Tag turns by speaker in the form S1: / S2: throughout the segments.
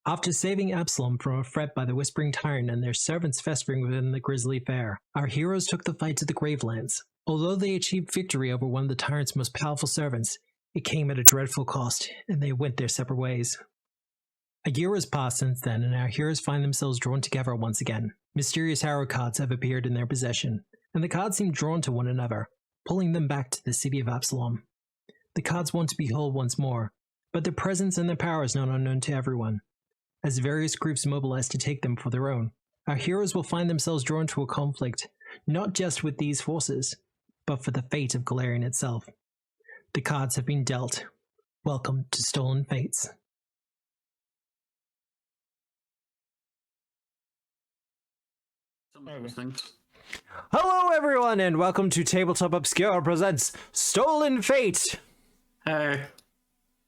S1: After saving Absalom from a threat by the Whispering Tyrant and their servants festering within the grisly fair, our heroes took the fight to the Gravelands. Although they achieved victory over one of the tyrant's most powerful servants, it came at a dreadful cost, and they went their separate ways. A year has passed since then, and our heroes find themselves drawn together once again. Mysterious arrow cards have appeared in their possession, and the cards seem drawn to one another, pulling them back to the city of Absalom. The cards want to be whole once more, but their presence and their power is not unknown to everyone. As various groups mobilize to take them for their own, our heroes will find themselves drawn to a conflict, not just with these forces, but for the fate of Galarian itself. The cards have been dealt. Welcome to Stolen Fates. Hello everyone, and welcome to Tabletop Obscura presents Stolen Fate!
S2: Hey.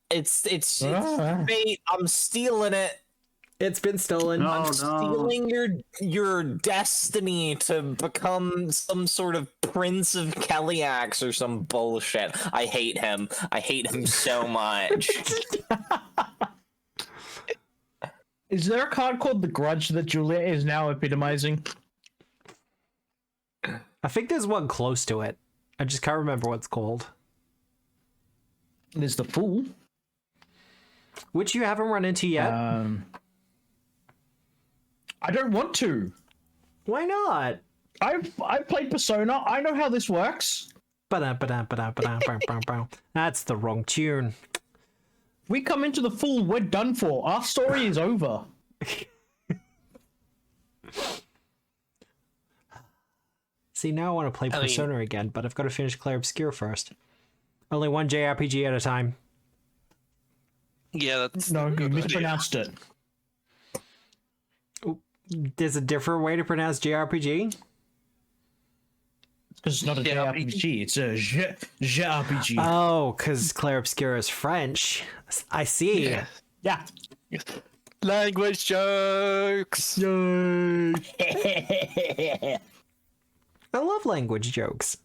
S3: It's fate. I'm stealing it.
S1: It's been stolen.
S2: No,
S3: I'm stealing your destiny to become some sort of Prince of Keliax or some bullshit. I hate him. I hate him so much.
S2: Is there a card called The Grudge that Julia is now epitomizing?
S1: I think there's one close to it. I just can't remember what it's called.
S2: There's the Fool.
S1: Which you haven't run into yet.
S2: I don't want to.
S1: Why not?
S2: I've played Persona. I know how this works.
S1: That's the wrong tune.
S2: We come into the Fool, we're done for. Our story is over.
S1: See, now I want to play Persona again, but I've got to finish Clair Obscura first. Only one JRPG at a time.
S4: Yeah, that's...
S2: No, you mispronounced it.
S1: There's a different way to pronounce JRPG?
S2: Because it's not a JRPG, it's a JRPG.
S1: Oh, because Clair Obscura is French. I see.
S2: Yeah.
S4: Language jokes!
S2: Yay!
S1: I love language jokes.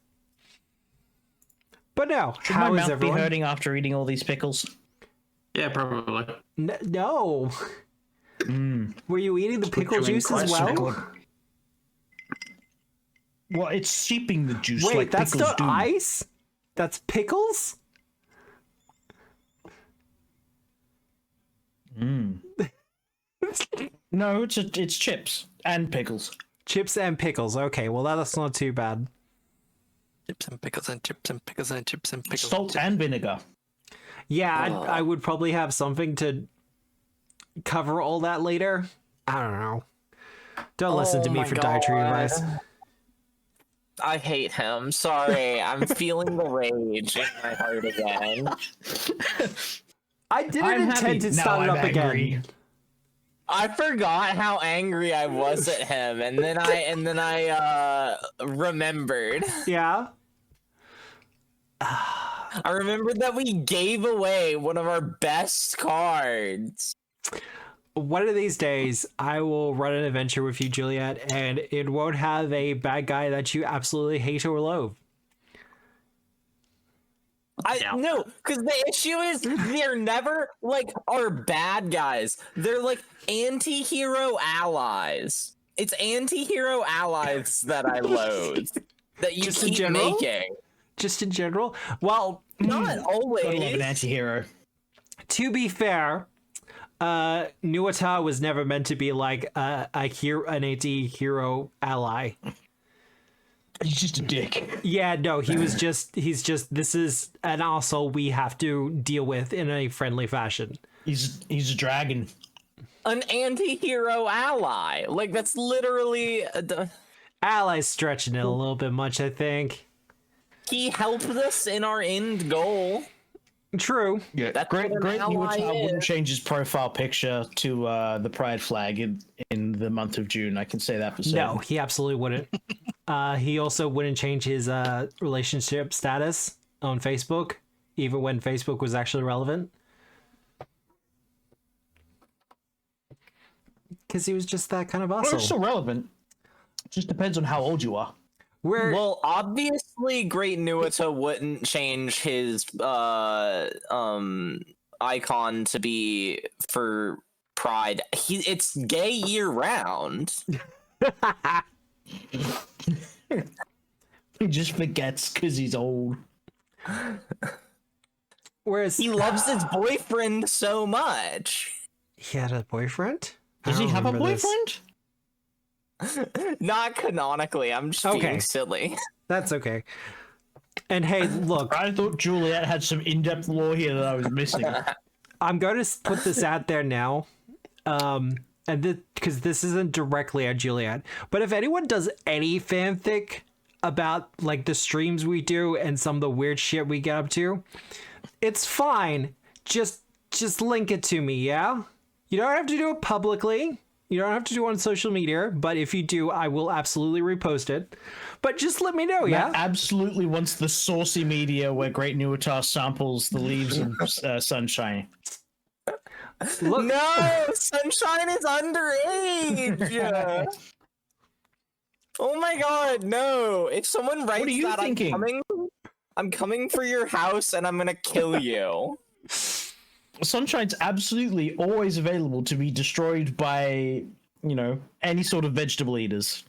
S1: But no,
S2: Should
S1: how
S2: my
S1: is
S2: mouth
S1: everyone?
S2: be hurting after eating all these pickles?
S5: Yeah, probably.
S1: No. Were you eating the pickle juice as well?
S2: Well, it's seeping the juice.
S1: Wait,
S2: like
S1: that's
S2: pickles
S1: not
S2: do.
S1: ice? That's pickles?
S2: No, it's chips and pickles.
S1: Chips and pickles. Okay, well that's not too bad.
S4: Chips and pickles and chips and pickles and chips and pickles.
S2: Salt and vinegar.
S1: Yeah, I would probably have something to cover all that later. I don't know. Don't listen to me for dietary advice.
S3: I hate him. Sorry, I'm feeling the rage in my heart again.
S1: I didn't intend to start it up again.
S3: I forgot how angry I was at him, and then I remembered.
S1: Yeah.
S3: I remembered that we gave away one of our best cards.
S1: One of these days, I will run an adventure with you, Juliet, and it won't have a bad guy that you absolutely hate or loathe.
S3: No, because the issue is they're never like our bad guys. They're like anti-hero allies. It's anti-hero allies that I loathe. That you
S1: Just in
S3: keep
S1: general?
S3: making.
S1: Just in general? Well,
S3: Not always.
S2: I love an anti-hero.
S1: to be fair, Nuata was never meant to be like an anti-hero ally.
S2: He's just a dick.
S1: Yeah, no, he's just, this is an arsehole we have to deal with in a friendly fashion.
S2: He's a dragon.
S3: An anti-hero ally. Like, that's literally...
S1: Ally's stretching it a little bit much, I think.
S3: He helped us in our end goal.
S1: True.
S2: Yeah,
S3: That's
S2: great.
S3: what an
S2: Great.
S3: ally
S2: Wouldn't
S3: is.
S2: change his profile picture to the pride flag in the month of June. I can say that for certain.
S1: No, he absolutely wouldn't. He also wouldn't change his relationship status on Facebook, even when Facebook was actually relevant. Because he was just that kind of
S2: Well, it's
S1: asshole.
S2: still relevant. It just depends on how old you are.
S3: Well, obviously, Great Nuata wouldn't change his icon to be for pride. It's gay year round.
S2: He just forgets because he's old.
S1: Whereas
S3: He loves his boyfriend so much.
S1: he had a boyfriend.
S2: Does he have a boyfriend?
S3: Not canonically. I'm just
S1: Okay.
S3: being silly.
S1: That's okay. And hey, look,
S2: I thought Juliet had some in-depth lore here that I was missing.
S1: I'm going to put this out there now, and because this isn't directly at Juliet, but if anyone does any fanfic about like the streams we do and some of the weird shit we get up to, it's fine. Just link it to me, yeah? You don't have to do it publicly. You don't have to do it on social media, but if you do, I will absolutely repost it. But just let me know, yeah?
S2: Matt absolutely wants the saucy media where Great Nuatar samples the leaves of Sunshine.
S1: Look,
S3: No, Sunshine is underage. Oh my god, no! If someone writes
S2: What are you
S3: that,
S2: thinking?
S3: I'm coming for your house and I'm gonna kill you.
S2: Sunshine's absolutely always available to be destroyed by, you know, any sort of vegetable eaters.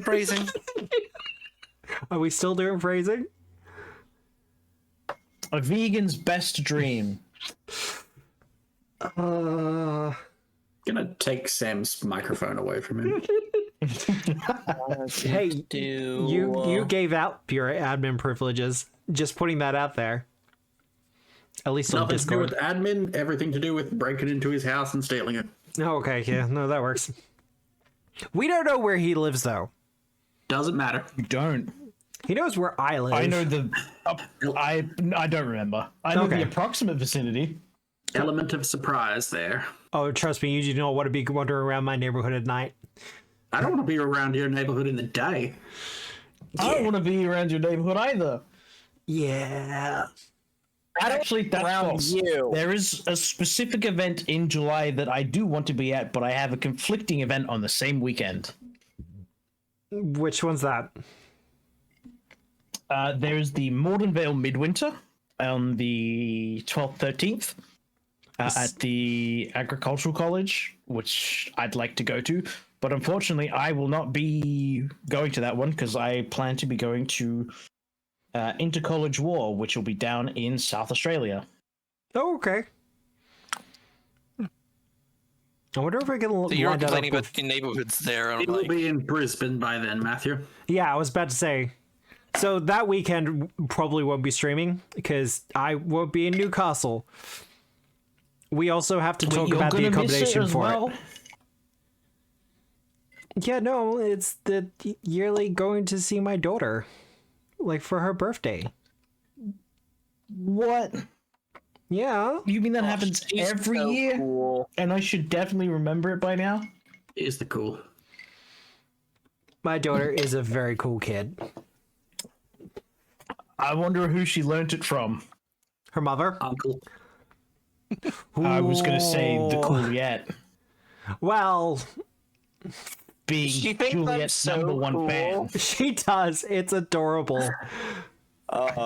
S4: Phrasing.
S1: are we still doing phrasing?
S2: A vegan's best dream.
S1: Uh,
S5: Gonna take Sam's microphone away from him.
S1: hey, you gave out your admin privileges. Just putting that out there. At least on
S5: Nothing to do
S1: Discord.
S5: with admin, everything to do with breaking into his house and stealing it.
S1: Oh, okay, yeah, no, that works. We don't know where he lives, though.
S5: Doesn't matter.
S2: You don't.
S1: He knows where I live.
S2: I know the. I don't remember. I know
S1: Okay.
S2: the approximate vicinity.
S5: Element of surprise there.
S1: Oh, trust me, you do not want to be wandering around my neighborhood at night.
S5: I don't want to be around your neighborhood in the day.
S2: I don't want to be around your neighborhood either.
S1: Yeah.
S2: Actually, that's
S3: around
S2: false.
S3: you.
S2: There is a specific event in July that I do want to be at, but I have a conflicting event on the same weekend.
S1: Which one's that?
S2: There's the Mordenvale Midwinter on the 12th, 13th at the Agricultural College, which I'd like to go to. But unfortunately, I will not be going to that one because I plan to be going to Intercollege War, which will be down in South Australia.
S1: Oh, okay. I wonder if I can
S4: So you're
S1: line that up
S4: complaining
S1: with...
S4: about the neighborhoods there. I'm
S5: It will
S4: like,
S5: be in Brisbane by then, Matthew.
S1: Yeah, I was about to say. So that weekend probably won't be streaming because I won't be in Newcastle. We also have to talk
S2: You're
S1: about the
S2: gonna miss it
S1: accommodation
S2: as
S1: for
S2: well?
S1: it. Yeah, no, it's the yearly going to see my daughter, like for her birthday.
S2: What?
S1: Yeah.
S2: You mean that happens
S3: She's
S2: every
S3: so
S2: year?
S3: cool.
S2: And I should definitely remember it by now?
S5: Is the cool.
S1: My daughter is a very cool kid.
S2: I wonder who she learnt it from.
S1: Her mother?
S5: Uncle.
S2: I was going to say the
S1: Ooh.
S2: cool yet.
S1: Well,
S2: Being
S3: She thinks I'm
S2: Juliet's
S3: so
S2: number one
S3: cool.
S2: fan.
S1: she does. It's adorable.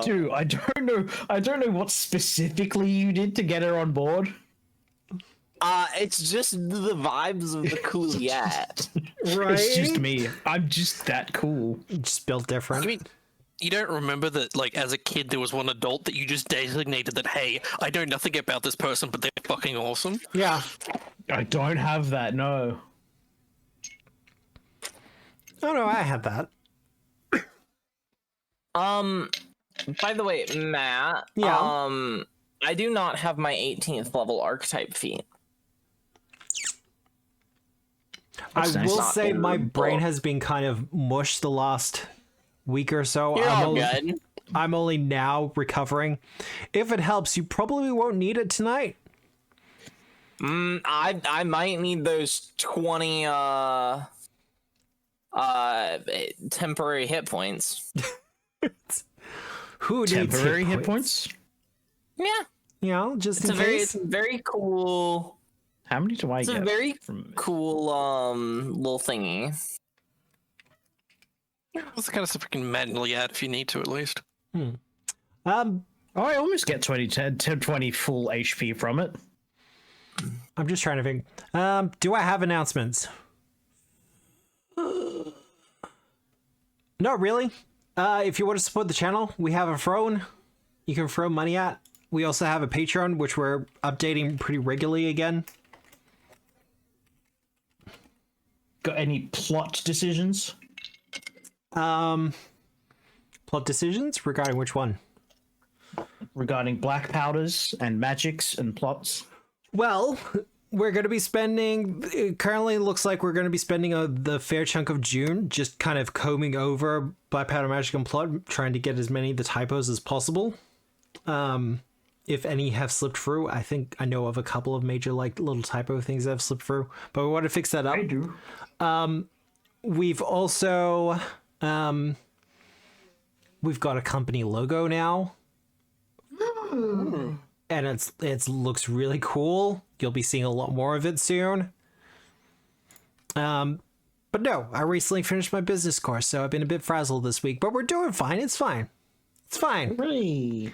S2: Dude, I don't know what specifically you did to get her on board.
S3: It's just the vibes of the Coolette.
S1: Right?
S2: It's just me. I'm just that cool.
S1: Just built different.
S4: I mean, you don't remember that, like, as a kid, there was one adult that you just designated that, hey, I know nothing about this person, but they're fucking awesome.
S1: Yeah.
S2: I don't have that, no.
S1: Oh no, I had that.
S3: By the way, Matt.
S1: Yeah.
S3: I do not have my 18th level archetype feat.
S2: That's
S1: I
S2: nice.
S1: will
S3: Not
S1: say
S3: in
S1: my
S3: the
S1: brain
S3: book.
S1: has been kind of mush the last week or so.
S3: You're all good.
S1: I'm only now recovering. If it helps, you probably won't need it tonight.
S3: I might need those 20 temporary hit points.
S1: Who needs
S2: Temporary hit points?
S3: Yeah,
S1: You know, just
S3: it's
S1: in
S3: a very,
S1: case.
S3: it's a very cool.
S2: How many do I
S3: It's
S2: get?
S3: a very
S2: from
S3: cool little thingy.
S4: It's the kind of stuff you can manually add if you need to, at least.
S1: Um,
S2: Oh, I almost get 20 full HP from it.
S1: I'm just trying to think. Do I have announcements? Not really. If you want to support the channel, we have a throne you can throw money at. We also have a Patreon, which we're updating pretty regularly again.
S2: Got any plot decisions?
S1: Plot decisions regarding which one?
S2: Regarding black powders and magics and plots?
S1: Well, we're going to be spending, it currently looks like we're going to be spending the fair chunk of June just kind of combing over Black Powder Magic and Plot, trying to get as many of the typos as possible. If any have slipped through, I think I know of a couple of major like little typo things that have slipped through, but we want to fix that up.
S2: I do.
S1: We've also, we've got a company logo now. And it looks really cool. You'll be seeing a lot more of it soon. But no, I recently finished my business course, so I've been a bit frazzled this week, but we're doing fine. It's fine. It's fine.
S2: Really?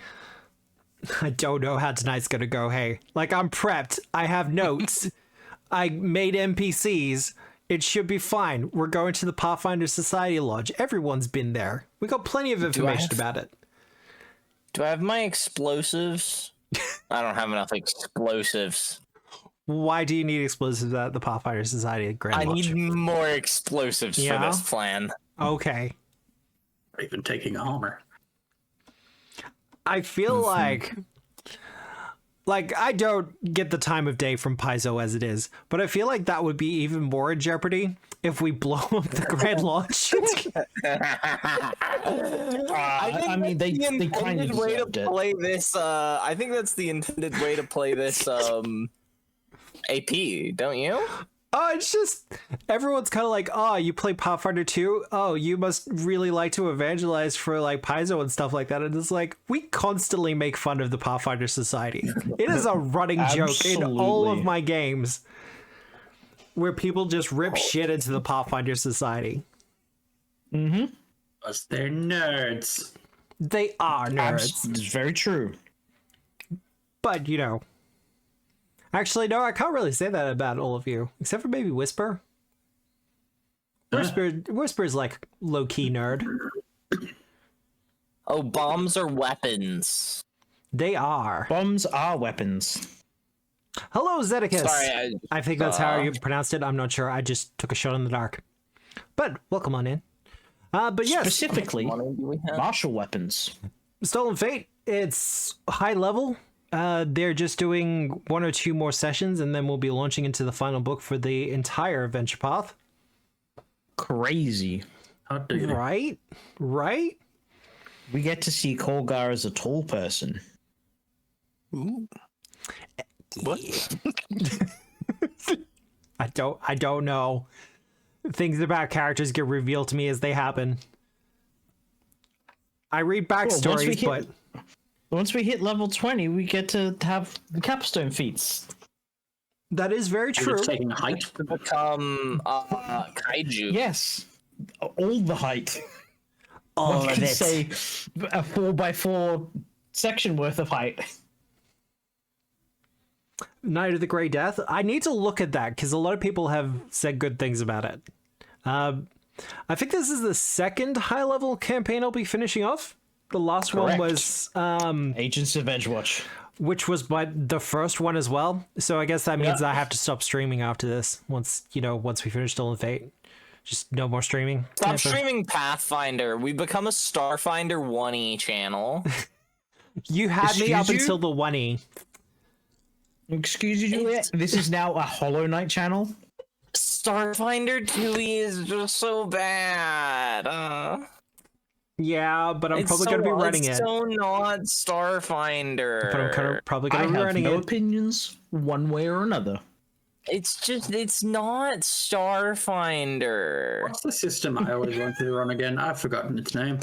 S1: I don't know how tonight's gonna go. Hey, like, I'm prepped. I have notes. I made NPCs. It should be fine. We're going to the Pathfinder Society Lodge. Everyone's been there. We got plenty of information about it.
S3: Do I have my explosives? I don't have enough explosives.
S1: Why do you need explosives at the Pathfinder Society at Grand
S3: I
S1: Lodge?
S3: need more explosives for
S1: Yeah?
S3: this plan.
S1: Okay.
S5: Or even taking armor.
S1: I feel like I don't get the time of day from Paizo as it is, but I feel like that would be even more in jeopardy if we blow up the Grand Lodge.
S2: I mean, they kind of
S3: way to
S2: deserved it.
S3: play this. I think that's the intended way to play this. AP, don't you?
S1: Oh, it's just everyone's kind of like, oh, you play Pathfinder 2? Oh, you must really like to evangelize for like Paizo and stuff like that. And it's like, we constantly make fun of the Pathfinder Society. It is a running joke in all of
S2: Absolutely.
S1: my games where people just rip shit into the Pathfinder Society.
S5: Because they're nerds.
S1: They are nerds.
S2: It's very true.
S1: But, you know. Actually, no, I can't really say that about all of you. Except for maybe Whisper. Whisper's like low-key nerd.
S3: Oh, bombs are weapons.
S1: They are.
S2: Bombs are weapons.
S1: Hello, Zedicus.
S3: Sorry,
S1: I think that's how you pronounced it. I'm not sure. I just took a shot in the dark. But welcome on in. But yes,
S2: Specifically,
S3: What do we have?
S2: martial weapons.
S1: Stolen Fate. It's high level. They're just doing 1 or 2 more sessions, and then we'll be launching into the final book for the entire adventure path.
S2: Crazy.
S5: How do you?
S1: Right? Right?
S2: We get to see Khorgar as a tall person.
S4: Ooh. What?
S1: I don't know. Things about characters get revealed to me as they happen. I read backstories,
S2: Once we hit level 20, we get to have the capstone feats.
S1: that is very
S5: You're
S1: true.
S5: taking height.
S3: To become kaiju.
S2: Yes, all the height.
S1: All
S2: One
S1: of
S2: can
S1: it.
S2: say a 4x4 section worth of height.
S1: Night of the Grey Death. I need to look at that because a lot of people have said good things about it. I think this is the second high-level campaign I'll be finishing off. The last one
S2: Correct.
S1: was,
S2: Agents of Edgewatch.
S1: which was the first one as well. So I guess that means I have to stop streaming after this. Once we finish Stolen Fate, just no more streaming.
S3: Stop
S1: Yeah,
S3: streaming Pathfinder. We become a Starfinder 1E channel.
S1: You had me up
S2: Excuse you?
S1: until the 1E.
S2: Excuse you, Juliet. This is now a Hollow Knight channel.
S3: Starfinder 2E is just so bad.
S1: Yeah, but I'm
S3: It's
S1: probably
S3: so,
S1: going to be running
S3: it's
S1: it.
S3: so not Starfinder.
S1: But I'm probably
S2: I
S1: going to be
S2: have
S1: running
S2: no
S1: it.
S2: opinions one way or another.
S3: It's not Starfinder.
S5: What's the system I always wanted to run again? I've forgotten its name.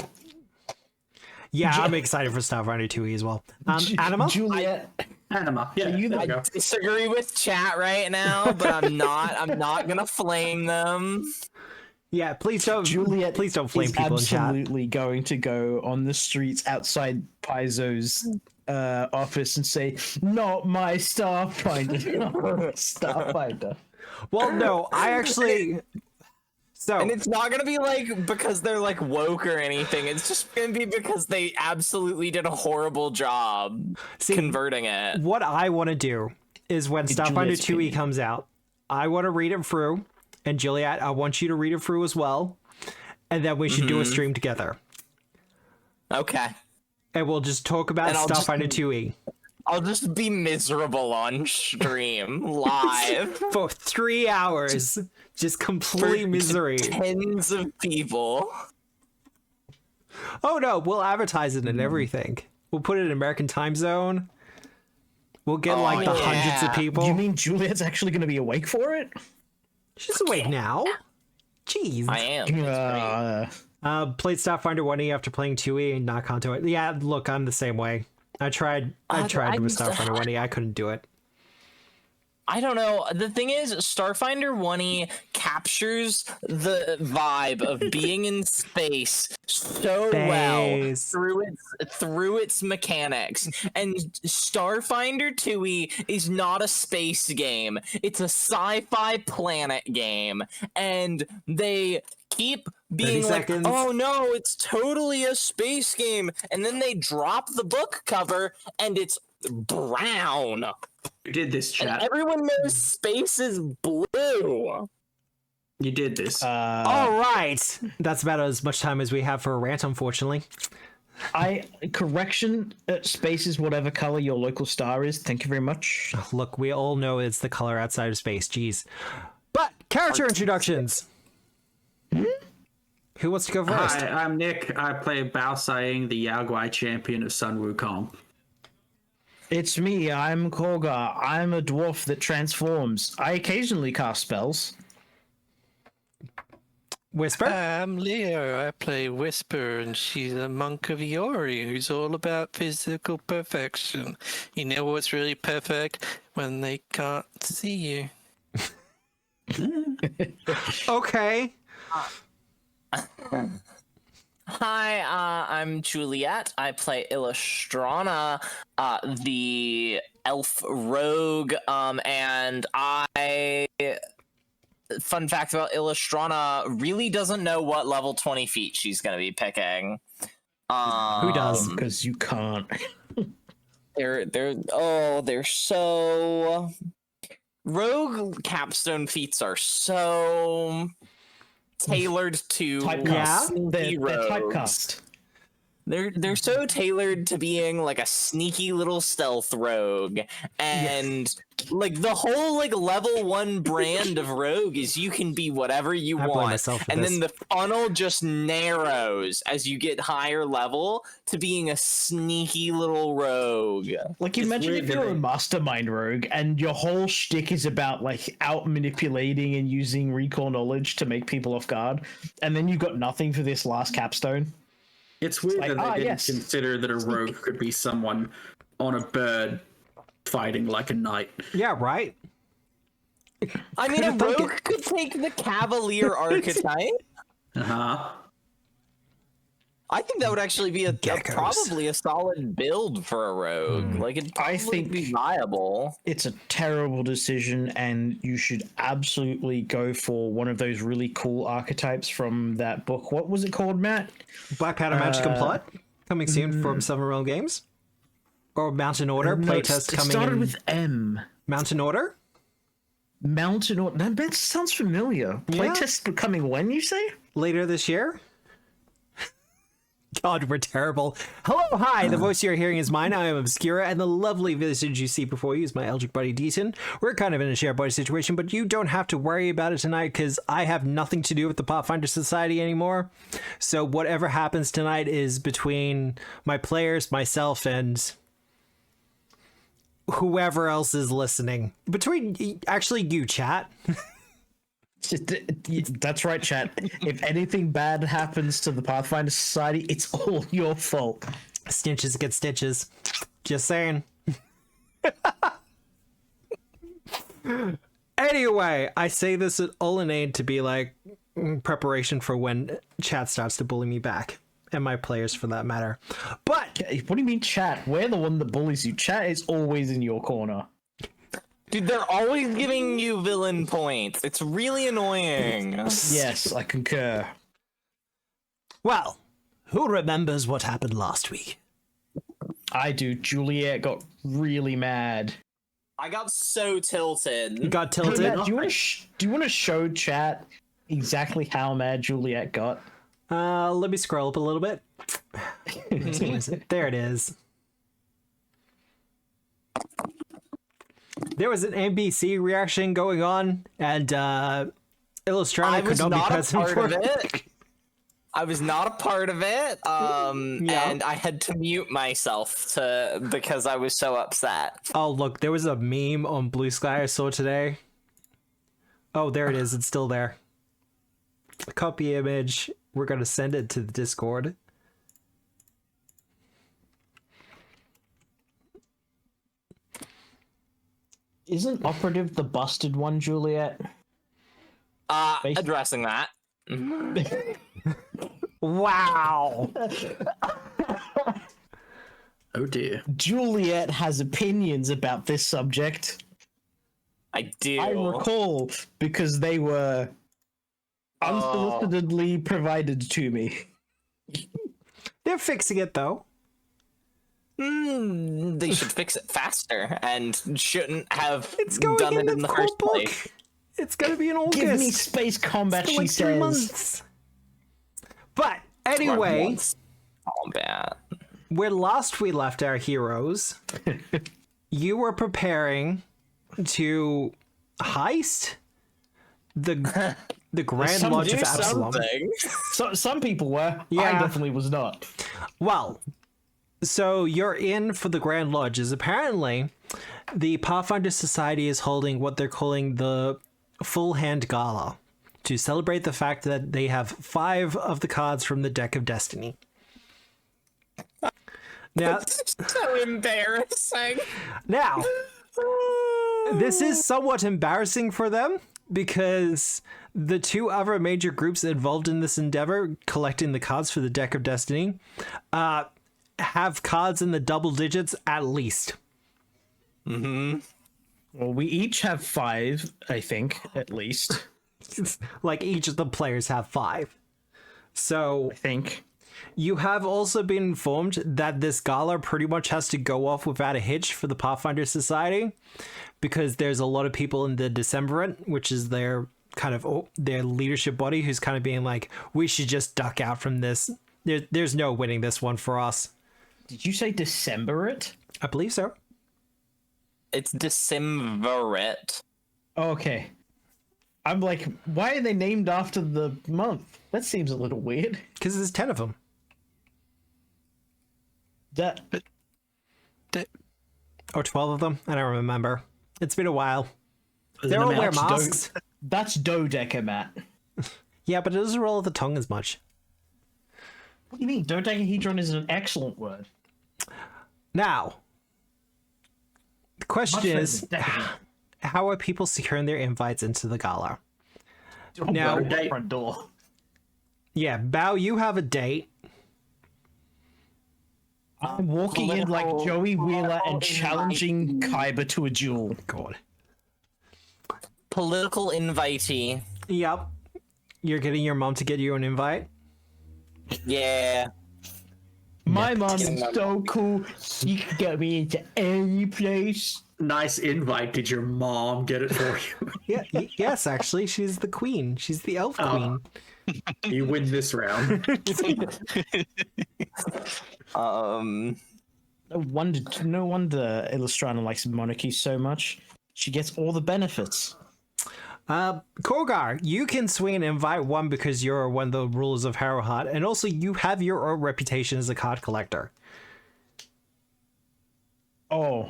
S1: Yeah, I'm excited for Starfinder 2E as well. Anima?
S2: Juliet.
S5: Anima. Yeah,
S2: you
S5: there
S3: I
S5: we go.
S3: disagree with chat right now, but I'm not gonna flame them.
S1: Yeah, please don't.
S2: Juliet
S1: please don't flame
S2: is
S1: people in chat.
S2: absolutely going to go on the streets outside Paizo's office and say, "Not my Starfinder, not my Starfinder."
S1: Well, no, I actually. So
S3: And it's not gonna be like because they're like woke or anything. It's just gonna be because they absolutely did a horrible job converting it.
S1: what I want to do is when Starfinder
S2: Juliet's
S1: 2e
S2: opinion.
S1: comes out, I want to read it through, and Juliet, I want you to read it through as well, and then we should do a stream together,
S3: Okay.
S1: and we'll just talk about
S3: And I'll just-
S1: Starfinder 2e
S3: I'll just be miserable on stream live
S1: for 3 hours, just complete misery.
S3: tens of people.
S1: Oh no, we'll advertise it and everything. We'll put it in American time zone. We'll get like the hundreds of
S3: yeah.
S1: people.
S2: Do you mean Juliet's actually going to be awake for it?
S1: She's awake now. Jeez.
S3: I am.
S1: Played Starfinder 1e after playing 2e and not Kanto. Yeah, look, I'm the same way. I tried with Starfinder 1e. I couldn't do it.
S3: I don't know. The thing is, Starfinder 1e captures the vibe of being in space so well
S1: Space.
S3: through its mechanics. And Starfinder 2e is not a space game. It's a sci-fi planet game. And they keep being
S1: 30
S3: like,
S1: seconds.
S3: oh no, it's totally a space game. And then they drop the book cover and it's brown.
S5: You did this,
S3: And
S5: chat.
S3: everyone knows space is blue.
S5: You did this.
S1: All right. That's about as much time as we have for a rant, unfortunately.
S2: Correction, space is whatever color your local star is. Thank you very much.
S1: Look, we all know it's the color outside of space. Jeez. But character introductions. Who wants to go first?
S5: Hi, I'm Nick. I play Bao Saiying, the Yaoguai champion of Sun Wukong.
S2: It's me, I'm Khorgar. I'm a dwarf that transforms. I occasionally cast spells.
S1: Whisper?
S4: I'm Leo. I play Whisper, and she's a monk of Yori who's all about physical perfection. You know what's really perfect? When they can't see you.
S1: Okay.
S3: Hi, I'm Juliet. I play Illustrana, the elf rogue, and fun fact about Illustrana, really doesn't know what level 20 feet she's going to be picking.
S1: Who does?
S2: Because you can't.
S3: They're so... Rogue capstone feats are so tailored to
S1: Yeah?
S3: sneaky
S2: They're
S3: rogues.
S2: typecast.
S3: They're so tailored to being like a sneaky little stealth rogue, and like the whole like level 1 brand of rogue is you can be whatever you
S1: I blame
S3: want,
S1: myself for
S3: and
S1: this.
S3: then the funnel just narrows as you get higher level to being a sneaky little rogue.
S2: Like, imagine
S5: weird
S2: if you're
S5: that
S2: a
S5: they-
S2: mastermind rogue and your whole shtick is about like out manipulating and using recall knowledge to make people off guard, and then you got nothing for this last capstone.
S5: It's weird
S2: like,
S5: that they didn't
S2: yes.
S5: consider that a rogue could be someone on a bird fighting like a knight.
S1: Yeah, right?
S3: I mean, a
S1: Could've thunk
S3: rogue could take the cavalier archetype.
S5: Uh-huh.
S3: I think that would actually be
S1: Geckos.
S3: probably a solid build for a rogue. Like, it'd probably
S2: think-
S3: be viable.
S2: It's a terrible decision, and you should absolutely go for one of those really cool archetypes from that book. What was it called, Matt?
S1: Black Powder Magic and Plot coming soon from Summer Realm Games. Or Mountain Order
S2: No,
S1: playtest
S2: it
S1: coming
S2: started
S1: in
S2: with M.
S1: Mountain Order?
S2: Mountain Order. That sounds familiar.
S1: Yeah.
S2: Playtest coming when, you say?
S1: Later this year? God, we're terrible. Hello, hi. The voice you're hearing is mine. I am Obscura, and the lovely visage you see before you is my Eldritch buddy Deaton. We're kind of in a share body situation, but you don't have to worry about it tonight because I have nothing to do with the Pathfinder Society anymore. So whatever happens tonight is between my players, myself, and whoever else is listening. Between actually you, chat.
S2: That's right, chat. If anything bad happens to the Pathfinder Society, it's all your fault.
S1: Stitches get stitches. Just saying. Anyway, I say this all in aid to be like preparation for when chat starts to bully me back. and my players for that matter. But
S2: What do you mean, chat? We're the one that bullies you. Chat is always in your corner.
S3: Dude, they're always giving you villain points. It's really annoying.
S2: Yes, I concur.
S1: well, who remembers what happened last week?
S2: I do. Juliet got really mad.
S3: I got so tilted.
S1: You got
S2: Hey,
S1: tilted.
S2: Matt, do you want to show chat exactly how mad Juliet got?
S1: Let me scroll up a little bit. Where is it? There it is. There was an NBC reaction going on, and Illustrana could not be present for
S3: it. I was not a part of it, and I had to mute myself because I was so upset.
S1: Oh, look, there was a meme on Blue Sky I saw today. Oh, there it is. It's still there. Copy image. We're going to send it to the Discord.
S2: Isn't Operative the busted one, Juliet?
S3: Addressing that.
S1: Wow.
S5: Oh dear.
S2: Juliet has opinions about this subject.
S3: I do.
S2: I recall because they were unsolicitedly provided to me.
S1: They're fixing it, though.
S3: They should fix it faster and shouldn't have
S1: It's going
S3: done
S1: in
S3: it
S1: the
S3: in the
S1: core
S3: first
S1: book.
S3: place.
S1: It's going to be in August.
S2: Give me space combat,
S1: For
S2: she
S1: like 3
S2: says.
S1: months. But anyway,
S3: Once. Combat.
S1: where last we left our heroes, you were preparing to heist the Grand
S2: Some
S1: Lodge
S2: do
S1: of Absalom.
S3: Something.
S2: So, some people were.
S1: Yeah.
S2: I definitely was not.
S1: Well, so you're in for the Grand Lodge. Is apparently the Pathfinder Society is holding what they're calling the Full Hand Gala to celebrate the fact that they have 5 of the cards from the Deck of Destiny. Now,
S3: So embarrassing.
S1: now, this is somewhat embarrassing for them because the 2 other major groups involved in this endeavor, collecting the cards for the Deck of Destiny, have cards in the double digits at least.
S2: Well, we each have 5, I think, at least.
S1: Like each of the players have 5. So
S2: I think.
S1: you have also been informed that this gala pretty much has to go off without a hitch for the Pathfinder Society because there's a lot of people in the Decemvirate, which is their kind of their leadership body, who's kind of being like, we should just duck out from this. There's no winning this one for us.
S2: Did you say Decemvirate?
S1: I believe so.
S3: It's Decemvirate.
S2: Okay. I'm like, why are they named after the month? That seems a little weird.
S1: Because there's 10 of them.
S2: That
S1: Or 12 of them. I don't remember. It's been a while. They
S2: an
S1: all wear
S2: amount.
S1: masks.
S2: That's dodeca, Matt.
S1: Yeah, but it doesn't roll at the tongue as much.
S2: What do you mean? Dodecahedron is an excellent word.
S1: Now, the question
S2: Much better
S1: is,
S2: than decadent.
S1: how are people securing their invites into the gala?
S2: Oh,
S1: Now-
S2: well, the front door.
S1: Yeah, Bao, you have a date.
S2: I'm walking in like Joey Wheeler and challenging Kaiba to a duel.
S1: God.
S3: Political invitee.
S1: Yep. You're getting your mom to get you an invite?
S3: Yeah.
S2: My mom's so cool. She can get me into any place.
S5: Nice invite. Did your mom get it for you?
S1: Yeah. Yes, actually, she's the queen. She's the elf queen.
S5: You win this round.
S2: No wonder Illustrana likes monarchy so much. She gets all the benefits.
S1: Khorgar, you can swing an invite one because you're one of the rulers of Harrowheart, and also you have your own reputation as a card collector.
S2: Oh,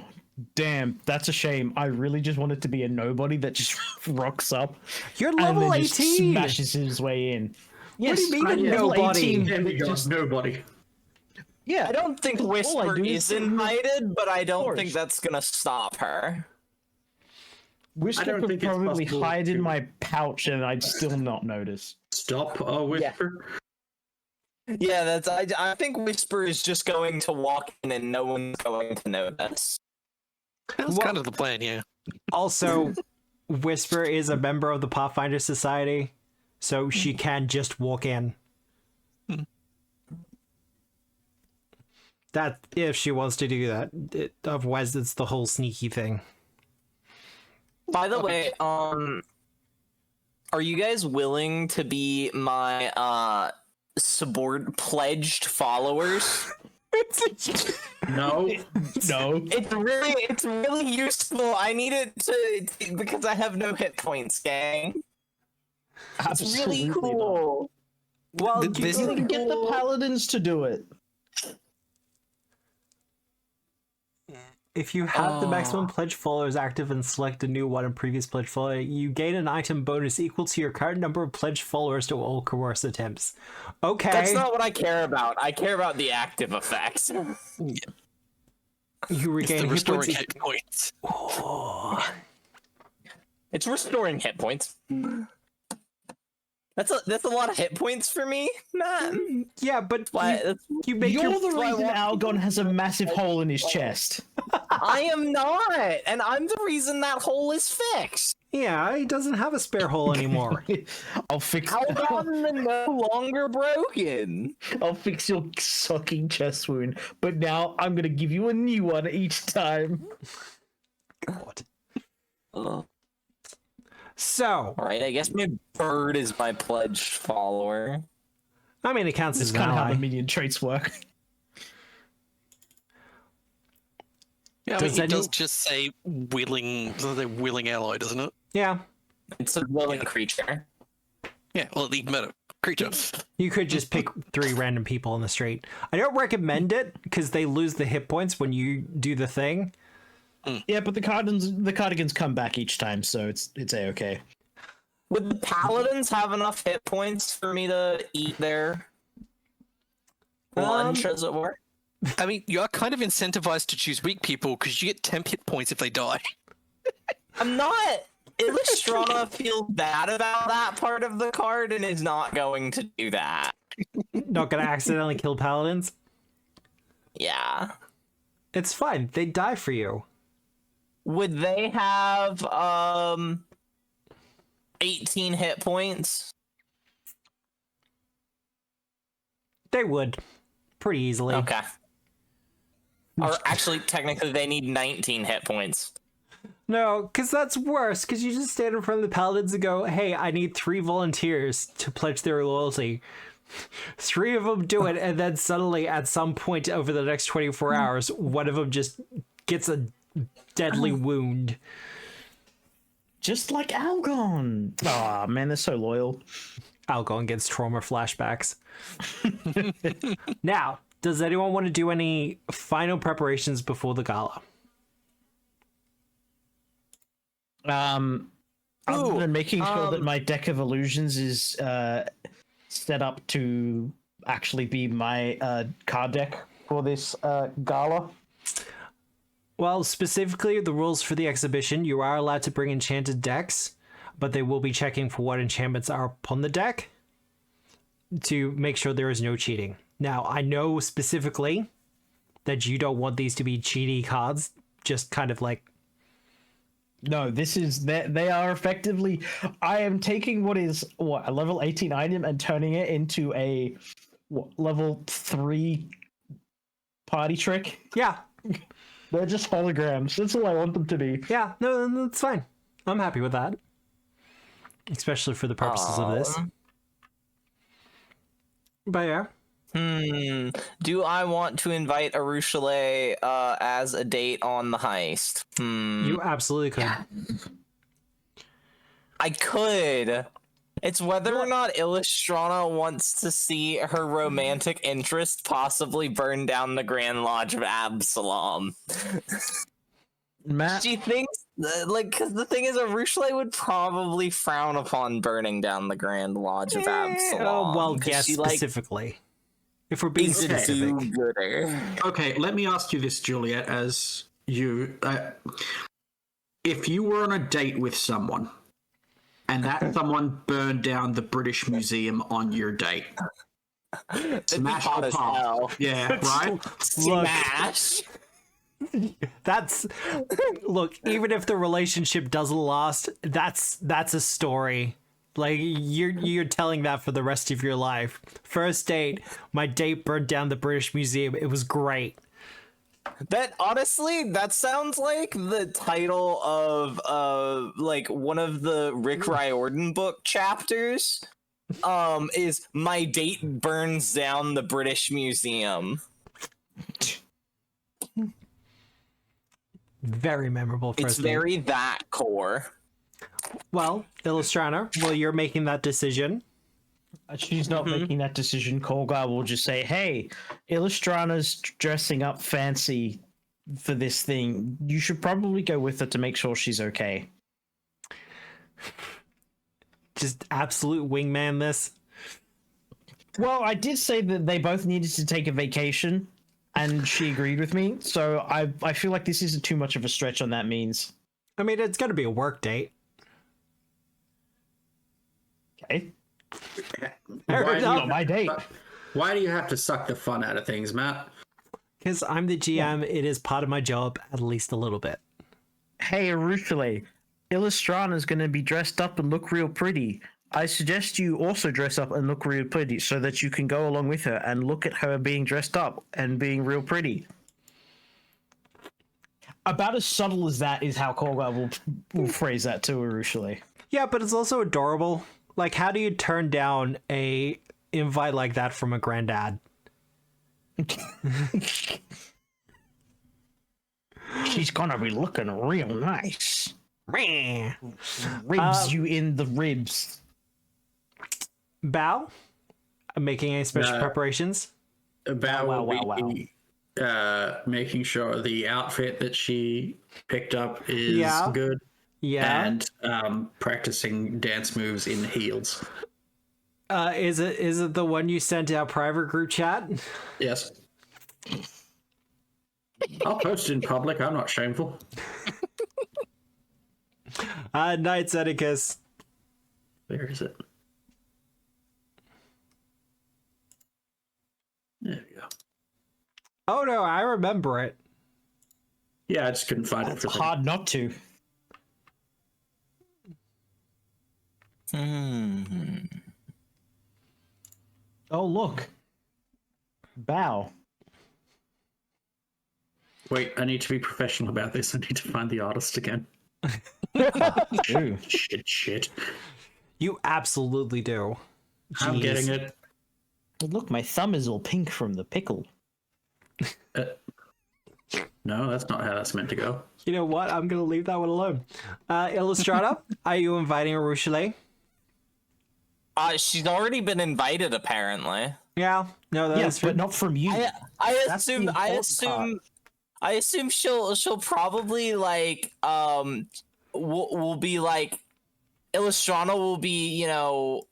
S2: damn, that's a shame. I really just wanted to be a nobody that just rocks up
S1: You're
S2: and
S1: level
S2: then just
S1: 18.
S2: smashes his way in. Yes,
S1: do you mean
S2: I'm
S1: a
S2: level
S1: nobody?
S2: 18,
S5: There we go.
S2: just-
S5: Nobody.
S2: yeah,
S3: I don't think
S2: All I
S3: Whisper
S2: do
S3: is
S2: is-
S3: invited, but I don't
S2: course.
S3: think that's gonna stop her.
S2: Whisper
S5: I don't
S2: could
S5: think it's
S2: probably
S5: possible
S2: hide in
S5: to-
S2: my pouch and I'd still not notice.
S5: Stop a whisper.
S3: Yeah, that's. I think Whisper is just going to walk in and no one's going to notice.
S4: That's kind of the plan, yeah.
S1: Also, Whisper is a member of the Pathfinder Society, so she can just walk in. That if she wants to do that. Otherwise, it's the whole sneaky thing.
S3: By the way, are you guys willing to be my pledged followers?
S5: No.
S2: No.
S3: It's really useful. I need it to because I have no hit points, gang. It's really cool.
S1: Well,
S2: You can get the paladins to do it.
S1: if you have the maximum pledge followers active and select a new one in previous pledge follower, you gain an item bonus equal to your current number of pledge followers to all coerce attempts. Okay.
S3: That's not what I care about. I care about the active effects.
S1: You regain
S4: It's the restoring
S1: hit points.
S4: hit points.
S1: Oh.
S3: It's restoring hit points. That's a lot of hit points for me, man.
S1: Yeah, but
S3: Why?
S1: you make
S2: You're
S1: your...
S2: the reason Algon has a massive hole in his chest.
S3: I am not, and I'm the reason that hole is fixed.
S1: Yeah, he doesn't have a spare hole anymore.
S2: I'll fix
S3: Algon no longer broken.
S2: I'll fix your sucking chest wound, but now I'm gonna give you a new one each time.
S1: God.
S3: Ugh.
S1: So,
S3: Alright, I guess my bird is my pledge follower.
S1: I mean, it counts
S2: That's
S1: as an
S2: kind of how
S1: ally.
S2: the minion traits work.
S4: Yeah, I
S1: Does
S4: mean, it
S1: any-
S4: does just say willing ally, doesn't it?
S1: Yeah,
S3: It's a willing creature.
S4: Yeah, well, the meta creature.
S1: you could just pick 3 random people on the street. I don't recommend it because they lose the hit points when you do the thing.
S2: Yeah, but the cardigans come back each time, so it's a-okay.
S3: Would the paladins have enough hit points for me to eat their lunch, as it were?
S4: I mean, you are kind of incentivized to choose weak people because you get 10 hit points if they die.
S3: I'm not. Illustrana feels bad about that part of the card and is not going to do that.
S1: Not gonna accidentally kill paladins.
S3: Yeah.
S1: It's fine. They die for you.
S3: Would they have 18 hit points?
S1: They would. Pretty easily.
S3: Okay. Or actually, technically, they need 19 hit points.
S1: No, because that's worse, because you just stand in front of the paladins and go, hey, I need 3 volunteers to pledge their loyalty. 3 of them do it, and then suddenly, at some point over the next 24 hours, one of them just gets a deadly wound.
S2: Just like Algon. Aw, man, they're so loyal.
S1: Algon gets trauma flashbacks. Now, does anyone want to do any final preparations before the gala?
S2: Other than making sure that my deck of illusions is set up to actually be my card deck for this gala.
S1: Well, specifically, the rules for the exhibition, you are allowed to bring enchanted decks, but they will be checking for what enchantments are upon the deck to make sure there is no cheating. Now, I know specifically that you don't want these to be cheaty cards, just kind of like...
S2: No, this is they are effectively. I am taking what is a level 18 item and turning it into a level 3 party trick.
S1: Yeah,
S2: They're just holograms. That's all I want them to be.
S1: yeah, no, that's fine. I'm happy with that. Especially for the purposes of this. But yeah.
S3: Do I want to invite Arushale as a date on the heist?
S1: You absolutely could.
S3: I could. It's whether or not Illustrana wants to see her romantic interest possibly burn down the Grand Lodge of Absalom.
S2: Matt,
S3: She thinks, because the thing is, Arushale would probably frown upon burning down the Grand Lodge of Absalom.
S1: Oh, well,
S3: 'cause
S1: yes,
S3: she,
S1: specifically. If we're being
S3: is a
S1: specific.
S3: do-gooder.
S5: Okay, let me ask you this, Juliet, as you... if you were on a date with someone, and that someone burned down the British Museum on your date, Smash
S3: hot
S5: or
S3: as
S5: pop.
S3: hell.
S5: Yeah, right?
S1: Look,
S3: Smash.
S1: that's look. Even if the relationship doesn't last, that's a story. Like you're telling that for the rest of your life. First date, my date burned down the British Museum. It was great.
S3: That honestly, that sounds like the title of like one of the Rick Riordan book chapters. Is My Date Burns Down the British Museum.
S1: Very memorable first
S3: It's
S1: date.
S3: very that core.
S1: Well, Illustrana, well, you're making that decision.
S2: She's not making that decision. Khorgar will just say, "Hey, Illustrana's dressing up fancy for this thing. You should probably go with her to make sure she's okay."
S1: Just absolute wingman this.
S2: Well, I did say that they both needed to take a vacation, and she agreed with me. So I feel like this isn't too much of a stretch on that means.
S1: I mean, it's got to be a work date.
S2: Okay,
S5: Why do,
S2: not my date.
S5: why do you have to suck the fun out of things, Matt?
S1: Because I'm the GM, it is part of my job, at least a little bit.
S2: Hey, Arushale, Illustrana's going to be dressed up and look real pretty. I suggest you also dress up and look real pretty so that you can go along with her and look at her being dressed up and being real pretty. About as subtle as that is how Khorgar will phrase that to Arushale.
S1: Yeah, but it's also adorable. Like, how do you turn down a invite like that from a granddad?
S2: She's going to be looking real nice.
S1: Meh.
S2: Ribs you in the ribs.
S1: Bow? Making any special
S5: No.
S1: preparations?
S5: About
S2: Wow.
S5: making sure the outfit that she picked up is good.
S1: Yeah.
S5: And practicing dance moves in heels.
S1: Is it the one you sent out private group chat?
S5: Yes. I'll post it in public. I'm not shameful.
S1: Night Zeticus.
S5: Where is it? There we go.
S1: Oh no, I remember it.
S5: Yeah, I just couldn't find it
S2: It's
S5: for the
S2: hard not to. Oh, look. Bow.
S5: Wait, I need to be professional about this. I need to find the artist again.
S2: Ooh.
S5: Shit.
S1: You absolutely do.
S5: I'm
S1: Jeez.
S5: getting it.
S2: Look, my thumb is all pink from the pickle.
S5: No, that's not how that's meant to go.
S1: You know what? I'm gonna leave that one alone. Illustrata, are you inviting Arushale?
S3: She's already been invited, apparently.
S1: Yeah. No, that's
S2: Yes, but not from you.
S3: I
S2: That's the
S3: assume
S2: important
S3: I assume she'll probably like will be like Illustrana will be, you know,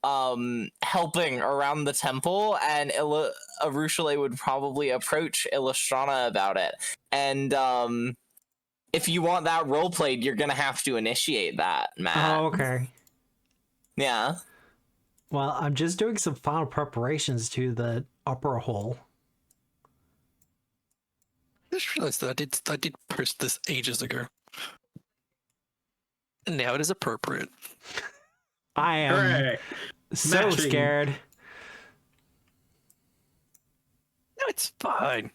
S3: helping around the temple, and Arushale would probably approach Illustrana about it. And if you want that role played, you're gonna have to initiate that, Matt.
S1: Oh, okay.
S3: Yeah.
S1: Well, I'm just doing some final preparations to the opera hall.
S4: I just realized that I did post this ages ago. And now it is appropriate.
S1: I am
S5: Hooray!
S1: so
S5: Matching.
S1: scared.
S4: No, it's fine.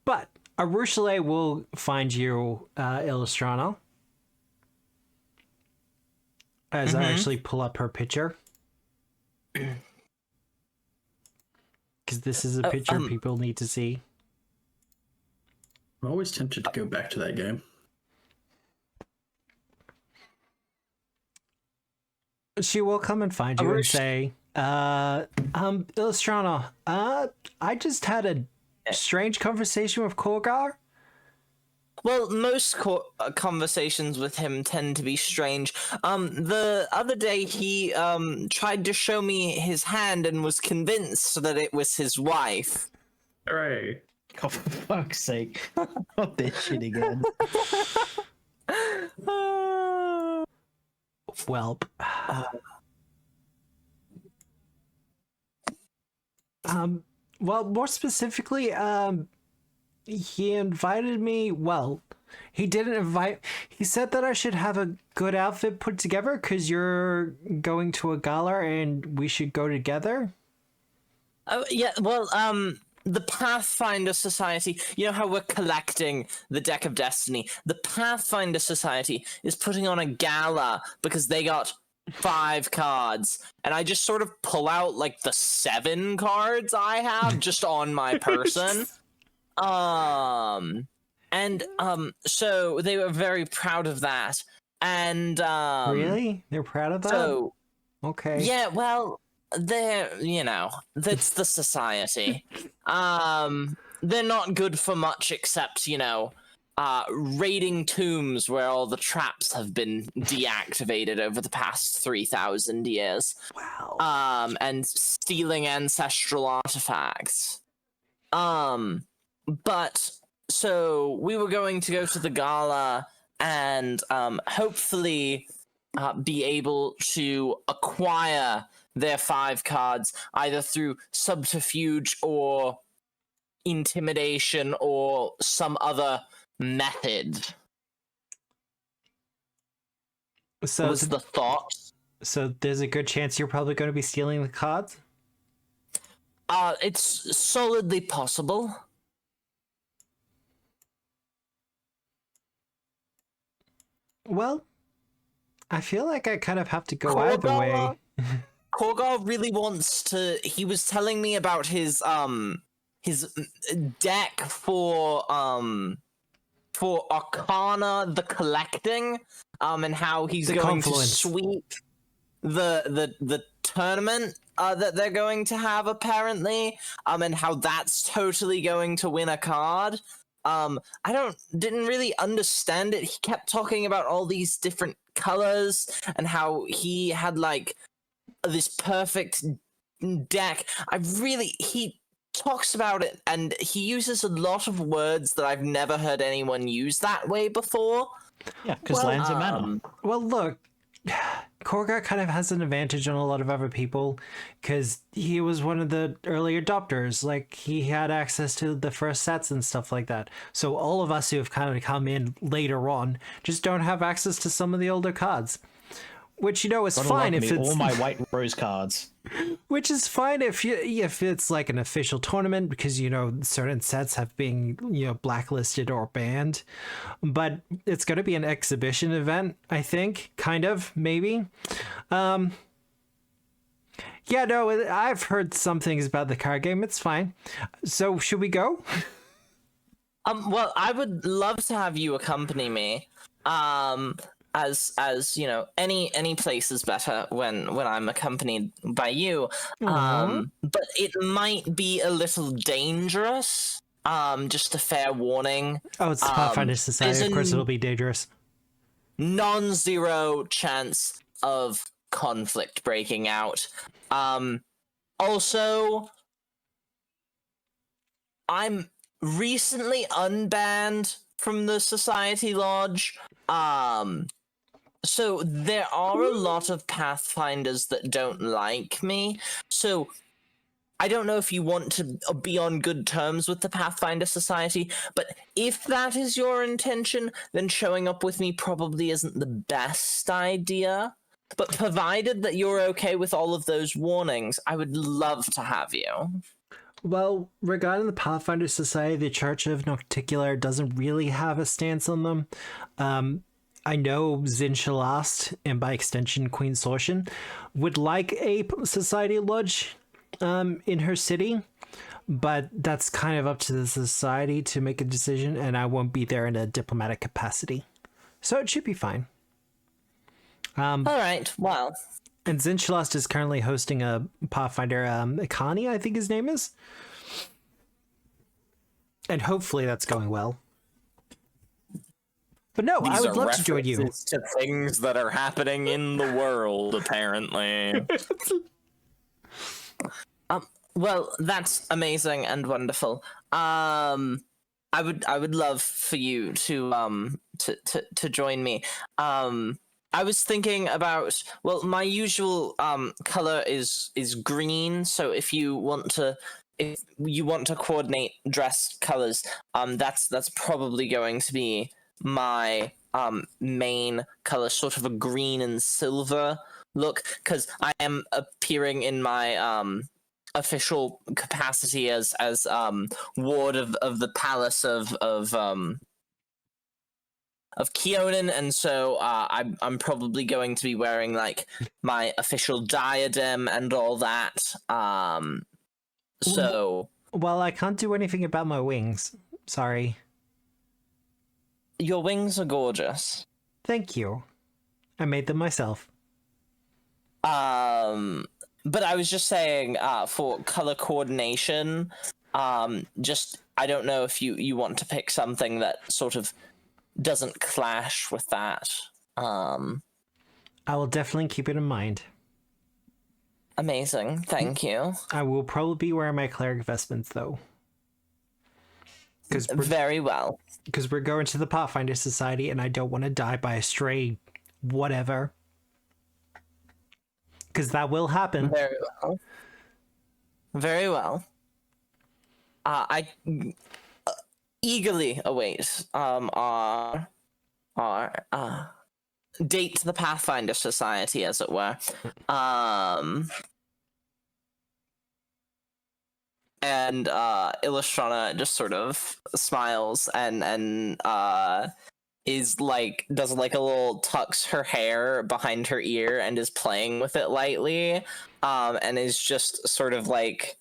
S1: But Arushale will find you, Illustrana. As I actually pull up her picture. Because this is a picture people need to see.
S5: I'm always tempted to go back to that game.
S1: She will come and find you and say, Illustrana, I just had a strange conversation with Khorgar.
S3: Well, most conversations with him tend to be strange. The other day he tried to show me his hand and was convinced that it was his wife.
S5: Hooray!
S2: Oh, for fuck's sake. Not this shit again.
S1: Welp. Well, more specifically, he invited me. Well, he didn't invite. He said that I should have a good outfit put together because you're going to a gala and we should go together.
S3: Oh yeah, well, the Pathfinder Society, you know how we're collecting the Deck of Destiny? The Pathfinder Society is putting on a gala because they got 5 cards, and I just sort of pull out like the 7 cards I have just on my person. So they were very proud of that. And
S1: Really? They're proud of that?
S3: So
S1: okay.
S3: yeah, well, they're, you know, that's the society. They're not good for much except, you know, raiding tombs where all the traps have been deactivated over the past 3,000 years.
S1: Wow.
S3: And stealing ancestral artifacts. But so we were going to go to the gala and hopefully be able to acquire their 5 cards either through subterfuge or intimidation or some other method.
S1: So
S3: was the thought.
S1: So there's a good chance you're probably going to be stealing the cards?
S3: It's solidly possible.
S1: Well, I feel like I kind of have to go either way.
S3: Khorgar really wants to. He was telling me about his deck for Arcana the Collecting, and how he's going to sweep the tournament that they're going to have apparently, and how that's totally going to win a card. I didn't really understand it. He kept talking about all these different colors and how he had like this perfect deck. He talks about it and he uses a lot of words that I've never heard anyone use that way before.
S2: Yeah, because lands are mana.
S1: Well, look, Khorgar kind of has an advantage on a lot of other people because he was one of the early adopters. Like, he had access to the first sets and stuff like that. So all of us who have kind of come in later on just don't have access to some of the older cards. Which, you know, is fine if it's...
S2: all my white rose cards.
S1: Which is fine if it's like an official tournament because, you know, certain sets have been, you know, blacklisted or banned. But it's going to be an exhibition event, I think. Kind of, maybe. Yeah, no, I've heard some things about the card game. It's fine. So, should we go?
S3: Well, I would love to have you accompany me. As you know, any place is better when I'm accompanied by you. But it might be a little dangerous. Just a fair warning.
S1: Oh, it's the Pathfinder Society. Of course, it'll be dangerous.
S3: Non-zero chance of conflict breaking out. Also, I'm recently unbanned from the Society Lodge. So there are a lot of Pathfinders that don't like me. So I don't know if you want to be on good terms with the Pathfinder Society, but if that is your intention, then showing up with me probably isn't the best idea. But provided that you're okay with all of those warnings, I would love to have you.
S1: Well, regarding the Pathfinder Society, the Church of Nocticular doesn't really have a stance on them. I know Zinshalast, and by extension Queen Sorshan, would like a Society Lodge in her city, but that's kind of up to the Society to make a decision, and I won't be there in a diplomatic capacity. So it should be fine.
S3: All right, well...
S1: And Zinshalast is currently hosting a Pathfinder, Akani, I think his name is. And hopefully that's going well. But no, I would love to join you.
S3: To things that are happening in the world, apparently. Well, that's amazing and wonderful. I would love for you to join me. I was thinking about, well, my usual color is green, so if you want to coordinate dress colors, that's probably going to be my main color, sort of a green and silver look, because I am appearing in my official capacity as ward of the palace of Keonan, and so I'm probably going to be wearing like my official diadem and all that. So
S1: Well, I can't do anything about my wings. Sorry.
S3: your wings are gorgeous.
S1: Thank you. I made them myself.
S3: But I was just saying, for color coordination, just I don't know if you want to pick something that sort of doesn't clash with that.
S1: I will definitely keep it in mind.
S3: Amazing, thank you.
S1: I will probably be wearing my cleric vestments though.
S3: Very well.
S1: Because we're going to the Pathfinder Society and I don't want to die by a stray whatever. Because that will happen.
S3: Very well. Very well. I eagerly await our date to the Pathfinder Society, as it were. And Illustrana just sort of smiles and is like, does like a little tucks her hair behind her ear and is playing with it lightly, and is just sort of like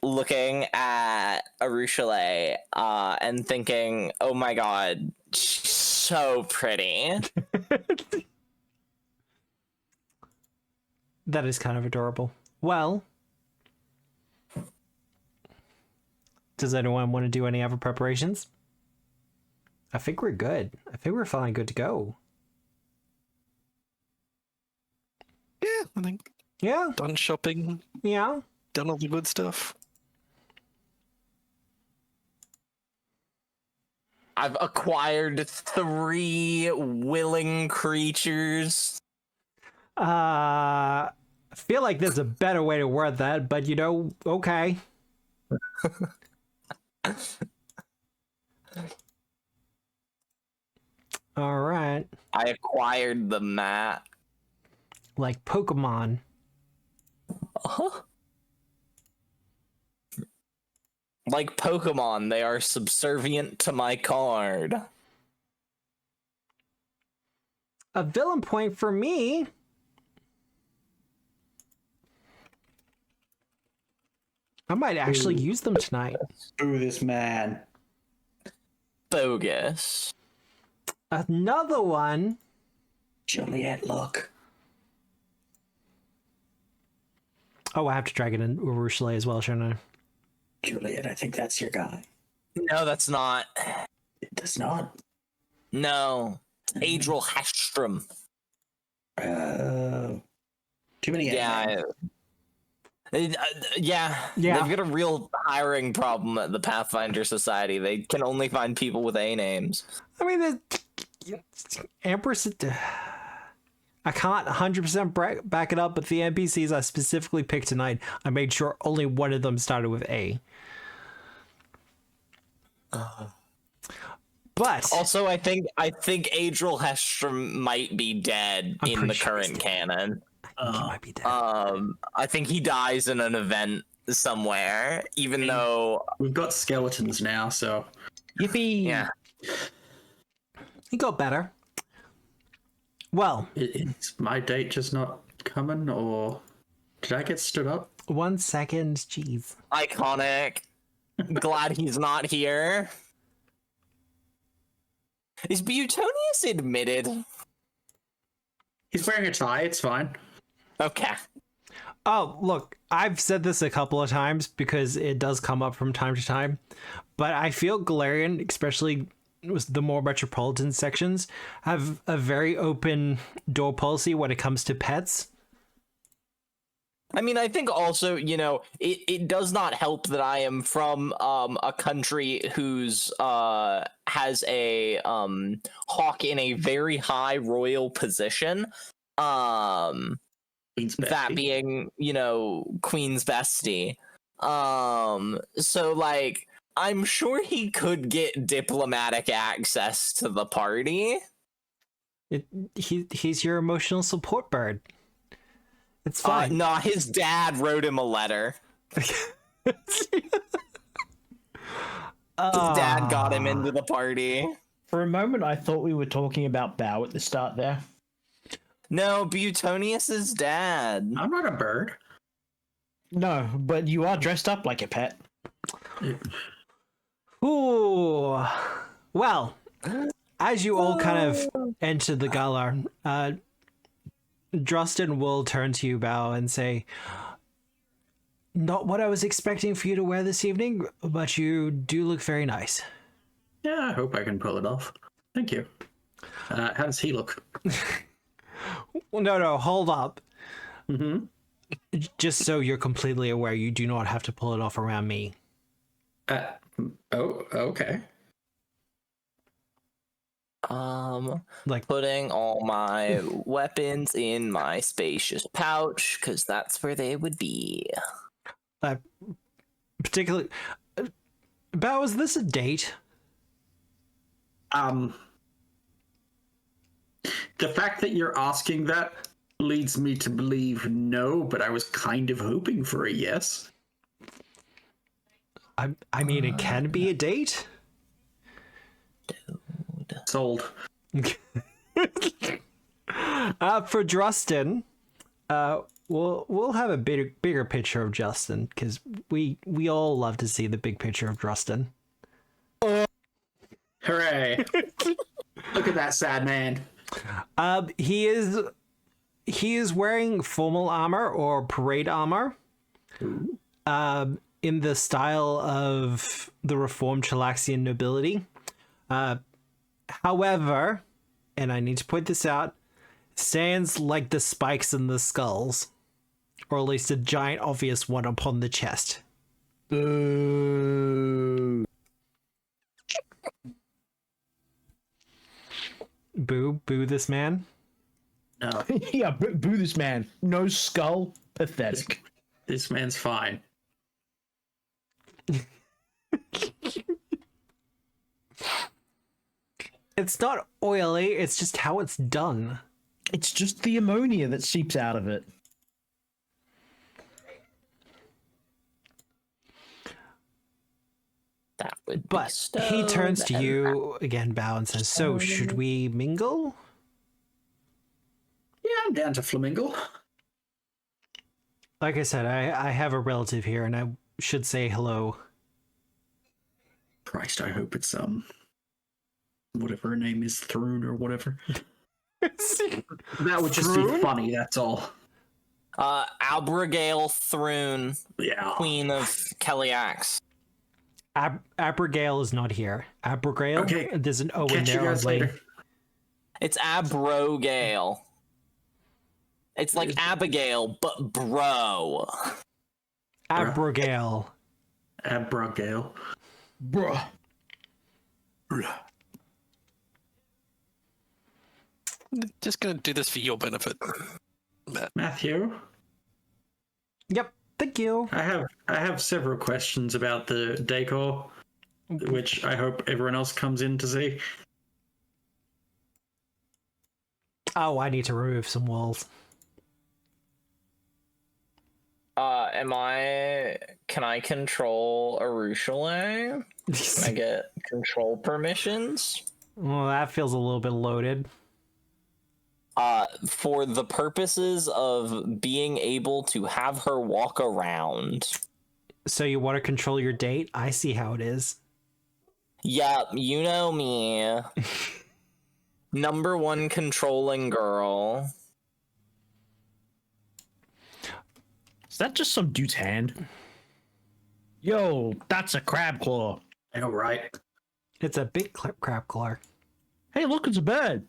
S3: looking at Arushale and thinking, oh my god, she's so pretty.
S1: That is kind of adorable. Well, does anyone want to do any other preparations? I think we're good. I think we're finally good to go.
S4: Yeah, I think
S1: Yeah.
S4: done shopping,
S1: Yeah.
S4: done all the good stuff.
S3: I've acquired 3 willing creatures.
S1: I feel like there's a better way to word that, but you know, okay. All right.
S3: I acquired the mat.
S1: Like Pokemon.
S3: Uh-huh. Like Pokemon, they are subservient to my card.
S1: A villain point for me. I might actually use them tonight.
S5: Screw this man.
S3: Bogus.
S1: Another one.
S5: Juliet, look.
S1: Oh, I have to drag it in Urushale as well, shouldn't I?
S5: Juliet, I think that's your guy.
S3: No, that's not.
S5: It does not.
S3: No. Adriel Hestrom.
S5: Too many.
S3: Yeah. Yeah.
S1: Yeah.
S3: They've got a real hiring problem at the Pathfinder Society. They can only find people with A names.
S1: I mean, Empress. I can't 100% back it up, but the NPCs I specifically picked tonight, I made sure only one of them started with A. But
S3: also, I think Adriel Hestrom might be dead in the current canon.
S1: he might be dead.
S3: I think he dies in an event somewhere, even though
S5: We've got skeletons now, so.
S2: Yippee!
S3: yeah.
S1: He got better. Well,
S5: Is my date just not coming, or did I get stood up?
S1: 1 second. Jeez.
S3: Iconic. Glad he's not here. Is Butonius admitted?
S5: He's wearing a tie, it's fine.
S3: Okay.
S1: Oh, look, I've said this a couple of times because it does come up from time to time, but I feel Galarian, especially with the more metropolitan sections, have a very open door policy when it comes to pets.
S3: I mean, I think also, it does not help that I am from a country whose has a hawk in a very high royal position. That being, Queen's bestie. So like I'm sure he could get diplomatic access to the party.
S1: He's your emotional support bird. It's fine.
S3: Nah, his dad wrote him a letter. His dad got him into the party.
S2: For a moment, I thought we were talking about Bao at the start there.
S3: No, Butonius's dad.
S5: I'm not a bird.
S2: No, but you are dressed up like a pet.
S1: Ooh. Well, as you all kind of enter the gala, Drustin will turn to you, Bao, and say, "Not what I was expecting for you to wear this evening, but you do look very nice."
S5: Yeah, I hope I can pull it off. Thank you. How does he look?
S1: Well, no, hold up.
S5: Mm-hmm.
S1: Just so you're completely aware, you do not have to pull it off around me.
S5: Okay.
S1: Like,
S3: Putting all my weapons in my spacious pouch, because that's where they would be.
S1: particularly, Bao, is this a date?
S5: The fact that you're asking that leads me to believe no, but I was kind of hoping for a yes.
S1: I mean, it can be a date.
S5: Sold.
S1: For Drustin, we'll have a bigger picture of Justin, because we all love to see the big picture of Drustin.
S5: Hooray! Look at that sad man.
S1: He is wearing formal armor or parade armor. In the style of the reformed Chalaxian nobility. However, and I need to point this out, stands like the spikes in the skulls, or at least a giant obvious one upon the chest.
S2: Boo.
S1: Boo this man.
S5: No,
S2: Yeah, boo this man. No skull. Pathetic.
S5: this man's fine.
S1: It's not oily, it's just how it's done.
S2: It's just the ammonia that seeps out of it.
S3: That would
S1: But
S3: be
S1: he turns to
S3: stone
S1: you again, Bao, and says, "So, should we mingle?"
S5: Yeah, I'm down to flamingo.
S1: Like I said, I have a relative here, and I should say hello.
S5: Christ, I hope it's whatever her name is, Thrune or whatever. That would just be
S1: Thrune?
S5: funny, that's all.
S3: Abigail Thrune,
S5: Yeah.
S3: Queen of Keliax.
S1: Abigail is not here. Abigail?
S5: Okay.
S1: There's an O in
S5: Catch you
S1: there.
S5: guys
S1: Only.
S5: later.
S3: It's Abrogale. It's like Abigail, but bro.
S1: Abigail.
S5: Abrogale.
S2: Bruh.
S4: Just gonna do this for your benefit.
S5: Matthew,
S1: Yep. Thank you.
S5: I have several questions about the decor, which I hope everyone else comes in to see.
S1: Oh, I need to remove some walls.
S3: Can I control Arushale? Can I get control permissions?
S1: Well, that feels a little bit loaded.
S3: For the purposes of being able to have her walk around.
S1: So you want to control your date? I see how it is.
S3: Yep, you know me. Number one controlling girl.
S2: Is that just some dude's hand? Yo, that's a crab claw.
S5: I know, right?
S1: It's a big crab claw.
S2: Hey, look, it's a bird.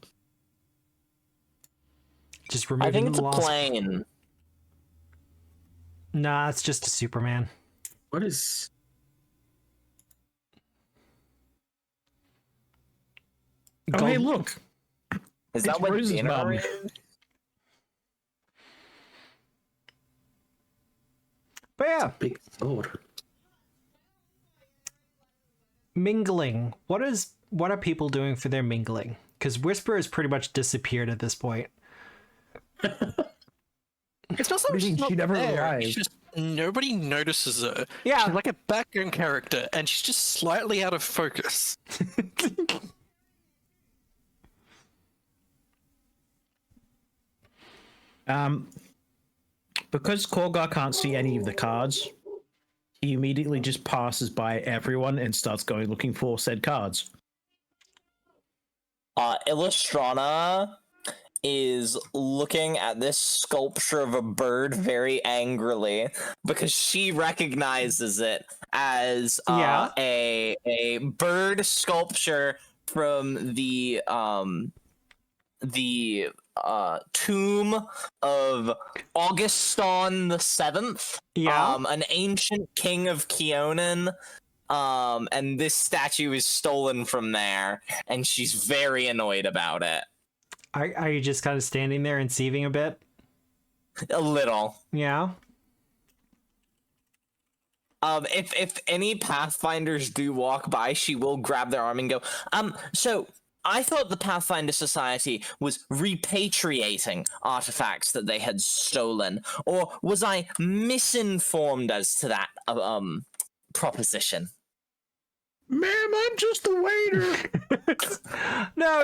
S1: Just
S3: I
S1: removing
S3: think it's
S1: the
S3: a
S1: walls.
S3: plane.
S1: Nah, it's just a Superman.
S5: What is?
S2: Oh, hey,
S1: Gold-
S2: look.
S3: Is that
S2: It's
S3: what
S2: Rose's
S3: dinner
S2: mum.
S3: is?
S1: But yeah,
S5: Big sword.
S1: mingling. What are people doing for their mingling? Because Whisper has pretty much disappeared at this point.
S4: It's not so
S2: What do you
S4: much
S2: think? She
S4: not
S2: never
S4: there.
S2: arrived.
S4: It's just nobody notices her.
S1: Yeah.
S4: She's like a background character, and she's just slightly out of focus.
S2: Because Khorgar can't see any of the cards, he immediately just passes by everyone and starts going looking for said cards.
S3: Illustrana is looking at this sculpture of a bird very angrily because she recognizes it as a bird sculpture from the tomb of Auguston the Seventh, an ancient king of Keonan. And this statue is stolen from there, and she's very annoyed about it.
S1: Are you just kind of standing there and seething a bit?
S3: A little.
S1: Yeah.
S3: If any Pathfinders do walk by, she will grab their arm and go, so I thought the Pathfinder Society was repatriating artifacts that they had stolen, or was I misinformed as to that proposition?
S2: Ma'am, I'm just the waiter.
S1: No,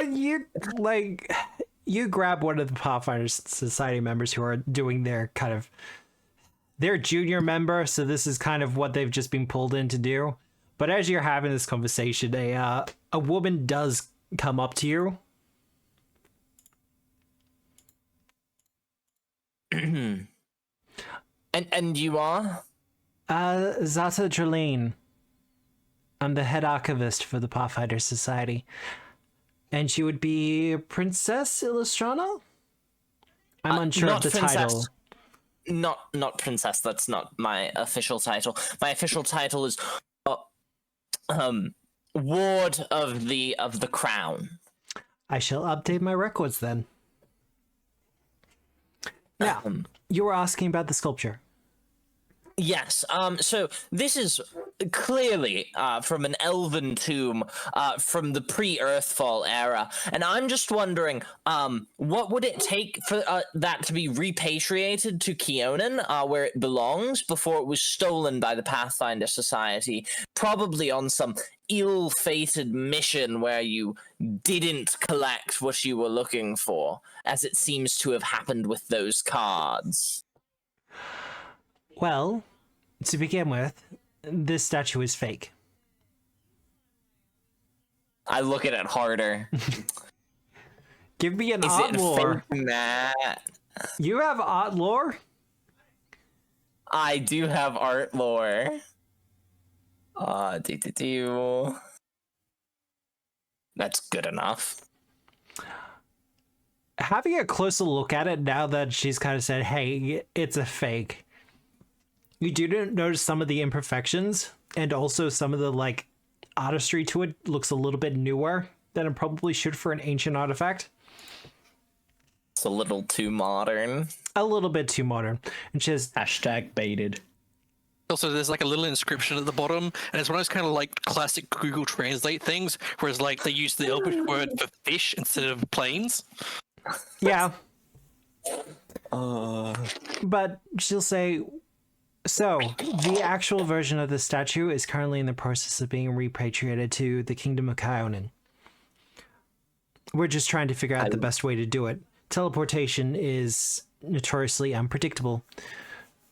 S1: you grab one of the Pathfinder Society members who are doing their they're junior member, so this is kind of what they've just been pulled in to do. But as you're having this conversation, a woman does come up to you.
S3: And you are?
S1: Zata Drelene. I'm the head archivist for the Pathfinder Society. And she would be Princess Illustrana? I'm unsure of the title.
S3: Not princess. That's not my official title. My official title is ward of the crown.
S1: I shall update my records then. Now, you were asking about the sculpture.
S3: Yes. So this is clearly from an elven tomb from the pre-Earthfall era, and I'm just wondering, what would it take for that to be repatriated to Keonan, where it belongs, before it was stolen by the Pathfinder Society? Probably on some ill-fated mission where you didn't collect what you were looking for, as it seems to have happened with those cards.
S1: Well, to begin with, this statue is fake.
S3: I look at it harder.
S1: Give me an
S3: Is
S1: art
S3: it
S1: lore.
S3: fake, Matt?
S1: You have art lore?
S3: I do have art lore. That's good enough.
S1: Having a closer look at it now that she's kind of said, hey, it's a fake. You do notice some of the imperfections, and also some of the artistry to it looks a little bit newer than it probably should for an ancient artifact.
S3: It's a little too modern.
S1: A little bit too modern. And she says,
S2: #baited.
S4: Also, there's a little inscription at the bottom, and it's one of those kind of classic Google Translate things, whereas they use the Elvish word for fish instead of planes.
S1: yeah. But she'll say, so the actual version of the statue is currently in the process of being repatriated to the Kingdom of Keonan. We're just trying to figure out the best way to do it. Teleportation is notoriously unpredictable.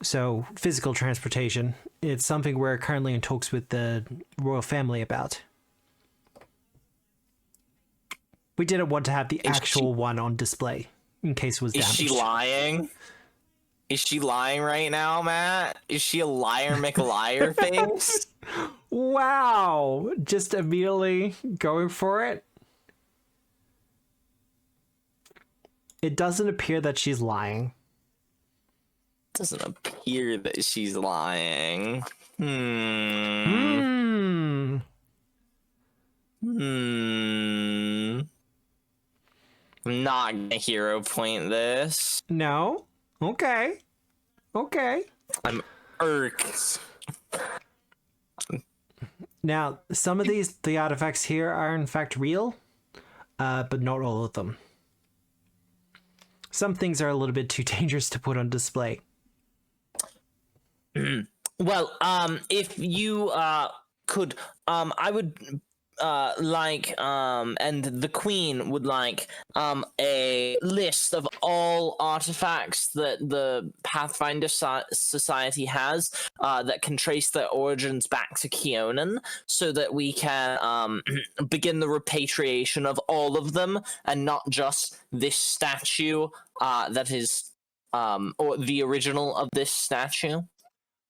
S1: So physical transportation, it's something we're currently in talks with the royal family about. We didn't want to have the actual one on display in case it was damaged.
S3: Is she lying? Is she lying right now, Matt? Is she a liar McLiar face?
S1: Wow! Just immediately going for it. It doesn't appear that she's lying.
S3: Doesn't appear that she's lying. I'm not gonna hero point this.
S1: No? Okay. Okay.
S3: I'm irked.
S1: Now, some of the artifacts here are in fact real, but not all of them. Some things are a little bit too dangerous to put on display.
S3: Well, if you could, I would and the Queen would like a list of all artifacts that the Pathfinder Society has that can trace their origins back to Keonan, so that we can begin the repatriation of all of them, and not just this statue that is or the original of this statue.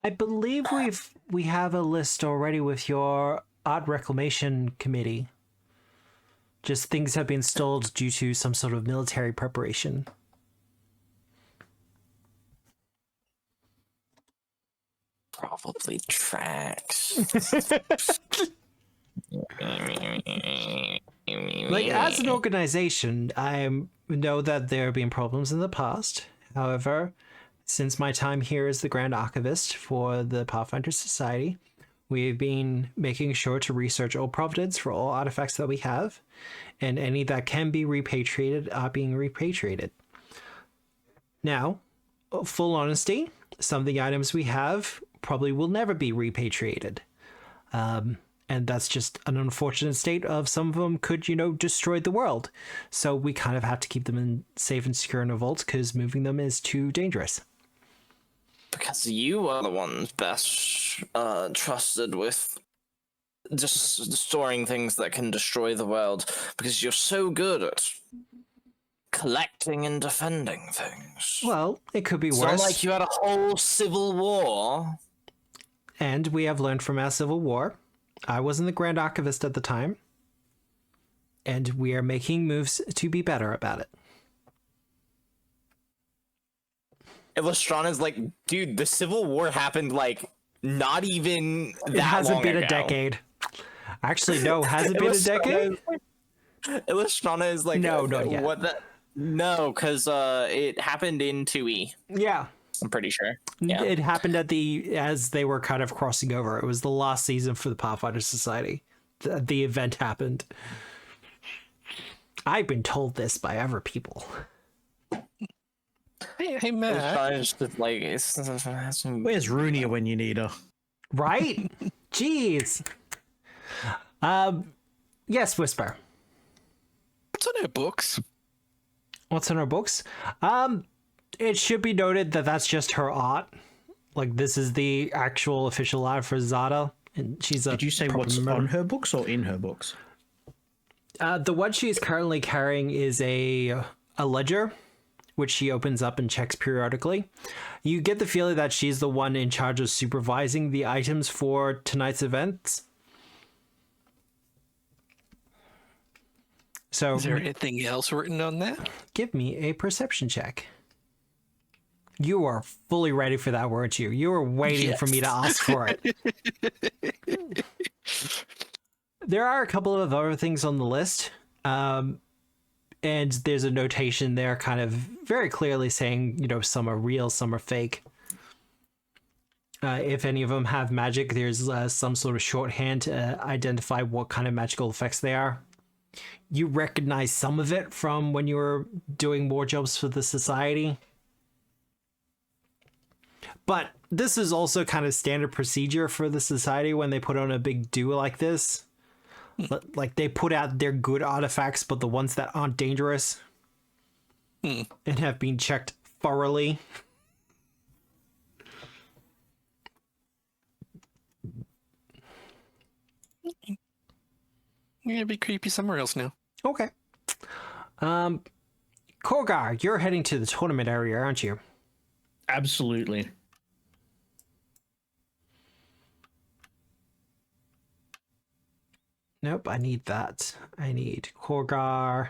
S1: I believe we have a list already with your art reclamation committee. Just things have been stalled due to some sort of military preparation.
S3: Probably tracks.
S1: Like, as an organization, I know that there have been problems in the past. However, since my time here as the Grand Archivist for the Pathfinder Society, we've been making sure to research all providence for all artifacts that we have, and any that can be repatriated are being repatriated. Now, full honesty, some of the items we have probably will never be repatriated. And that's just an unfortunate state of some of them could, destroy the world. So we kind of have to keep them safe and secure in a vault because moving them is too dangerous.
S3: Because you are the ones best trusted with just storing things that can destroy the world, because you're so good at collecting and defending things.
S1: Well, it could be
S3: It's
S1: worse.
S3: not like you had a whole civil war.
S1: And we have learned from our civil war. I wasn't the Grand Archivist at the time. And we are making moves to be better about it.
S3: Illustrana's like, dude, the Civil War happened not even that
S1: It hasn't
S3: long
S1: been
S3: ago.
S1: a decade. Actually, no, has it been a decade?
S3: Illustrana is like,
S1: No, not yet.
S3: What the? No, because it happened in 2E.
S1: Yeah.
S3: I'm pretty sure. Yeah.
S1: It happened as they were kind of crossing over. It was the last season for the Pathfinder Society. The event happened. I've been told this by other people.
S4: Hey Matt.
S3: It's just like,
S2: Where's Runia when you need her?
S1: Right? Jeez. Yes, Whisper.
S4: What's on her books?
S1: What's in her books? It should be noted that that's just her art. Like, this is the actual official art for Zada, and she's a.
S2: Did you say
S1: proper
S2: what's
S1: member.
S2: on her books or in her books?
S1: The one she's currently carrying is a ledger, which she opens up and checks periodically. You get the feeling that she's the one in charge of supervising the items for tonight's events. So,
S4: Is there anything else written on that?
S1: give me a perception check. You are fully ready for that, weren't you? You were waiting for me to ask for it. There are a couple of other things on the list. And there's a notation there kind of very clearly saying, some are real, some are fake. If any of them have magic, there's some sort of shorthand to identify what kind of magical effects they are. You recognize some of it from when you were doing more jobs for the society. But this is also kind of standard procedure for the society when they put on a big do like this. Like, they put out their good artifacts, but the ones that aren't dangerous and have been checked thoroughly.
S4: You're gonna be creepy somewhere else now.
S1: Okay. Khorgar, you're heading to the tournament area, aren't you?
S2: Absolutely.
S1: Nope, I need that. I need Khorgar.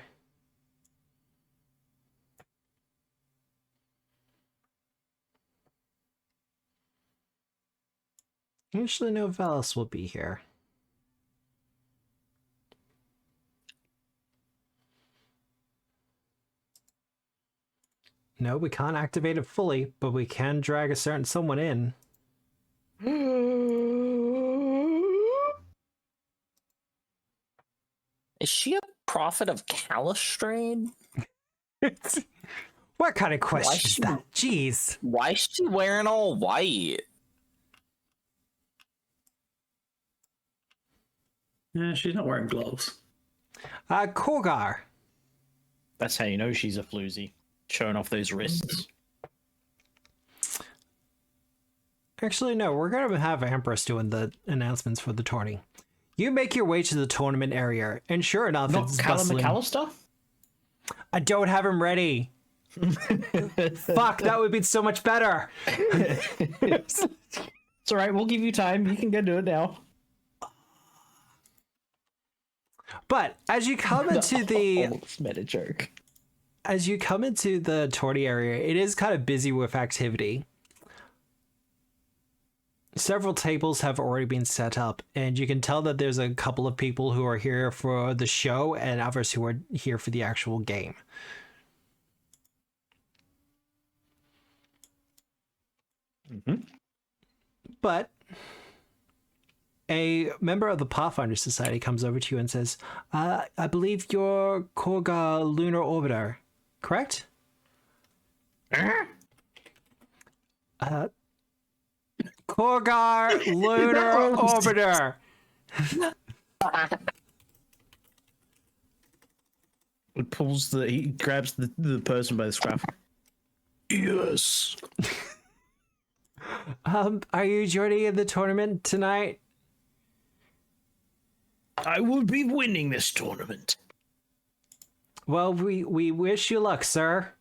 S1: Usually no Velas will be here. No, we can't activate it fully, but we can drag a certain someone in.
S3: Is she a prophet of Calistrade?
S1: What kind of question is that? Jeez.
S3: Why is she wearing all white?
S5: Yeah, she's not wearing gloves.
S1: Khorgar.
S2: That's how you know she's a floozy. Showing off those wrists.
S1: Actually, no, we're going to have Empress doing the announcements for the tourney. You make your way to the tournament area, and sure enough,
S2: Not
S1: it's
S2: Callum
S1: bustling.
S2: McAllister?
S1: I don't have him ready. Fuck, that would be so much better.
S2: It's alright, we'll give you time. You can go do it now.
S1: But as you come into
S2: It's meta joke.
S1: as you come into the tourney area, it is kind of busy with activity. Several tables have already been set up, and you can tell that there's a couple of people who are here for the show and others who are here for the actual game. But a member of the Pathfinder Society comes over to you and says, I believe you're Khorgar Lunar Orbiter, correct? Khorgar Lunar Orbiter.
S2: He grabs the person by the scruff. Yes.
S1: Are you joining in the tournament tonight?
S2: I will be winning this tournament.
S1: Well, we wish you luck, sir.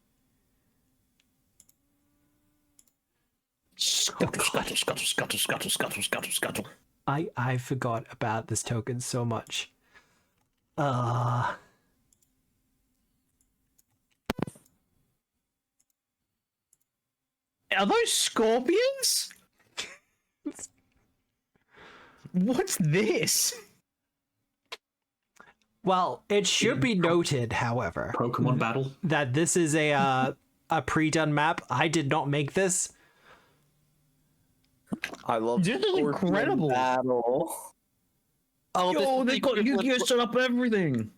S2: Scuttle, scuttle, scuttle, scuttle, scuttle, scuttle, scuttle, scuttle.
S1: I forgot about this token so much.
S2: Are those scorpions? What's this?
S1: Well, it should be noted, however,
S5: Pokemon battle.
S1: that this is a pre-done map. I did not make this.
S3: I love
S2: This is
S3: Scorpion
S2: incredible.
S3: Battle.
S4: Oh,
S2: Yo, they got Yu-Gi-Oh set up and everything.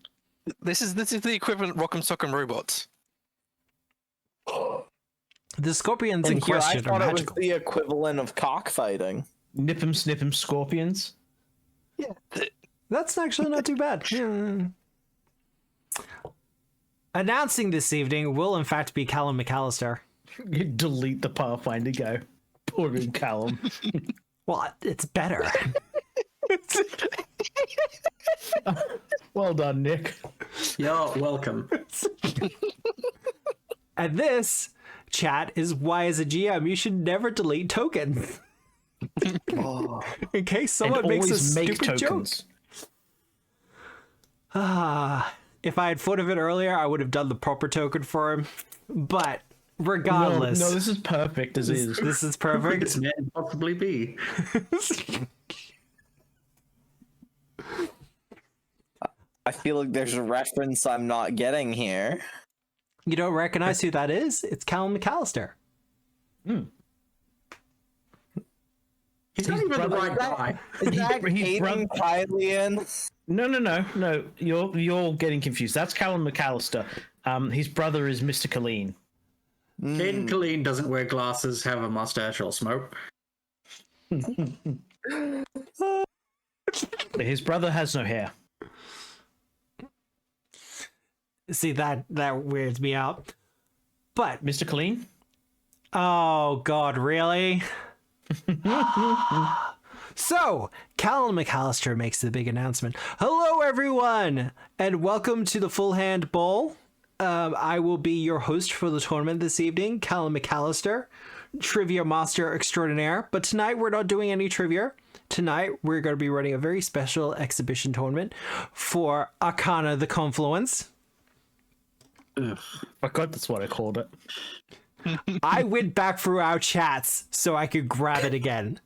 S4: This is the equivalent Rock'em Sock'em robots.
S1: The scorpions in
S3: And here I
S1: question are
S3: thought it was
S1: magical.
S3: the equivalent of cockfighting.
S2: Nip 'em, snip 'em, scorpions.
S1: That's actually not too bad. Yeah. Announcing this evening will in fact be Callum McAllister.
S2: Delete the Pathfinder go. Poor old Callum.
S1: Well, it's better.
S2: Well done, Nick.
S5: You're welcome.
S1: And this, chat, is why as a GM you should never delete tokens. In case someone
S2: And
S1: makes a
S2: always make
S1: stupid
S2: tokens.
S1: joke. If I had thought of it earlier, I would have done the proper token for him. But regardless,
S2: No, this is perfect as is.
S1: this is perfect.
S5: This may possibly be.
S3: I feel like there's a reference I'm not getting here.
S1: You don't recognize who that is? It's Callum McAllister.
S5: He's not even the right guy.
S3: Is that
S2: he's
S3: Aiden quietly in?
S2: No. You're getting confused. That's Callum McAllister. His brother is Mr. Colleen.
S5: Caden Colleen doesn't wear glasses, have a mustache, or smoke.
S2: His brother has no hair.
S1: See, that weirds me out. But,
S2: Mr. Colleen?
S1: oh god, really? So, Callum McAllister makes the big announcement. Hello, everyone, and welcome to the Full Hand Bowl. I will be your host for the tournament this evening, Callum McAllister, Trivia Master Extraordinaire. But tonight, we're not doing any trivia. Tonight, we're going to be running a very special exhibition tournament for Arcana the Confluence.
S2: I God, that's what I called it.
S1: I went back through our chats so I could grab it again.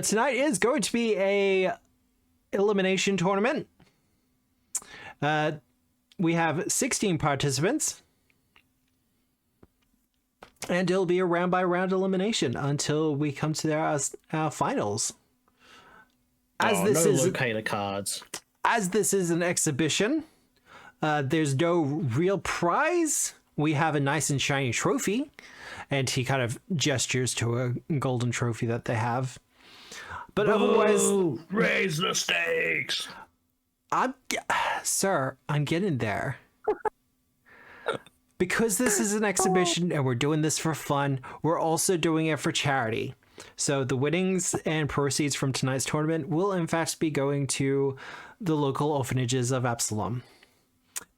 S1: Tonight is going to be a elimination tournament. We have 16 participants. And it'll be a round by round elimination until we come to our finals. As this
S2: no
S1: is
S2: locator cards.
S1: As this is an exhibition, there's no real prize. We have a nice and shiny trophy, and he kind of gestures to a golden trophy that they have. But otherwise,
S2: raise the stakes.
S1: Sir, I'm getting there. Because this is an exhibition and we're doing this for fun, we're also doing it for charity. So the winnings and proceeds from tonight's tournament will in fact be going to the local orphanages of Absalom,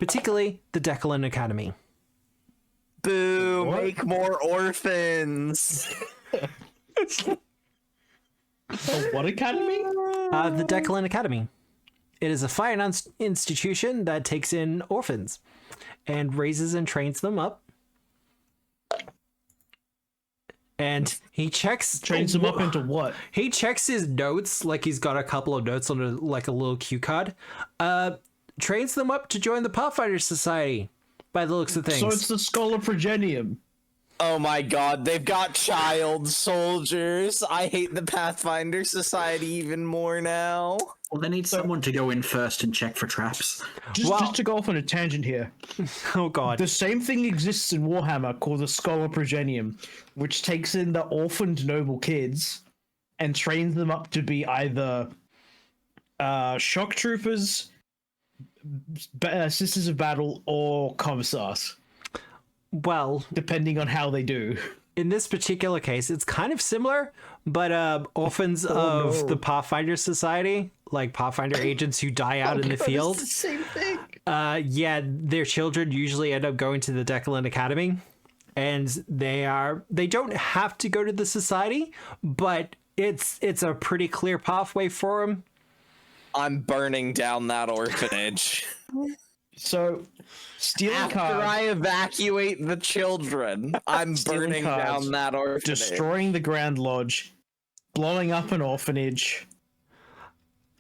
S1: particularly the Declan Academy.
S3: Boo! What? Make more orphans.
S2: What academy?
S1: The Declan Academy. It is a fine institution that takes in orphans and raises and trains them up. And he
S2: trains them up into what?
S1: He checks his notes, like he's got a couple of notes on a little cue card. Trains them up to join the Pathfinder Society, by the looks of things.
S2: So it's the Scholar Progenium.
S3: Oh my god, they've got child soldiers. I hate the Pathfinder Society even more now.
S5: Well, they need someone to go in first and check for traps.
S2: Just to go off on a tangent here.
S1: Oh god.
S2: The same thing exists in Warhammer called the Scholar Progenium, which takes in the orphaned noble kids and trains them up to be either shock troopers, sisters of battle, or commissars.
S1: Well,
S2: depending on how they do.
S1: In this particular case, it's kind of similar, but orphans of the Pathfinder Society, like Pathfinder agents who die out in the field.
S2: It's the same thing.
S1: Yeah, their children usually end up going to the Declan Academy, and they don't have to go to the society, but it's a pretty clear pathway for them.
S3: I'm burning down that orphanage.
S2: So, stealing
S3: after
S2: cards,
S3: I evacuate the children, I'm burning down that orphanage.
S2: Destroying the Grand Lodge, blowing up an orphanage.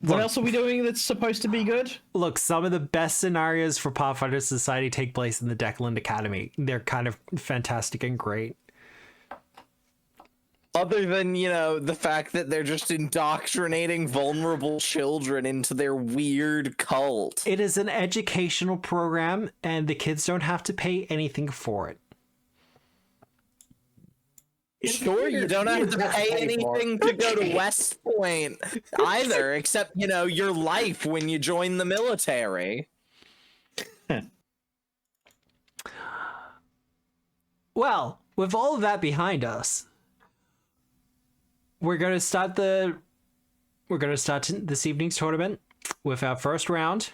S2: What else are we doing that's supposed to be good?
S1: Look, some of the best scenarios for Pathfinder Society take place in the Declan Academy. They're kind of fantastic and great.
S3: Other than, the fact that they're just indoctrinating vulnerable children into their weird cult.
S1: It is an educational program, and the kids don't have to pay anything for it.
S3: Sure, you don't have to pay anything to go to West Point either, except, your life when you join the military.
S1: Well, with all of that behind us, we're going to start this evening's tournament with our first round.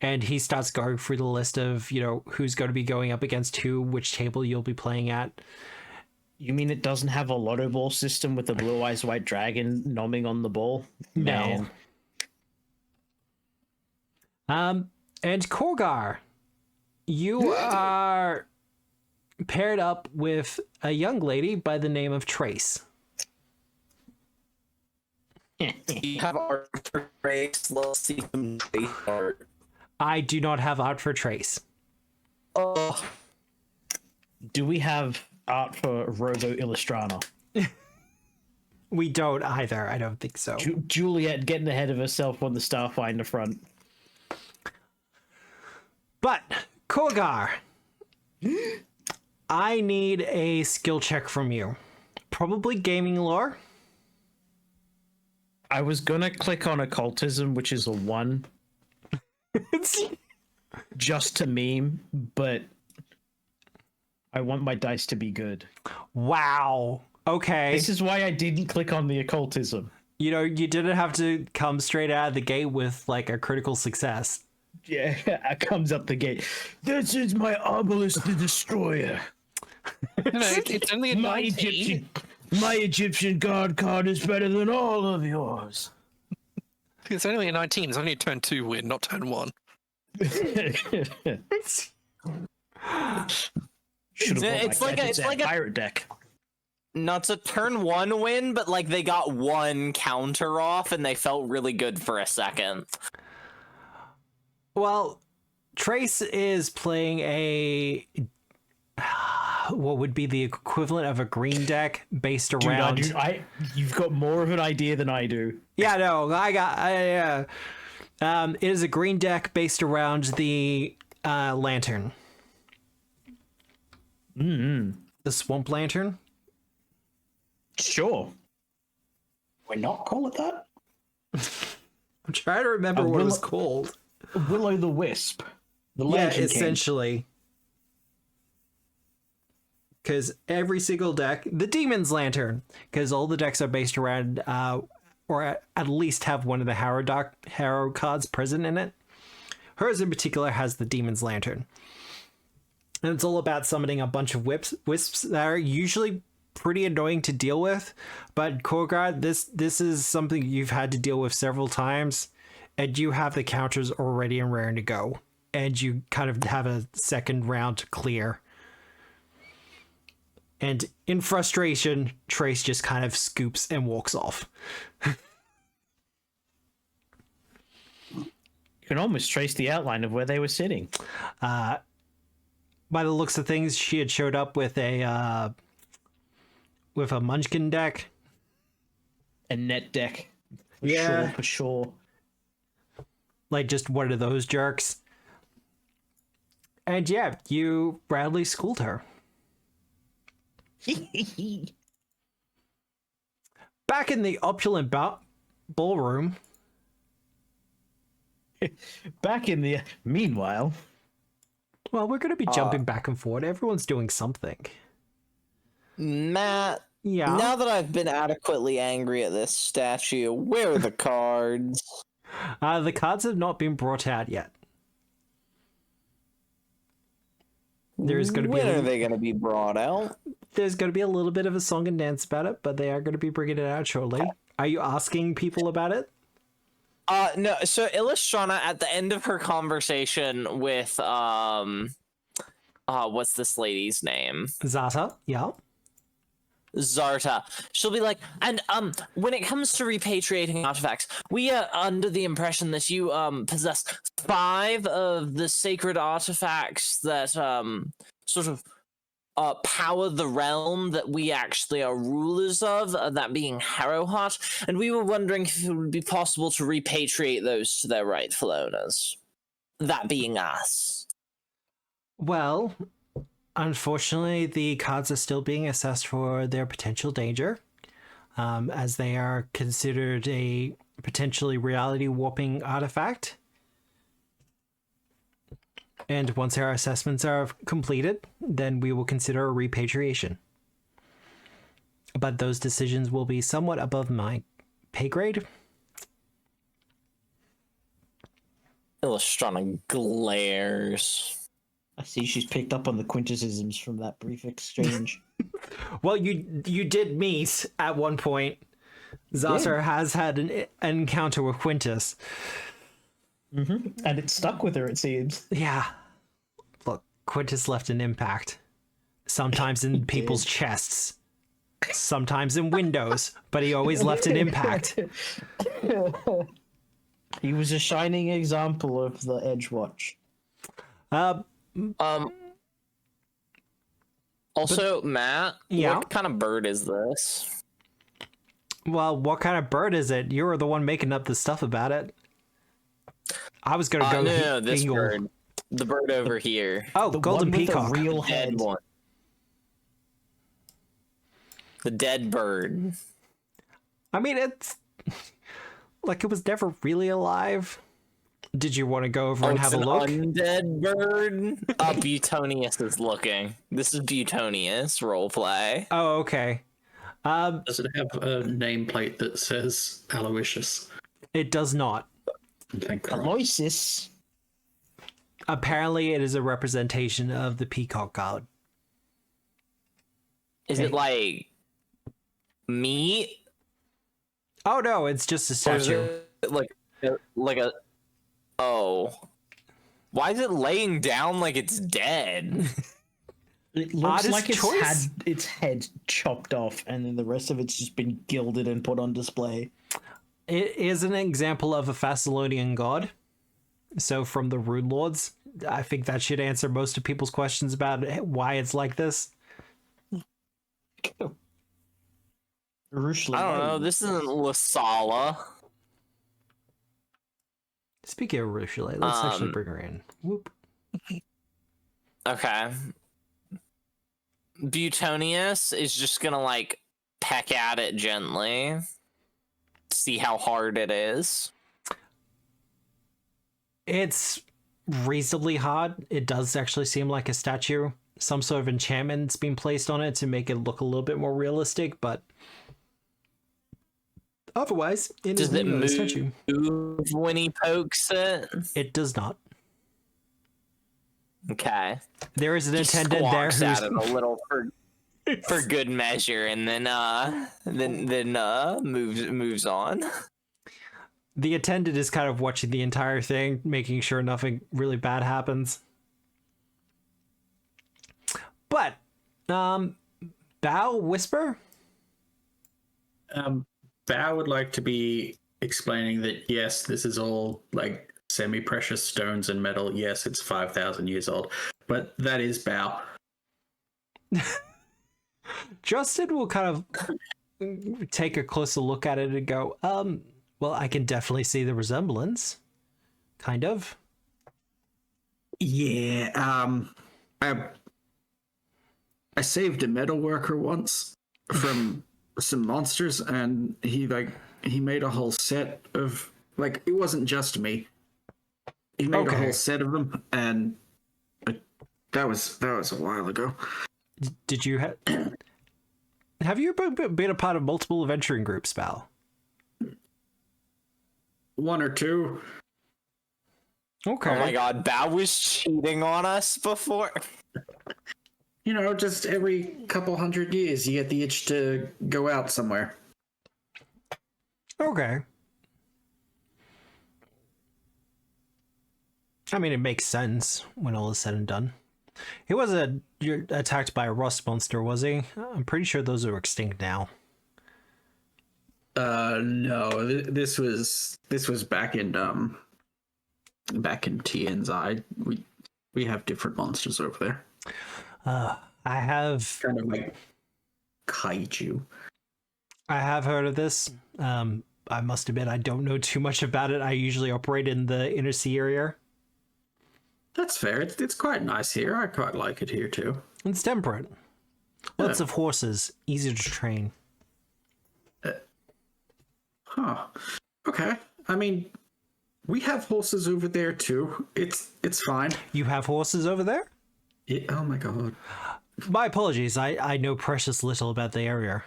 S1: And he starts going through the list of, who's going to be going up against who, which table you'll be playing at.
S2: You mean it doesn't have a lotto ball system with a blue eyes white dragon nomming on the ball? Man.
S1: No. And Khorgar, you are paired up with a young lady by the name of Trace.
S3: You have art for Trace. Let's see some Trace art.
S1: I do not have art for Trace.
S3: Oh.
S2: Do we have art for Robo Illustrana?
S1: We don't either. I don't think so.
S2: Juliet getting ahead of herself on the Starfinder front.
S1: But, Khorgar, I need a skill check from you. Probably gaming lore.
S2: I was gonna click on occultism, which is a 1. Just to meme, but I want my dice to be good.
S1: Wow. Okay.
S2: This is why I didn't click on the occultism.
S1: You didn't have to come straight out of the gate with like a critical success.
S2: Yeah, it comes up the gate. This is my obelisk the destroyer.
S4: It's only a 19.
S2: My Egyptian god card is better than all of yours.
S4: It's only a 19. It's only a turn 2 win, not turn 1.
S2: Should have
S3: It's like a
S2: pirate deck.
S3: No, it's a turn 1 win, but like they got 1 counter off and they felt really good for a second.
S1: Well, Trace is playing a what would be the equivalent of a green deck based around.
S2: Dude, you've got more of an idea than I do.
S1: Yeah, no, it is a green deck based around the lantern. The swamp lantern.
S2: Sure.
S5: Why not call it that?
S1: I'm trying to remember what it was called.
S2: Willow the Wisp. The
S1: Yeah,
S2: Lantern King.
S1: essentially. Because every single deck, the Demon's Lantern, because all the decks are based around, or at least have one of the Harrow cards present in it. Hers in particular has the Demon's Lantern. And it's all about summoning a bunch of wisps that are usually pretty annoying to deal with. But Khorgar, this is something you've had to deal with several times, and you have the counters already and raring to go. And you kind of have a second round to clear. And in frustration, Trace just kind of scoops and walks off.
S2: You can almost trace the outline of where they were sitting.
S1: By the looks of things, she had showed up with a Munchkin deck.
S2: A net deck. For sure.
S1: Like just one of those jerks. And yeah, you Bradley schooled her. Back in the opulent ballroom.
S2: Back in the meanwhile.
S1: Well, we're going to be jumping back and forth. Everyone's doing something.
S3: Matt,
S1: Yeah.
S3: now that I've been adequately angry at this statue, where are the cards?
S1: The cards have not been brought out yet. There's going to be
S3: When are they going to be brought out?
S1: There's going to be a little bit of a song and dance about it, but they are going to be bringing it out shortly. Are you asking people about it?
S3: No. So Illustrana, at the end of her conversation with what's this lady's name?
S1: Zata, yeah.
S3: Zarta. She'll be like, and when it comes to repatriating artifacts, we are under the impression that you possess 5 of the sacred artifacts that sort of power the realm that we actually are rulers of, that being Harrowheart, and we were wondering if it would be possible to repatriate those to their rightful owners. That being us.
S1: Well, unfortunately, the cards are still being assessed for their potential danger, as they are considered a potentially reality warping artifact. And once our assessments are completed, then we will consider a repatriation. But those decisions will be somewhat above my pay grade.
S3: Illustrana glares.
S2: I see she's picked up on the quintessisms from that brief exchange.
S1: Well, you did meet at one point. Zasser has had an encounter with Quintus.
S2: Mm-hmm. And it stuck with her, it seems.
S1: Yeah. Look, Quintus left an impact. Sometimes in people's chests. Sometimes in windows. But he always left an impact.
S2: He was a shining example of the Edgewatch.
S3: Also, Matt,
S1: Yeah?
S3: what kind of bird is this?
S1: Well, what kind of bird is it? You were the one making up the stuff about it. I was gonna go.
S3: No, this
S1: eagle.
S3: bird. The bird over here.
S1: Oh,
S2: The
S1: golden
S2: one with
S1: peacock.
S2: the real
S3: Dead
S2: head.
S3: one. The dead bird.
S1: I mean, it's like it was never really alive. Did you want to go over and have a look?
S3: Undead bird. Butonius is looking. This is Butonius roleplay.
S1: Oh, okay.
S5: Does it have a nameplate that says Aloysius?
S1: It does not.
S5: Thank God.
S2: Aloysius.
S1: Apparently, it is a representation of the peacock god.
S3: Is it like meat?
S1: Oh no, it's just a
S3: Or is
S1: statue.
S3: it like a oh. Why is it laying down like it's dead?
S2: It looks
S1: Oddest
S2: like it's
S1: choice?
S2: had its head chopped off, and then the rest of it's just been gilded and put on display.
S1: It is an example of a Thessalonian god. So from the Rune Lords, I think that should answer most of people's questions about why it's like this.
S2: Rushly,
S3: I don't know. This isn't Lasala.
S1: Speaking of Rushale, let's actually bring her in. Whoop.
S3: Okay. Butonius is just gonna like peck at it gently. See how hard it is.
S1: It's reasonably hard. It does actually seem like a statue. Some sort of enchantment's been placed on it to make it look a little bit more realistic, but otherwise, it is
S3: Does it
S1: a statue.
S3: move when he pokes it?
S1: It does not.
S3: Okay.
S1: There is an
S3: He
S1: attendant there
S3: squawks
S1: who's
S3: at it a little for good measure, and then moves on.
S1: the attendant is kind of watching the entire thing, making sure nothing really bad happens. But, Bow, Whisper?
S5: Bao would like to be explaining that, yes, this is all like semi-precious stones and metal. Yes, it's 5,000 years old, but that is Bao.
S1: Justin will kind of take a closer look at it and go, well, I can definitely see the resemblance. Kind of.
S5: Yeah, I saved a metal worker once from some monsters, and he made a whole set of, like, it wasn't just me. He made a whole set of them, and that was a while ago.
S1: Did you have you been a part of multiple adventuring groups, Val?
S5: One or two.
S1: Okay.
S3: Oh my god, Bao was cheating on us before.
S5: You know, just every couple hundred years, you get the itch to go out somewhere.
S1: Okay. I mean, it makes sense when all is said and done. He was attacked by a rust monster, was he? I'm pretty sure those are extinct now.
S5: No, this was back in TNZ. We have different monsters over there.
S1: I have
S5: Kind of like kaiju.
S1: I have heard of this. I must admit I don't know too much about it. I usually operate in the inner sea area.
S5: That's fair. It's quite nice here. I quite like it here too.
S1: It's temperate. Lots of horses, easy to train.
S5: Huh. Okay. I mean, we have horses over there too. It's fine.
S1: You have horses over there?
S5: Yeah, oh my god.
S1: My apologies. I know precious little about the area.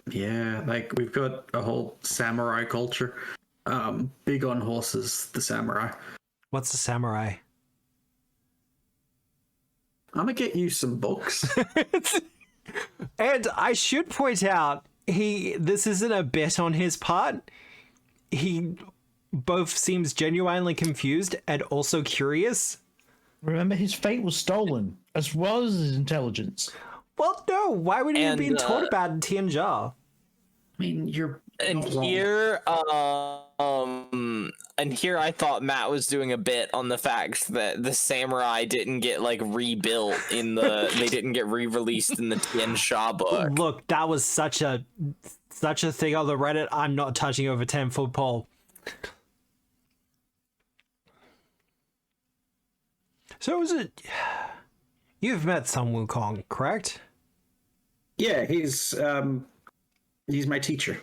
S5: Yeah, like we've got a whole samurai culture. Big on horses, the samurai.
S1: What's a samurai?
S5: I'm gonna get you some books.
S1: And I should point out, this isn't a bet on his part. He both seems genuinely confused and also curious.
S2: Remember, his fate was stolen, as well as his intelligence.
S1: Well, no. Why would he have
S3: And,
S1: been taught about in Tianjia?
S5: I mean, you're
S3: And
S5: not wrong.
S3: here I thought Matt was doing a bit on the fact that the samurai didn't get like rebuilt they didn't get re-released in the Tian Sha book.
S1: Look, that was such a thing on the Reddit. I'm not touching over 10-foot pole. So is it? You've met Sun Wukong, correct?
S5: Yeah, he's my teacher.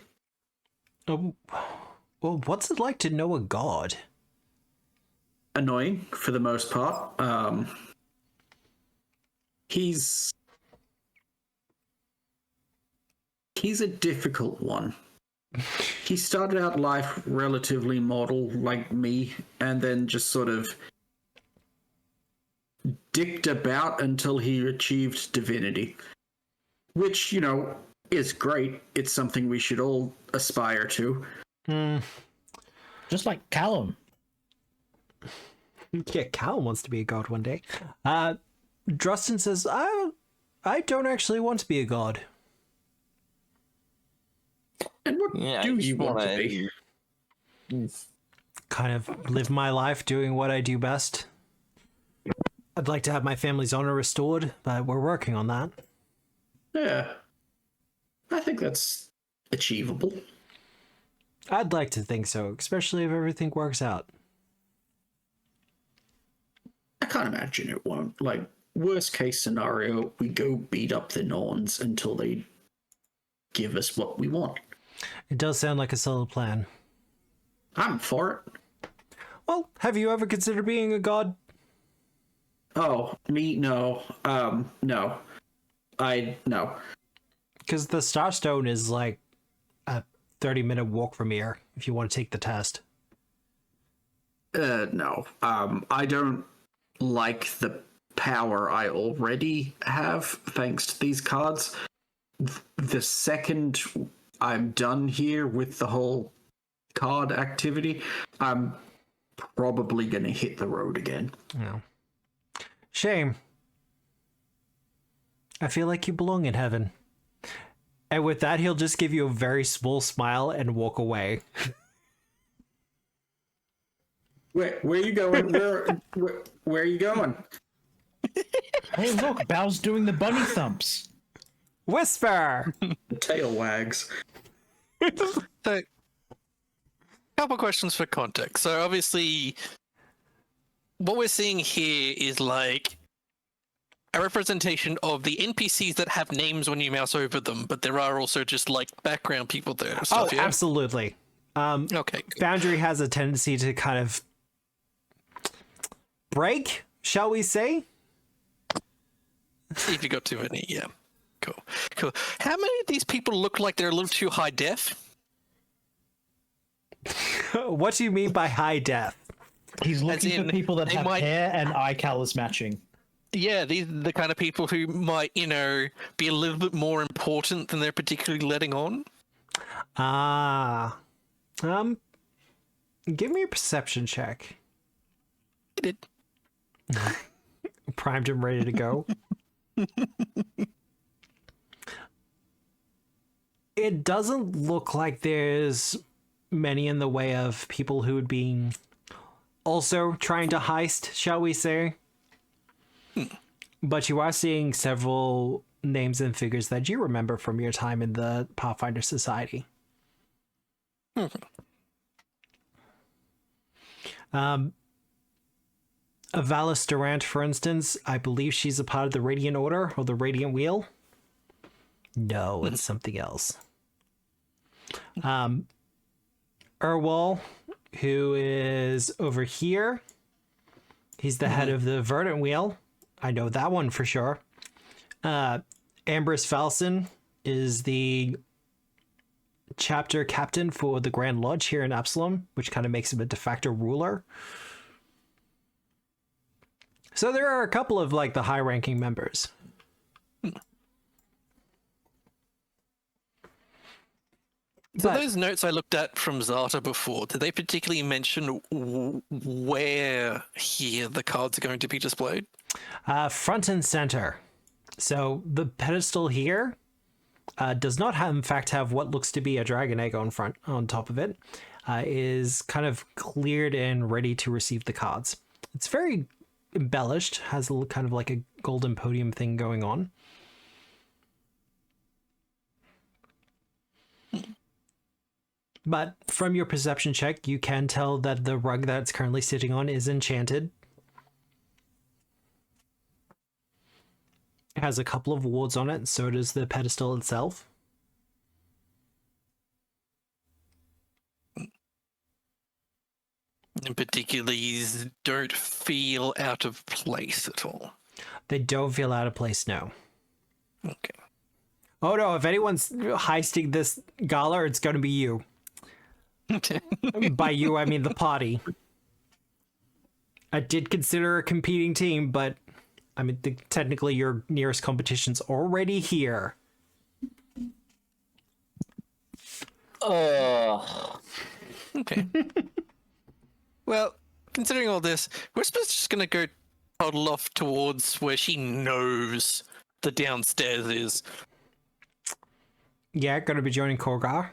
S1: Well, what's it like to know a god?
S5: Annoying for the most part. He's a difficult one. He started out life relatively mortal like me, and then just sort of dicked about until he achieved divinity. Which, you know, is great. It's something we should all aspire to.
S2: Just like Callum.
S1: Yeah, Cal wants to be a god one day. Drustin says, I don't actually want to be a god.
S5: And what do you want to be?
S1: Kind of live my life doing what I do best. I'd like to have my family's honor restored, but we're working on that.
S5: Yeah. I think that's achievable.
S1: I'd like to think so, especially if everything works out.
S5: I can't imagine it won't. Like, worst case scenario, we go beat up the Norns until they give us what we want.
S1: It does sound like a solid plan.
S5: I'm for it.
S1: Well, have you ever considered being a god?
S5: Oh, me? No. No. No.
S1: Because the Starstone is like a 30-minute walk from here, if you want to take the test.
S5: No. I don't like the power I already have thanks to these cards. The second I'm done here with the whole card activity, I'm probably going to hit the road again.
S1: No. Shame. I feel like you belong in heaven. And with that, he'll just give you a very small smile and walk away.
S5: Where are you going? Where are you going?
S2: Hey, look, Bao's doing the bunny thumps.
S1: Whisper!
S5: The tail wags.
S4: So, couple questions for context. So obviously, what we're seeing here is like a representation of the NPCs that have names when you mouse over them, but there are also just like background people there. And stuff,
S1: Oh,
S4: yeah?
S1: absolutely.
S4: Okay. Good.
S1: Foundry has a tendency to kind of break, shall we say?
S4: If you got too many, yeah. Cool. How many of these people look like they're a little too high def?
S1: What do you mean by high def?
S2: He's looking for people that have
S4: might...
S2: hair and eye colors matching.
S4: Yeah, these are the kind of people who might, be a little bit more important than they're particularly letting on.
S1: Give me a perception check.
S4: I did.
S1: Primed him, ready to go. It doesn't look like there's many in the way of people who would be also trying to heist, shall we say. But you are seeing several names and figures that you remember from your time in the Pathfinder Society. Avalis Durant, for instance, I believe she's a part of the Radiant Order or the Radiant Wheel. No, it's something else. Urwal, who is over here. He's the head of the Verdant Wheel. I know that one for sure. Ambrose Falson is the chapter captain for the Grand Lodge here in Absalom, which kind of makes him a de facto ruler. So there are a couple of like the high-ranking members.
S4: So those notes I looked at from Zata before, did they particularly mention where here the cards are going to be displayed?
S1: Front and center. So the pedestal here does not have, in fact, have what looks to be a dragon egg on top of it. Is kind of cleared and ready to receive the cards. It's very embellished, has a kind of like a golden podium thing going on. But from your perception check, you can tell that the rug that it's currently sitting on is enchanted. It has a couple of wards on it, and so does the pedestal itself.
S4: In particular, these don't feel out of place at all.
S1: They don't feel out of place, no.
S4: Okay.
S1: Oh no, if anyone's heisting this gala, it's going to be you. By you, I mean the party. I did consider a competing team, but I mean, technically your nearest competition's already here.
S4: Okay. Well, considering all this, we're supposed to just going to go toddle off towards where she knows the downstairs is.
S1: Yeah, gonna be joining Khorgar.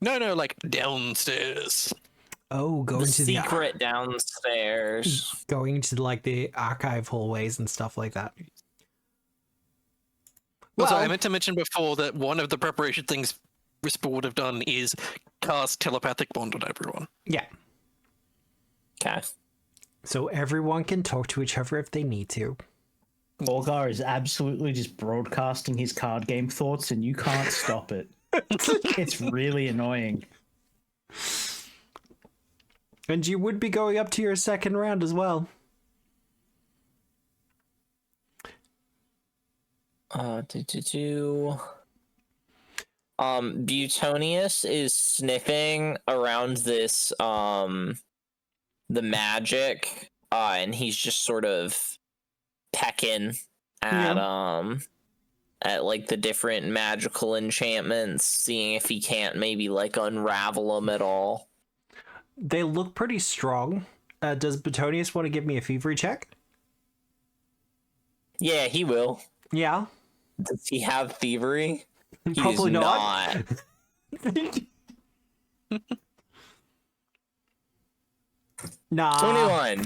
S4: No, like downstairs.
S1: Oh,
S3: The
S1: going to
S3: secret downstairs.
S1: going to like the archive hallways and stuff like that.
S4: Also, I
S1: Well-
S4: meant to mention before that one of the preparation things Whisper would have done is cast telepathic bond on everyone.
S1: Yeah.
S3: Okay.
S1: So everyone can talk to each other if they need to.
S2: Khorgar is absolutely just broadcasting his card game thoughts, and you can't stop it. It's really annoying.
S1: And you would be going up to your second round as well.
S3: Butonius is sniffing around this the magic, and he's just sort of pecking at like the different magical enchantments, seeing if he can't maybe like unravel them at all.
S1: They look pretty strong. Does Betonius want to give me a thievery check?
S3: Yeah, he will.
S1: Yeah.
S3: Does he have thievery? He
S1: Probably
S3: does
S1: not. Nah.
S3: 21.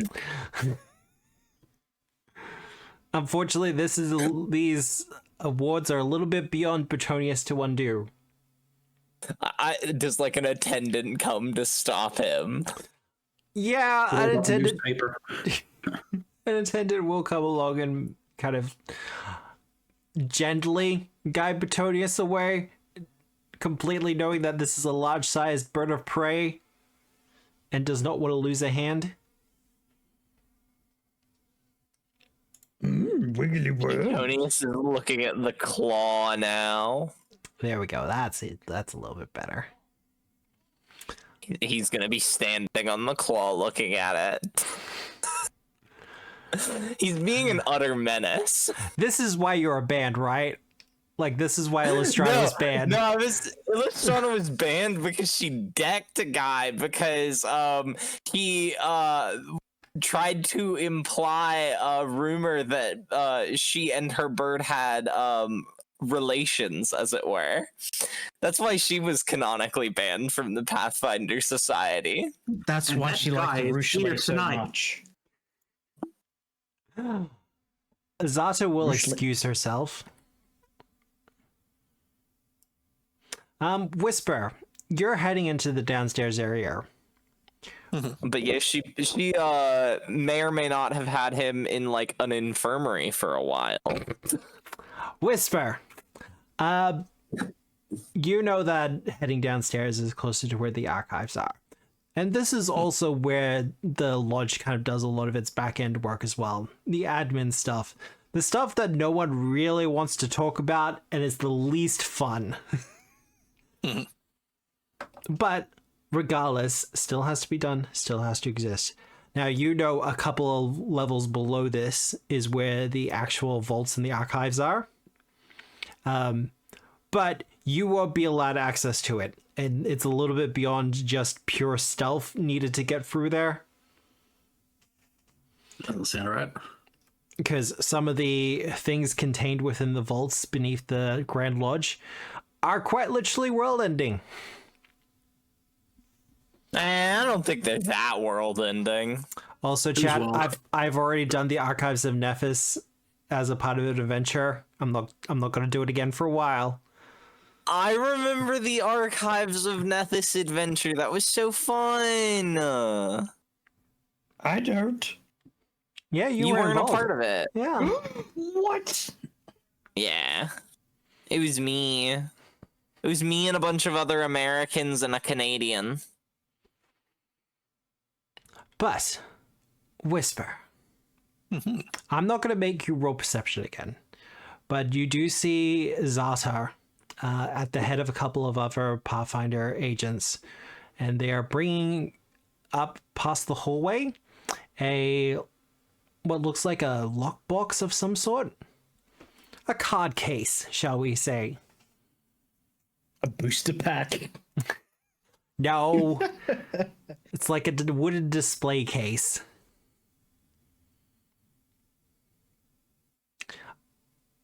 S1: Unfortunately, these awards are a little bit beyond Betonius to undo.
S3: Does like an attendant come to stop him?
S1: Yeah,
S5: Hold
S1: an
S5: up a
S1: attendant,
S5: newspaper.
S1: an attendant will come along and kind of gently guide Betonius away, completely knowing that this is a large-sized bird of prey and does not want to lose a hand.
S2: Wiggly worm.
S3: Butonius is looking at the claw now.
S1: There we go. That's it. That's a little bit better.
S3: He's gonna be standing on the claw looking at it. He's being an utter menace.
S1: This is why you're a band, right? Like, this is why Illustrata was banned.
S3: No, Illustrata was banned because she decked a guy because he tried to imply a rumor that she and her bird had relations, as it were. That's why she was canonically banned from the Pathfinder Society.
S2: That's
S5: And
S2: why
S5: that
S2: she
S5: guy
S2: liked
S5: is
S2: Rushlee
S5: here
S2: so
S5: tonight.
S2: much.
S1: Zata will
S2: Rushlee.
S1: excuse herself. Whisper, you're heading into the downstairs area.
S3: But yeah, she may or may not have had him in like an infirmary for a while.
S1: Whisper, you know that heading downstairs is closer to where the archives are. And this is also where the lodge kind of does a lot of its back-end work as well. The admin stuff. The stuff that no one really wants to talk about and is the least fun. But regardless, still has to be done, still has to exist. Now, you know a couple of levels below this is where the actual vaults and the archives are. But you won't be allowed access to it. And it's a little bit beyond just pure stealth needed to get through there.
S5: Doesn't sound right.
S1: Because some of the things contained within the vaults beneath the Grand Lodge are quite literally world-ending.
S3: I don't think they're that world-ending.
S1: Also, chat,
S5: wrong?
S1: I've already done the Archives of Nephis as a part of an adventure. I'm not going to do it again for a while.
S3: I remember the Archives of Nethys adventure. That was so fun.
S2: I don't.
S1: Yeah, you
S3: You
S1: were
S3: weren't
S1: involved.
S3: a part of it.
S1: Yeah.
S2: What?
S3: Yeah. It was me. It was me and a bunch of other Americans and a Canadian.
S1: But, Whisper, I'm not going to make you roll perception again, but you do see Zata at the head of a couple of other Pathfinder agents, and they are bringing up past the hallway what looks like a lockbox of some sort. A card case, shall we say.
S2: A booster pack.
S1: No, it's like a wooden display case.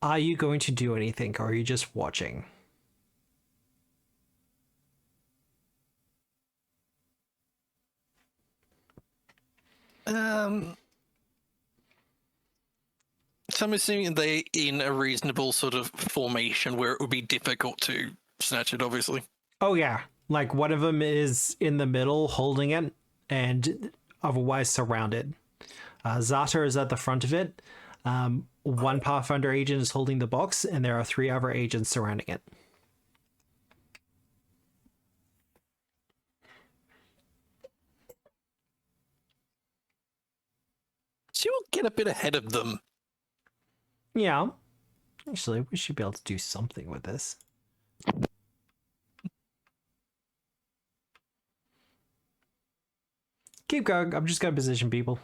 S1: Are you going to do anything, or are you just watching?
S4: So I'm assuming they in a reasonable sort of formation where it would be difficult to snatch it, obviously.
S1: Oh yeah, like one of them is in the middle holding it, and otherwise surrounded. Zata is at the front of it. One Pathfinder agent is holding the box, and there are 3 other agents surrounding it.
S4: She will get a bit ahead of them.
S1: Yeah. Actually, we should be able to do something with this. Keep going. I'm just going to position people.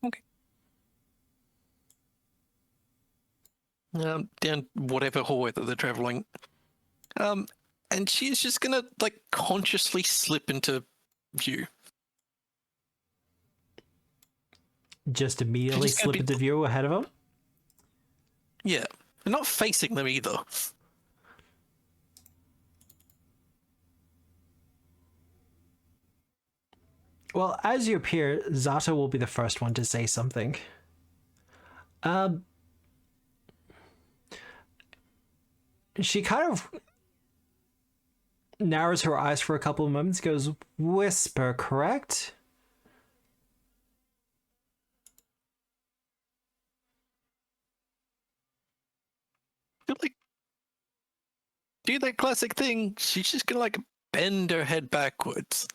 S4: Okay. Down whatever hallway that they're traveling. And she's just gonna like consciously slip into view.
S1: Just immediately
S4: Just gonna
S1: slip
S4: be-
S1: into view ahead of them.
S4: Yeah, and not facing them either.
S1: Well, as you appear, Zata will be the first one to say something. She kind of narrows her eyes for a couple of moments, goes, "Whisper, correct?"
S4: Feel like do that classic thing. She's just gonna like bend her head backwards.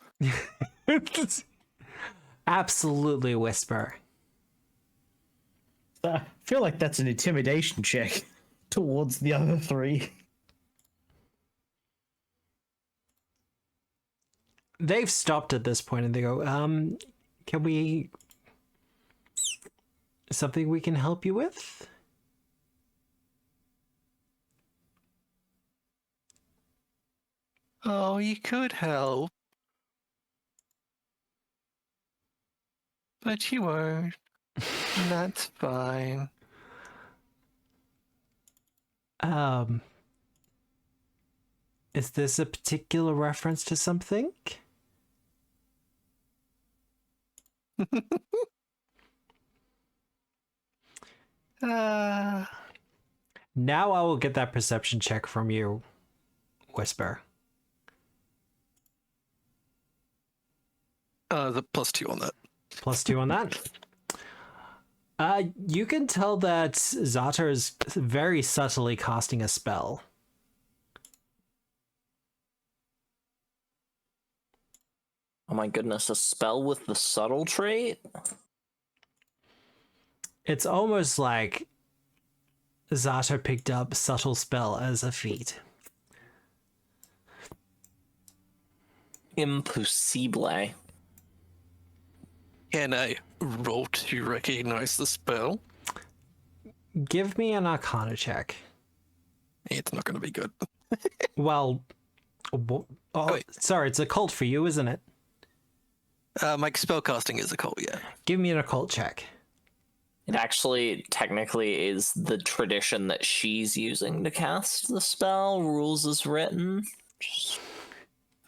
S1: Absolutely, Whisper.
S2: I feel like that's an intimidation check towards the other 3.
S1: They've stopped at this point and they go, can we... something we can help you with?
S4: Oh, you could help. But you won't. That's fine.
S1: Is this a particular reference to something?
S4: Uh,
S1: Now I will get that perception check from you, Whisper.
S4: the +2 on that.
S1: +2 on that. You can tell that Zata is very subtly casting a spell.
S3: Oh my goodness, a spell with the subtle trait?
S1: It's almost like Zata picked up subtle spell as a feat.
S3: Impossible.
S4: Can I roll to recognize the spell?
S1: Give me an Arcana check.
S4: It's not going to be good.
S1: Well,
S4: wait.
S1: sorry, it's occult for you, isn't it?
S4: My spellcasting is occult, yeah.
S1: Give me an occult check.
S3: It actually technically is the tradition that she's using to cast the spell. Rules is written.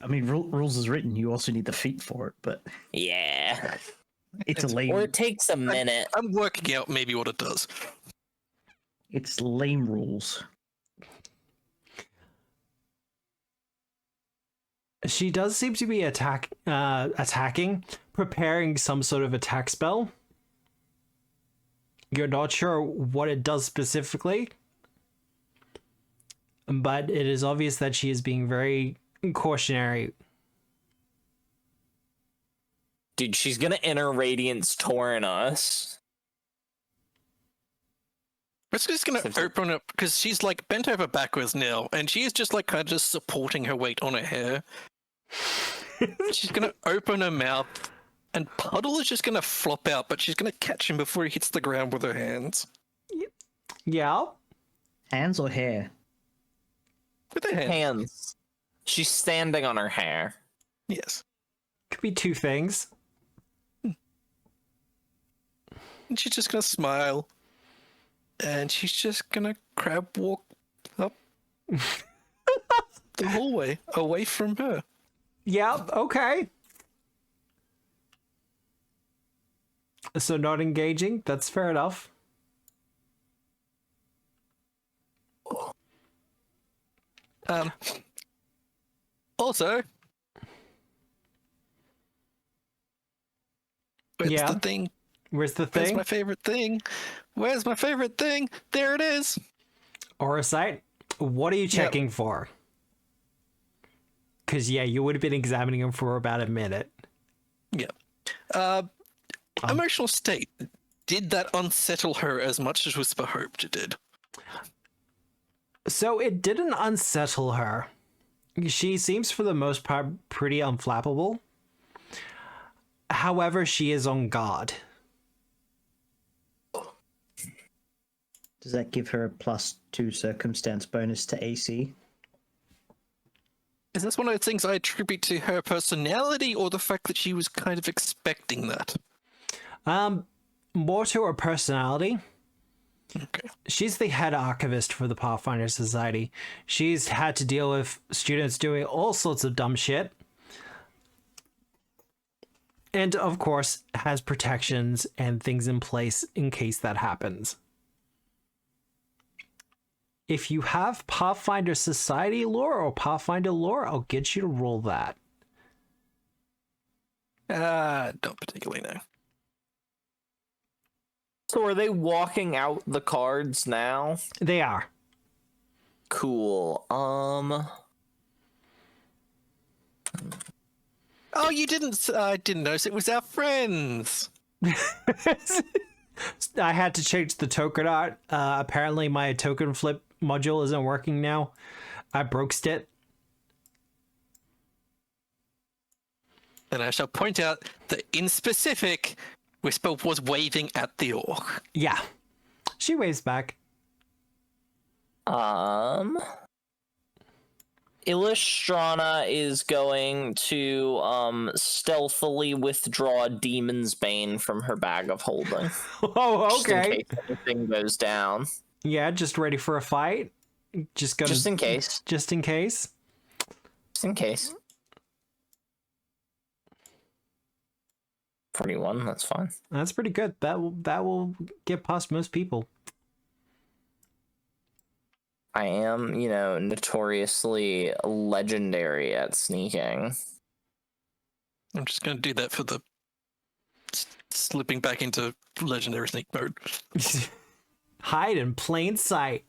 S2: I mean, rules is written. You also need the feat for it, but
S3: Yeah.
S2: it's a lame.
S3: Or it takes a minute.
S4: I'm working out maybe what it does.
S2: It's lame rules.
S1: She does seem to be attacking, preparing some sort of attack spell. You're not sure what it does specifically, but it is obvious that she is being very cautionary.
S3: Dude, she's gonna Inner Radiance Torrent us.
S4: We're just going to open up, because she's like bent over backwards now, and she is just like kind of just supporting her weight on her hair. She's going to open her mouth, and Puddle is just going to flop out, but she's going to catch him before he hits the ground with her hands.
S1: Yeah.
S2: Hands or hair?
S4: With her hands.
S3: Hands. She's standing on her hair.
S4: Yes.
S1: Could be 2 things.
S4: And she's just going to smile. and she's just gonna crab walk up the hallway away from her.
S6: Yeah, okay. So not engaging, that's fair enough.
S4: Also, where's the thing?
S6: Where's the
S4: Where's
S6: thing?
S4: my favorite thing? Where's my favorite thing? There it is.
S6: Orosite, what are you checking for? Because, yeah, you would have been examining him for about a minute.
S4: Yeah. Emotional state. Did that unsettle her as much as Whisper hoped it did?
S6: So it didn't unsettle her. She seems for the most part pretty unflappable. However, she is on guard.
S2: Does that give her a +2 circumstance bonus to AC?
S4: Is this one of the things I attribute to her personality or the fact that she was kind of expecting that?
S6: More to her personality.
S4: Okay.
S6: She's the head archivist for the Pathfinder Society. She's had to deal with students doing all sorts of dumb shit. And, of course, has protections and things in place in case that happens. If you have Pathfinder Society lore or Pathfinder lore, I'll get you to roll that.
S4: Don't particularly know.
S3: So are they walking out the cards now?
S6: They are.
S3: Cool.
S4: Oh, you didn't. I didn't notice it was our friends.
S6: I had to change the token art. Apparently my token flip module isn't working now. I broke it.
S4: And I shall point out that in specific, Whisper was waving at the orc.
S6: Yeah. She waves back.
S3: Illustrana is going to stealthily withdraw Demon's Bane from her bag of holding.
S6: Oh,
S3: Just in
S6: okay.
S3: case anything goes down.
S6: Yeah, just ready for a fight. Just
S3: in case.
S6: Just in case.
S3: Just in case. 41, that's fine.
S6: That's pretty good. That will get past most people.
S3: I am, notoriously legendary at sneaking.
S4: I'm just going to do that for the slipping back into legendary sneak mode.
S6: Hide in plain sight.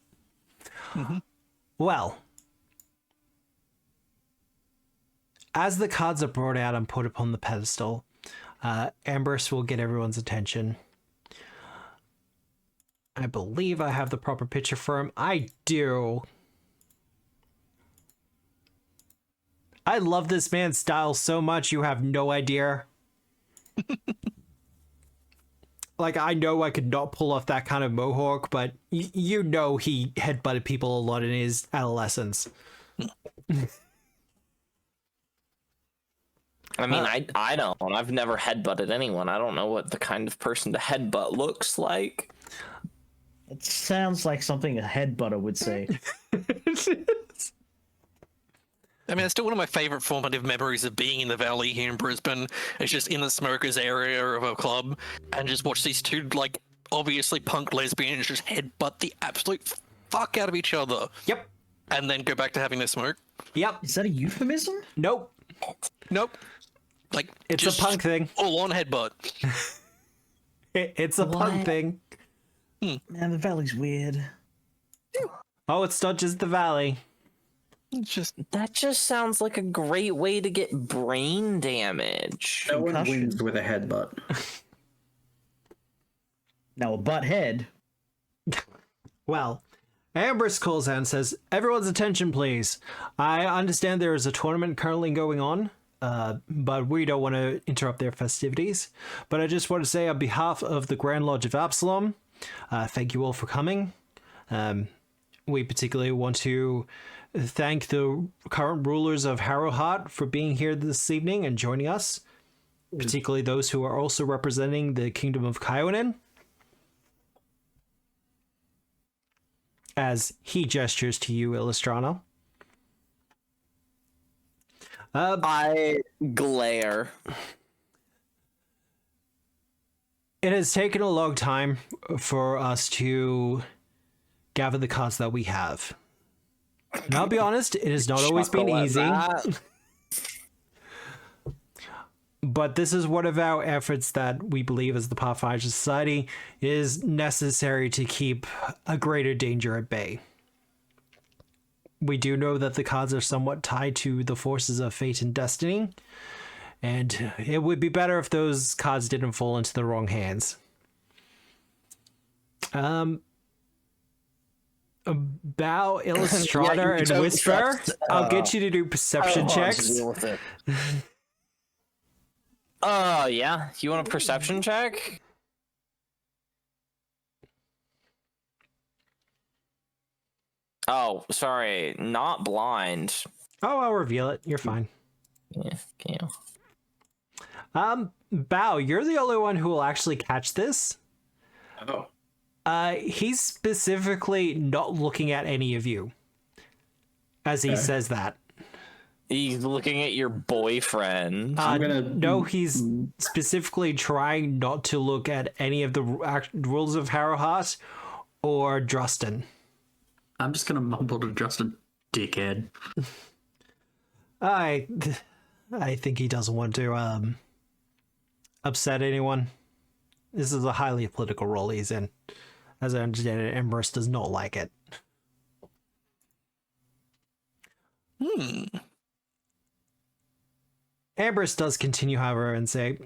S4: Mm-hmm.
S6: Well, as the cards are brought out and put upon the pedestal, Ambrose will get everyone's attention. I believe I have the proper picture for him. I do. I love this man's style so much, you have no idea. Like, I know I could not pull off that kind of mohawk, but you know he headbutted people a lot in his adolescence.
S3: I mean, I don't. I've never headbutted anyone. I don't know what the kind of person to headbutt looks like.
S2: It sounds like something a headbutter would say.
S4: I mean, it's still one of my favorite formative memories of being in the valley here in Brisbane. It's just in the smokers area of a club and just watch these two, like, obviously punk lesbians just headbutt the absolute fuck out of each other.
S6: Yep.
S4: And then go back to having their smoke.
S6: Yep.
S2: Is that a euphemism?
S6: Nope.
S4: Nope. Like,
S6: It's
S4: just
S6: a punk thing.
S4: All on headbutt.
S6: It's a punk thing.
S2: Man, the valley's weird.
S6: Oh, it's not just the valley.
S4: It's just
S3: That just sounds like a great way to get brain damage.
S5: No one
S2: Concussion.
S5: wins with a headbutt.
S2: Now a butt head.
S6: Well, Ambrose calls out and says, "Everyone's attention, please. I understand there is a tournament currently going on, but we don't want to interrupt their festivities. But I just want to say on behalf of the Grand Lodge of Absalom, thank you all for coming. We particularly want to thank the current rulers of Harrowheart for being here this evening and joining us, particularly those who are also representing the Kingdom of Kyonin. as he gestures to you, Illustrano.
S3: I glare.
S6: It has taken a long time for us to gather the cards that we have. And I'll be honest, it has not always been
S3: Chuckle at
S6: easy.
S3: that.
S6: But this is one of our efforts that we believe as the Pathfinder Society is necessary to keep a greater danger at bay. We do know that the cards are somewhat tied to the forces of fate and destiny, and it would be better if those cards didn't fall into the wrong hands. Bow, Illustrator,
S3: you
S6: and
S3: don't
S6: Whisper.
S3: trust,
S6: I'll get you to do perception checks.
S3: Yeah. You want a perception check? Oh, sorry. Not blind.
S6: Oh, I'll reveal it. You're fine.
S3: Yeah, can you?
S6: Bow, you're the only one who will actually catch this.
S5: Oh.
S6: He's specifically not looking at any of you as he says that.
S3: He's looking at your boyfriend.
S6: No, he's specifically trying not to look at any of the rules of Harrowheart or Drustin.
S5: I'm just gonna mumble to Justin, dickhead.
S6: I think he doesn't want to upset anyone. This is a highly political role he's in. As I understand it, Emrys does not like it. Ambrose does continue, however, and say,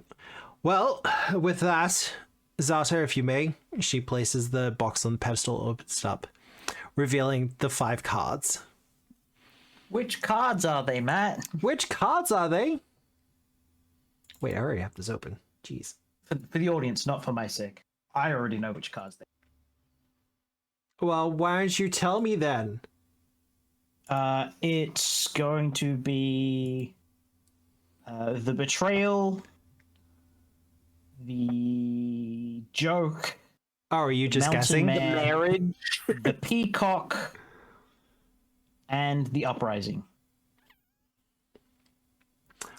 S6: well, with that, Zata, if you may, she places the box on the pedestal, opens it up, revealing the 5 cards.
S2: Which cards are they, Matt?
S6: Which cards are they? Wait, I already have this open. Jeez.
S2: For the audience, not for my sake. I already know which cards they
S6: Well, why don't you tell me then?
S2: It's going to be the betrayal, the joke,
S6: Oh, are you just
S2: Mountain
S6: guessing?
S2: Man.
S3: Marriage.
S2: the peacock, and the uprising.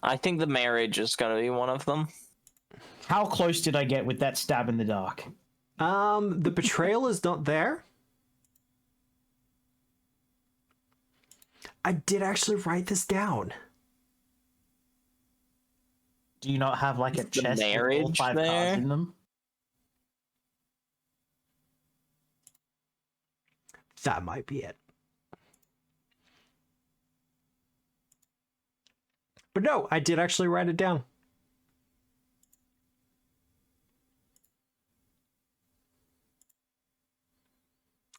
S3: I think the marriage is gonna be one of them.
S2: How close did I get with that stab in the dark?
S6: The betrayal is not there. I did actually write this down.
S2: Do you not have like a
S3: Is the
S2: chest with all
S3: marriage
S2: 5
S3: there?
S2: cards in them?
S6: That might be it. But no, I did actually write it down.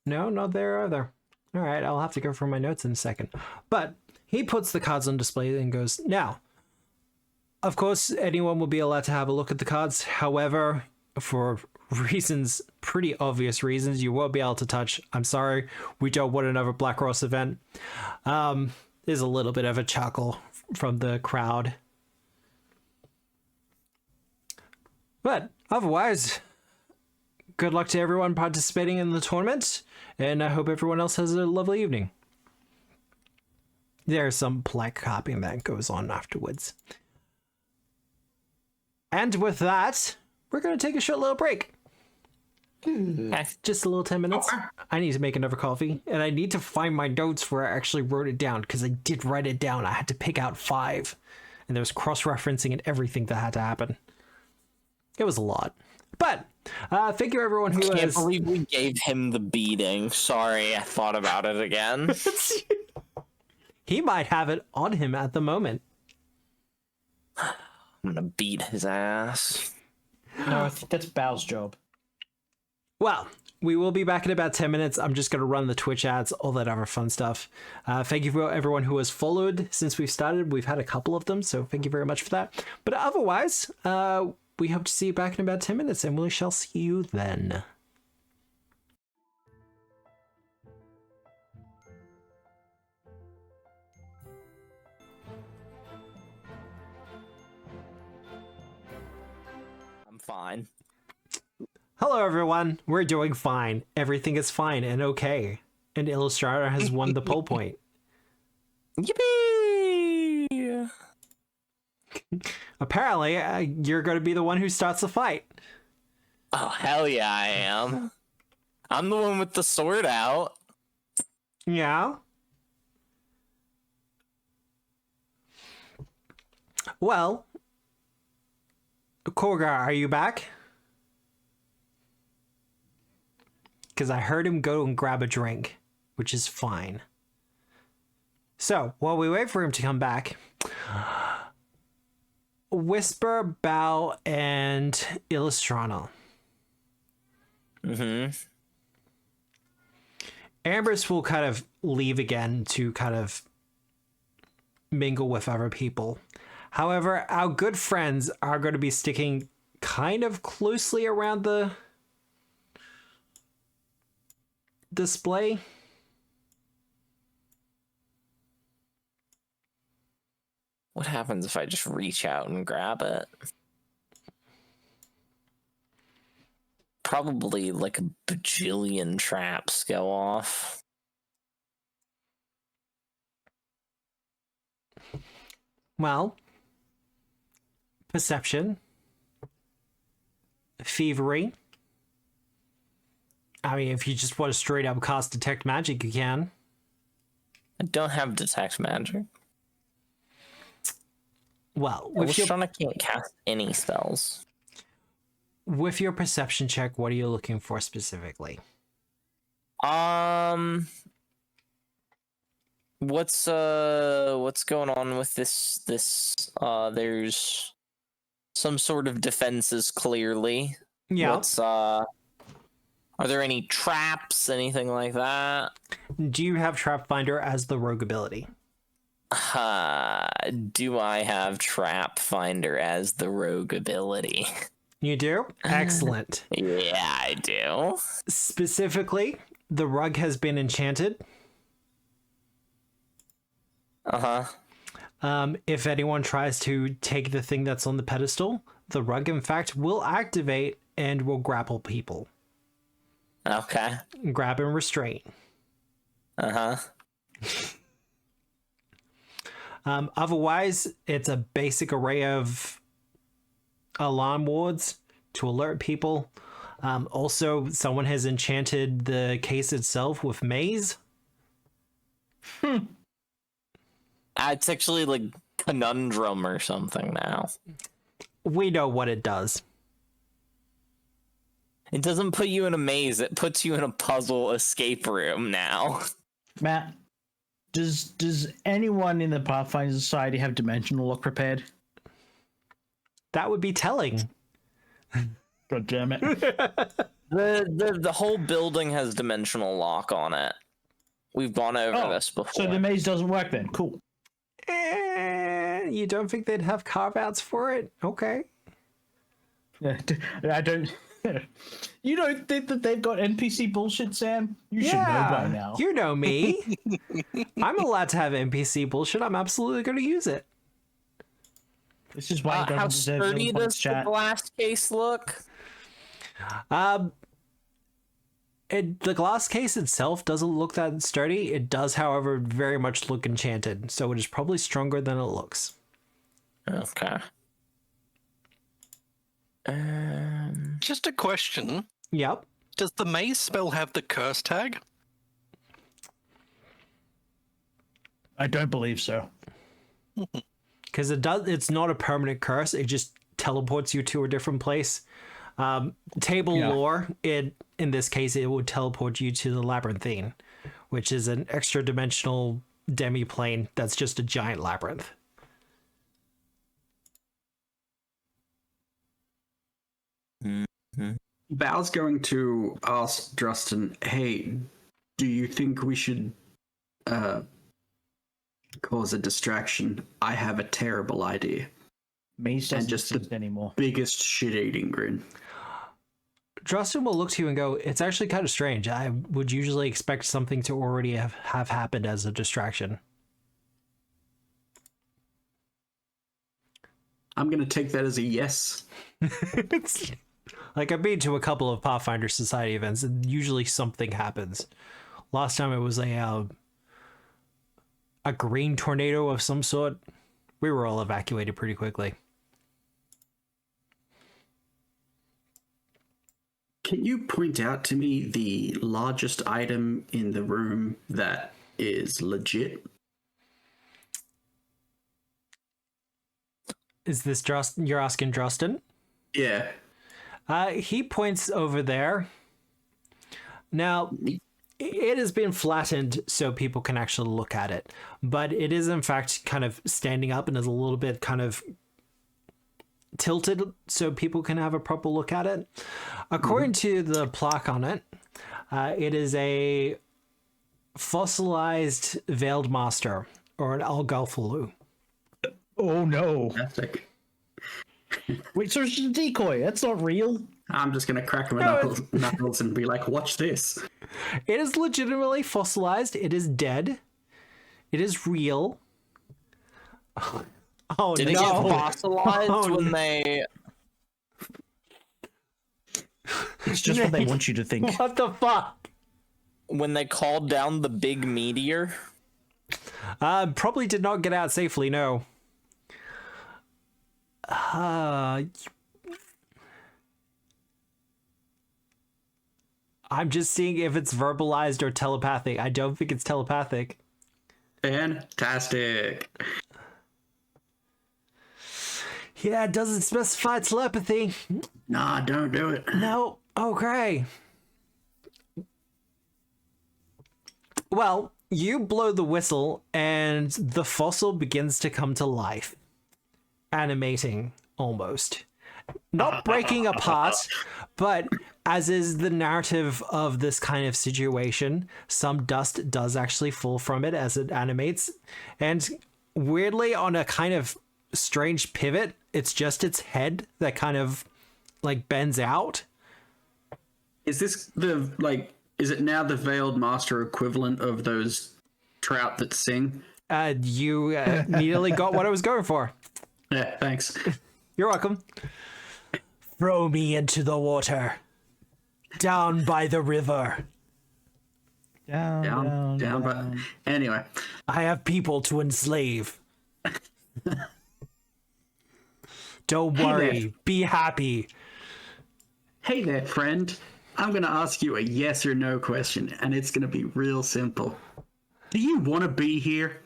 S6: No, not there either. All right, I'll have to go through my notes in a second. But he puts the cards on display and goes, now, of course, anyone will be allowed to have a look at the cards. However, for reasons, pretty obvious reasons, you won't be able to touch. I'm sorry, we don't want another Black Ross event. There's a little bit of a chuckle from the crowd. But otherwise, good luck to everyone participating in the tournament, and I hope everyone else has a lovely evening. There's some polite copying that goes on afterwards. And with that, we're going to take a short little break. Just a little 10 minutes. I need to make another coffee, and I need to find my notes where I actually wrote it down, because I did write it down. I had to pick out 5, and there was cross-referencing and everything that had to happen. It was a lot. But thank you everyone who
S3: I can't
S6: has...
S3: believe we gave him the beating. Sorry, I thought about it again.
S6: He might have it on him at the moment.
S3: I'm gonna beat his ass.
S2: No, I think that's Bao's job.
S6: Well, we will be back in about 10 minutes. I'm just going to run the Twitch ads, all that other fun stuff. Thank you for everyone who has followed since we've started. We've had a couple of them, so thank you very much for that. But otherwise, we hope to see you back in about 10 minutes, and we shall see you then.
S3: I'm fine.
S6: Hello, everyone. We're doing fine. Everything is fine and okay. and Illustrator has won the pole point.
S3: Yippee!
S6: Apparently, you're going to be the one who starts the fight.
S3: Oh, hell yeah, I am. I'm the one with the sword out.
S6: Yeah. Well, Khorgar, are you back? Because I heard him go and grab a drink, which is fine. So, while we wait for him to come back, Whisper, Bow, and Illustrana. Ambrose will kind of leave again to kind of mingle with other people. However, our good friends are going to be sticking kind of closely around the display.
S3: What happens if I just reach out and grab it? Probably like a bajillion traps go off.
S6: Well, perception, thievery. I mean, if you just want to straight up cast detect magic, you can.
S3: I don't have detect magic.
S6: Well,
S3: Illustrana can't cast any spells.
S6: With your perception check, what are you looking for specifically?
S3: What's going on with this there's some sort of defenses clearly.
S6: Yeah.
S3: Are there any traps, anything like that?
S6: Do you have Trap Finder as the rogue ability?
S3: Do I have Trap Finder as the rogue ability?
S6: You do? Excellent.
S3: Yeah, I do.
S6: Specifically, the rug has been enchanted. If anyone tries to take the thing that's on the pedestal, the rug, in fact, will activate and will grapple people.
S3: Okay.
S6: Grab and restrain. Otherwise, it's a basic array of alarm wards to alert people. Also, someone has enchanted the case itself with maze.
S3: It's actually like conundrum or something now.
S6: We know what it does.
S3: It doesn't put you in a maze, it puts you in a puzzle escape room now.
S2: Matt, does anyone in the Pathfinder Society have dimensional lock prepared?
S6: That would be telling.
S2: God damn it.
S3: The whole building has dimensional lock on it. We've gone over this before.
S2: So the maze doesn't work then. Cool.
S6: You don't think they'd have carve-outs for it? Okay.
S2: Yeah, I don't. You don't think that they've got NPC bullshit, Sam? You should know by now.
S6: You know me. I'm allowed to have NPC bullshit. I'm absolutely going to use it.
S2: This is why you
S3: how
S2: don't deserve
S3: sturdy does the
S2: chat.
S3: glass case look?
S6: The glass case itself doesn't look that sturdy. It does, however, very much look enchanted, so it is probably stronger than it looks.
S3: Okay.
S4: Just a question.
S6: Yep.
S4: Does the maze spell have the curse tag?
S2: I don't believe so.
S6: Because it's not a permanent curse. It just teleports you to a different place. Table lore, in this case, it would teleport you to the Labyrinthine, which is an extra dimensional demi-plane that's just a giant labyrinth.
S5: Bow's going to ask Drustin, hey, do you think we should cause a distraction? I have a terrible idea.
S2: Maze doesn't
S5: just
S2: exist anymore.
S5: Biggest shit-eating grin.
S6: Drustin will look to you and go, it's actually kind of strange. I would usually expect something to already have happened as a distraction.
S5: I'm going to take that as a yes.
S6: Like, I've been to a couple of Pathfinder Society events, and usually something happens. Last time it was a green tornado of some sort. We were all evacuated pretty quickly.
S5: Can you point out to me the largest item in the room that is legit?
S6: Is this Justin? You're asking Justin?
S5: Yeah.
S6: He points over there. Now, it has been flattened so people can actually look at it, but it is in fact kind of standing up and is a little bit kind of tilted so people can have a proper look at it. According to the plaque on it, it is a fossilized veiled master, or an Algalfalu.
S2: Oh no!
S5: Fantastic.
S2: Wait, so it's just a decoy? That's not real.
S5: I'm just gonna crack my knuckles and be like, "Watch this."
S6: It is legitimately fossilized. It is dead. It is real. Oh
S3: Did
S6: no!
S3: it get fossilized when they?
S2: It's just what they want you to think.
S6: What the fuck?
S3: When they called down the big meteor?
S6: Probably did not get out safely. No. I'm just seeing if it's verbalized or telepathic. I don't think it's telepathic.
S5: Fantastic.
S6: Yeah, it doesn't specify telepathy.
S5: Nah, don't do it.
S6: No. Okay. Well, you blow the whistle and the fossil begins to come to life. Animating, almost. Not breaking apart, but as is the narrative of this kind of situation, some dust does actually fall from it as it animates. And weirdly, on a kind of strange pivot, it's just its head that kind of like bends out.
S5: Is this is it now the Veiled Master equivalent of those trout that sing?
S6: You immediately got what I was going for.
S5: Yeah, thanks.
S6: You're welcome. Throw me into the water. Down by the river.
S5: Down. But anyway,
S6: I have people to enslave. Don't worry. Be happy.
S5: hey there, friend. I'm gonna ask you a yes or no question, and it's gonna be real simple. Do you want to be here?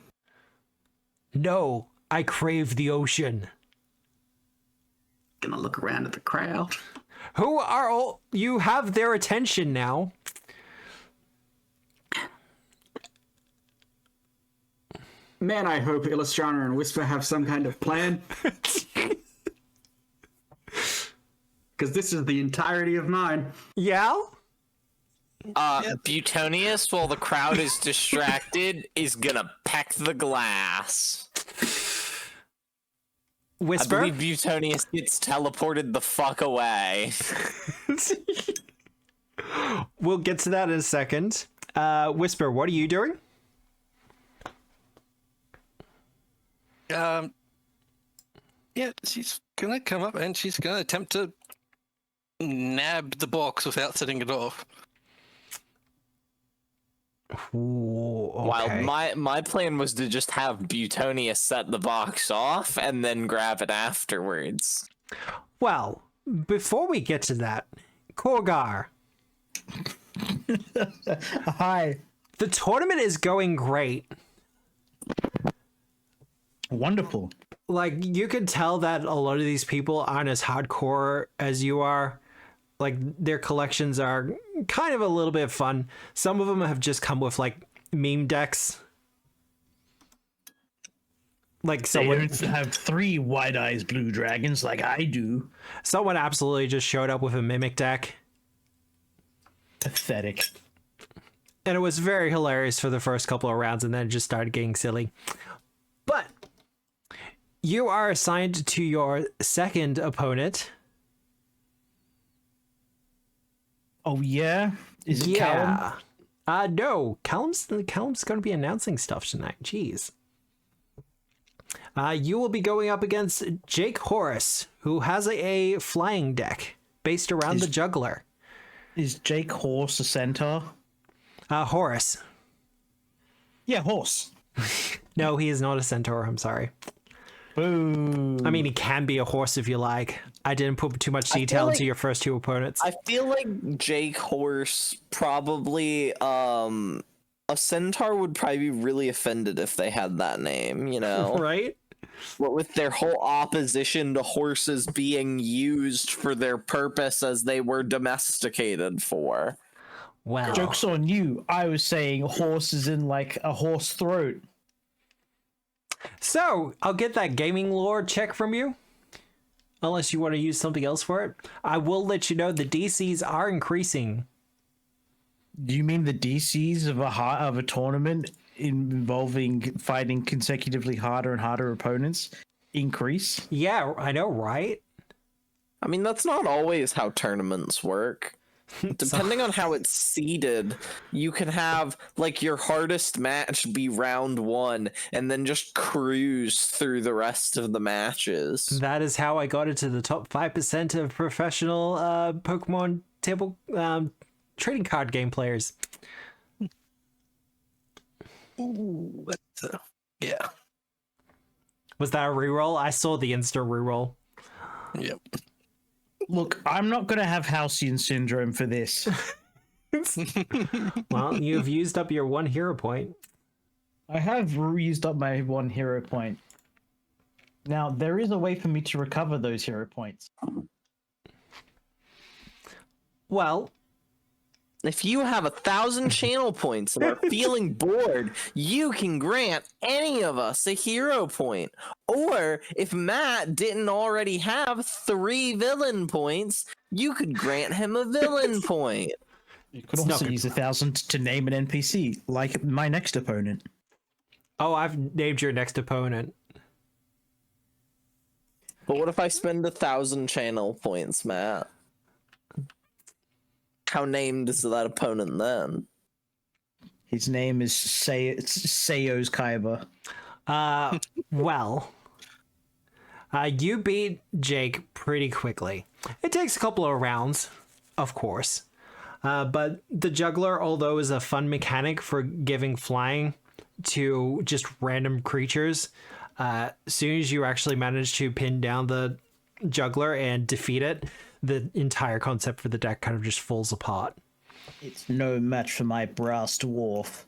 S6: No, I crave the ocean.
S5: Gonna look around at the crowd.
S6: Who are all? You have their attention now.
S5: Man, I hope Illustrana and Whisper have some kind of plan. Because this is the entirety of mine.
S6: Yeah?
S3: Butonius, while the crowd is distracted, is gonna peck the glass.
S6: Whisper?
S3: I believe Butonius gets teleported the fuck away.
S6: We'll get to that in a second. Whisper, what are you doing?
S4: Yeah, she's gonna come up and she's gonna attempt to nab the box without setting it off.
S6: Ooh, okay.
S3: While my plan was to just have Butonius set the box off and then grab it afterwards.
S6: Well, before we get to that, Khorgar,
S2: Hi.
S6: the tournament is going great.
S2: Wonderful.
S6: Like, you could tell that a lot of these people aren't as hardcore as you are. Like, their collections are kind of a little bit fun. Some of them have just come with, like, meme decks. Like,
S2: They
S6: someone,
S2: don't have 3 wide eyes blue dragons like I do.
S6: someone absolutely just showed up with a mimic deck.
S2: Pathetic.
S6: And it was very hilarious for the first couple of rounds, and then it just started getting silly. But you are assigned to your second opponent.
S2: Oh yeah? Is it Callum?
S6: No. Callum's going to be announcing stuff tonight. Jeez. You will be going up against Jake Horace, who has a flying deck based around the juggler.
S2: Is Jake Horse a centaur?
S6: Horus.
S2: Yeah, horse.
S6: No, he is not a centaur. I'm sorry.
S2: Boo.
S6: I mean, he can be a horse if you like. I didn't put too much detail into your first two opponents.
S3: I feel like Jake Horse probably a centaur would probably be really offended if they had that name, you know?
S6: Right?
S3: What with their whole opposition to horses being used for their purpose as they were domesticated for.
S6: Well,
S2: Joke's on you. I was saying horse is in like a horse throat.
S6: so I'll get that gaming lore check from you. Unless you want to use something else for it. I will let you know the DCs are increasing.
S2: Do you mean the DCs of a tournament involving fighting consecutively harder and harder opponents increase?
S6: Yeah, I know, right?
S3: I mean, that's not always how tournaments work. Depending on how it's seeded, you can have like your hardest match be round 1 and then just cruise through the rest of the matches.
S6: That is how I got into the top 5% of professional Pokemon table trading card game players.
S4: Ooh, yeah.
S6: Was that a reroll? I saw the instant reroll.
S4: Yep.
S2: Look, I'm not going to have Halcyon syndrome for this.
S6: Well, you've used up your 1 hero point.
S2: I have used up my 1 hero point. Now, there is a way for me to recover those hero points.
S6: Well,
S3: If you have 1,000 channel points and are feeling bored, you can grant any of us a hero point. Or if Matt didn't already have 3 villain points, you could grant him a villain point.
S2: You could also use 1,000 to name an NPC, like my next opponent.
S6: oh, I've named your next opponent.
S3: But what if I spend 1,000 channel points, Matt? How named is that opponent then?
S2: His name is Seyo's Kaiba.
S6: Well, you beat Jake pretty quickly. It takes a couple of rounds, of course. But the juggler, although is a fun mechanic for giving flying to just random creatures, as soon as you actually manage to pin down the juggler and defeat it, the entire concept for the deck kind of just falls apart.
S2: It's no match for my brass dwarf.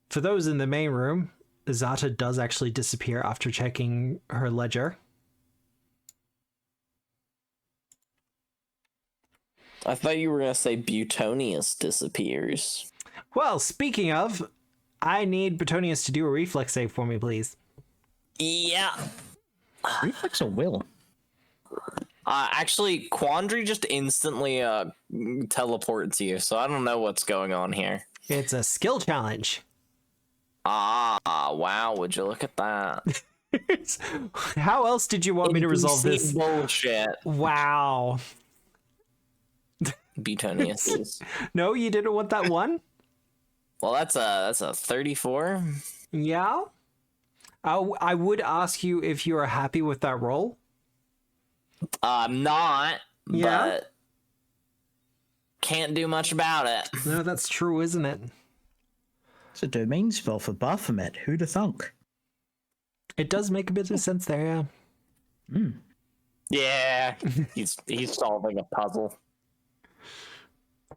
S6: For those in the main room, Zata does actually disappear after checking her ledger.
S3: I thought you were going to say Butonius disappears.
S6: Well, speaking of, I need Butonius to do a reflex save for me, please.
S3: Yeah.
S2: Reflex or will?
S3: Actually, Quandary just instantly teleports you, so I don't know what's going on here.
S6: It's a skill challenge.
S3: Ah, wow, would you look at that?
S6: How else did you want me to resolve
S3: NPC
S6: this?
S3: bullshit.
S6: Wow.
S3: Butonius is.
S6: No, you didn't want that one?
S3: Well, that's a 34.
S6: Yeah. I would ask you if you are happy with that roll.
S3: I'm not,
S6: Yeah?
S3: but can't do much about it.
S6: No, that's true, isn't it?
S2: It's a domain spell for Baphomet. Who'd have thunk?
S6: It does make a bit of sense there, yeah.
S3: Yeah, he's solving a puzzle.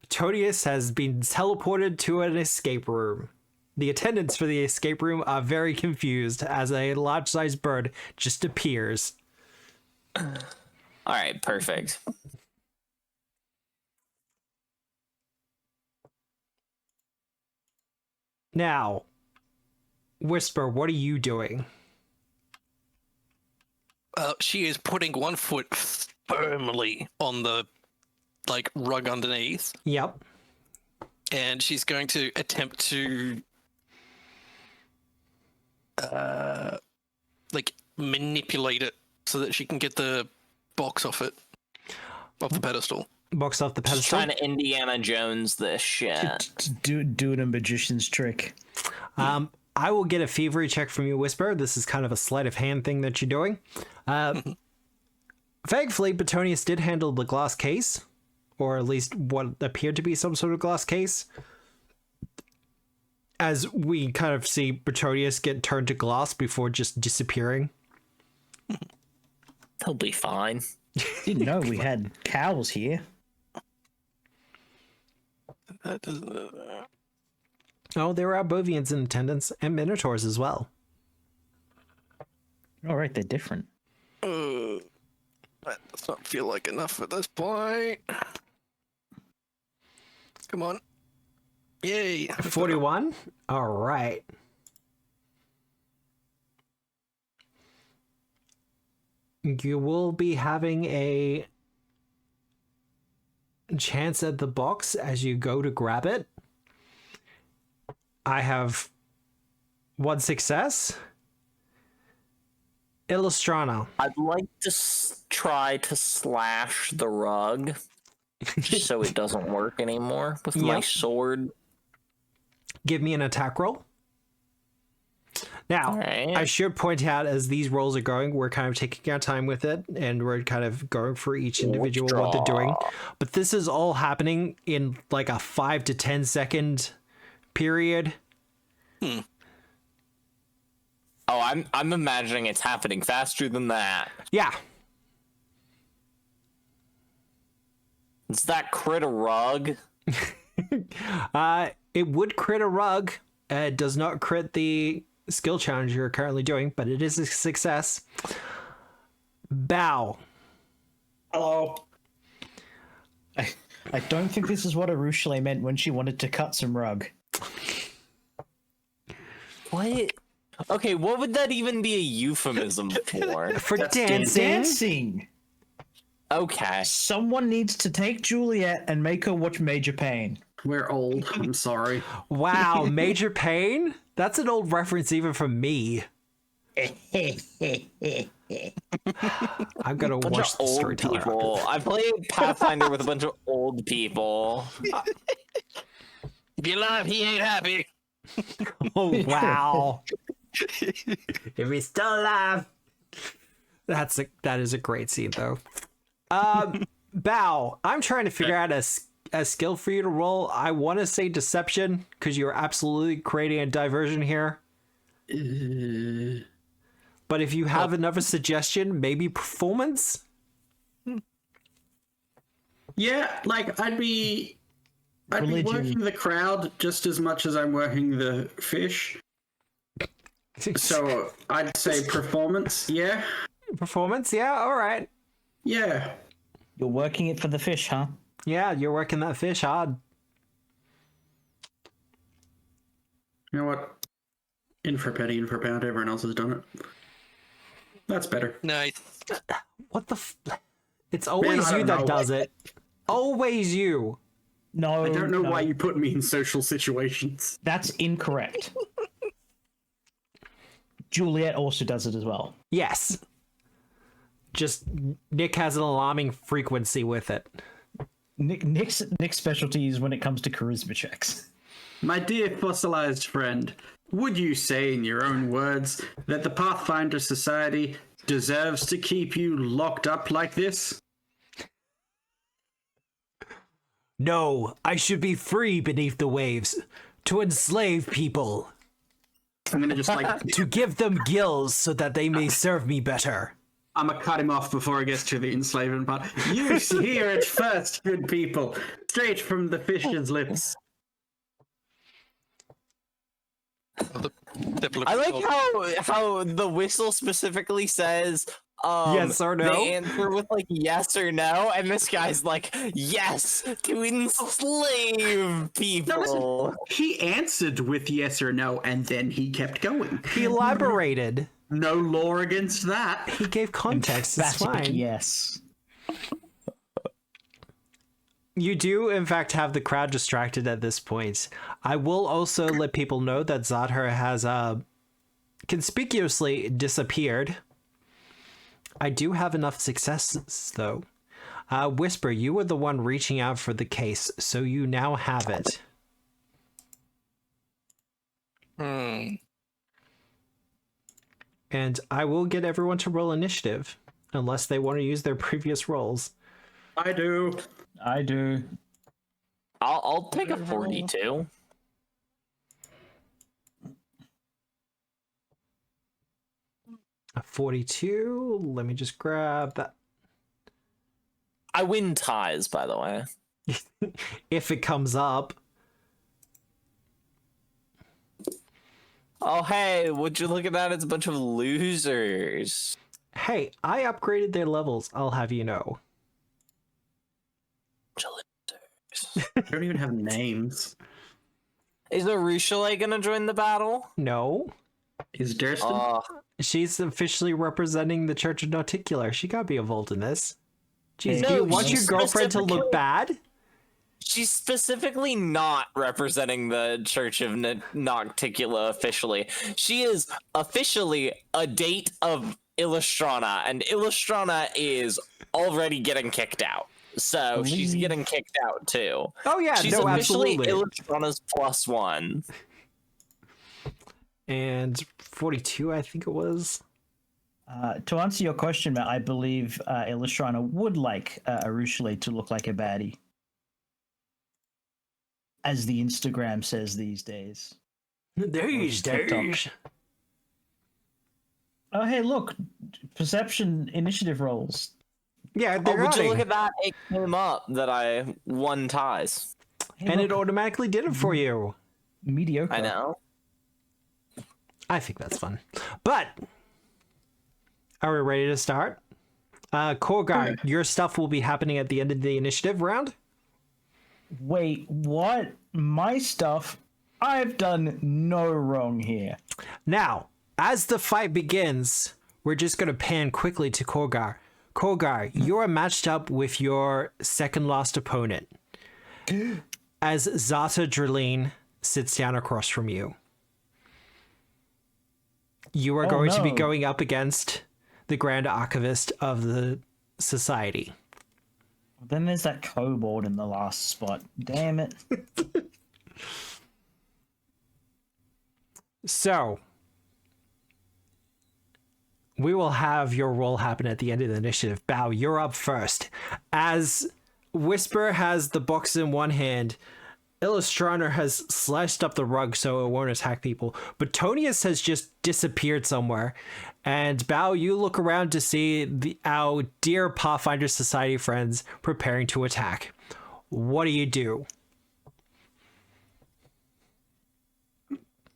S6: Todius has been teleported to an escape room. The attendants for the escape room are very confused as a large-sized bird just appears.
S3: All right, perfect.
S6: Now, Whisper, what are you doing?
S4: She is putting one foot firmly on the rug underneath,
S6: Yep.
S4: and she's going to attempt to manipulate it so that she can get the box off the pedestal.
S6: Box off the
S3: Just
S6: pedestal.
S3: trying to Indiana Jones this shit.
S2: Doing a magician's trick.
S6: I will get a thievery check from you, Whisper. This is kind of a sleight of hand thing that you're doing. Thankfully, Butonius did handle the glass case, or at least what appeared to be some sort of glass case. As we kind of see Petronius get turned to glass before just disappearing.
S3: He'll be fine.
S2: Didn't know we had cows here.
S4: That doesn't.
S6: Oh, there are Bovians in attendance and Minotaurs as well.
S2: All right, they're different.
S4: That does not feel like enough at this point. Come on. Yay.
S6: 41? All right. You will be having a chance at the box as you go to grab it. I have one success. Illustrana.
S3: I'd like to try to slash the rug just so it doesn't work anymore with my
S6: Yep.
S3: sword.
S6: Give me an attack roll. Now,
S3: Alright.
S6: I should point out as these rolls are going, we're kind of taking our time with it and we're kind of going for each individual what they're doing. But this is all happening in like a 5 to 10 second period.
S3: Oh, I'm imagining it's happening faster than that.
S6: Yeah.
S3: Is that crit a rug?
S6: It would crit a rug. It does not crit the skill challenge you're currently doing, but it is a success. Bow.
S2: Hello. I don't think this is what Arushale meant when she wanted to cut some rug.
S3: What? Okay, what would that even be a euphemism for?
S6: For
S5: That's
S6: dancing.
S2: Dancing.
S3: Okay.
S2: Someone needs to take Juliet and make her watch Major Pain.
S5: We're old. I'm sorry.
S6: Wow, Major Pain? That's an old reference even from me. I'm gonna
S3: Bunch
S6: watch
S3: of
S6: the
S3: old
S6: storyteller.
S3: people. I played Pathfinder with a bunch of old people.
S4: If you're alive, he ain't happy.
S6: Oh wow! If he's still alive, that is a great scene though. Bow. I'm trying to figure out a skill for you to roll. I want to say deception because you're absolutely creating a diversion here. But if you have another suggestion, maybe performance.
S5: Yeah, like I'd be working the crowd just as much as I'm working the fish. So I'd say performance. Yeah,
S6: Performance, yeah, all right.
S5: yeah.
S2: You're working it for the fish, huh?
S6: Yeah, you're working that fish hard.
S5: You know what? In for penny, in for pound. Everyone else has done it. That's better.
S4: Nice.
S6: What the? It's always
S5: I
S6: you
S5: don't
S6: that
S5: know.
S6: does it. Always you.
S2: No,
S5: I don't know
S2: no,
S5: why you put me in social situations.
S2: That's incorrect. Juliet also does it as well.
S6: Yes. Just Nick has an alarming frequency with it.
S2: Nick's specialty is when it comes to charisma checks.
S5: My dear fossilized friend, would you say in your own words that the Pathfinder Society deserves to keep you locked up like this?
S6: No, I should be free beneath the waves to enslave people,
S5: I'm gonna just like
S6: to give them gills so that they may serve me better.
S5: I'm gonna cut him off before he gets to the enslavement part. You hear it first, good people, straight from the fish's lips.
S3: I like how the whistle specifically says
S6: Yes or no?
S3: They answer with like yes or no, and this guy's like yes to enslave people.
S5: No, listen, he answered with yes or no, and then he kept going.
S6: He elaborated.
S5: No law against that.
S6: He gave context. It's
S2: Emphatic
S6: fine.
S2: yes.
S6: You do, in fact, have the crowd distracted at this point. I will also let people know that Zadher has conspicuously disappeared. I do have enough successes, though. Whisper, you were the one reaching out for the case, so you now have it. And I will get everyone to roll initiative, unless they want to use their previous rolls.
S5: I do.
S2: I do.
S3: I'll take a 42.
S6: A 42. Let me just grab that.
S3: I win ties, by the way.
S6: If it comes up.
S3: Oh, hey, would you look at that? It's a bunch of losers.
S6: Hey, I upgraded their levels, I'll have you know.
S5: They don't even have names.
S3: Is Arushale gonna join the battle?
S6: No.
S5: Is Durston?
S6: She's officially representing the Church of Nauticular. She gotta be involved in this. Jeez,
S3: No,
S6: do you want your
S3: she's
S6: girlfriend to look
S3: specifically-
S6: bad?
S3: She's specifically not representing the Church of Nocticula officially. She is officially a date of Illustrana, and Illustrana is already getting kicked out. So she's getting kicked out too.
S6: Oh yeah,
S3: She's
S6: no,
S3: officially
S6: absolutely.
S3: Illustrana's +1.
S6: And 42, I think it was.
S2: To answer your question, Matt, I believe Illustrana would like Arushale to look like a baddie. As the Instagram says these days.
S6: These
S2: TikTok.
S6: days.
S2: Oh, hey, look. Perception initiative rolls.
S6: Yeah,
S3: Oh,
S6: they're
S3: would you
S6: running.
S3: look at that? It came up that I won ties.
S2: Hey,
S6: And
S2: look,
S6: it automatically did it for you.
S2: mediocre.
S3: I know.
S6: I think that's fun. But are we ready to start? Khorgar, your stuff will be happening at the end of the initiative round.
S2: Wait, what? My stuff? I've done no wrong here.
S6: Now, as the fight begins, we're just going to pan quickly to Khorgar. Khorgar, you're matched up with your second last opponent as Zata Drelene sits down across from you. You are going to be
S2: no.
S6: going up against the Grand Archivist of the Society.
S2: Then there's that kobold in the last spot. Damn it.
S6: So, we will have your roll happen at the end of the initiative. Bao, you're up first. As Whisper has the box in one hand, Illustrator has sliced up the rug so it won't attack people, but Tonius has just disappeared somewhere. And Bao, you look around to see our dear Pathfinder Society friends preparing to attack. What do you do?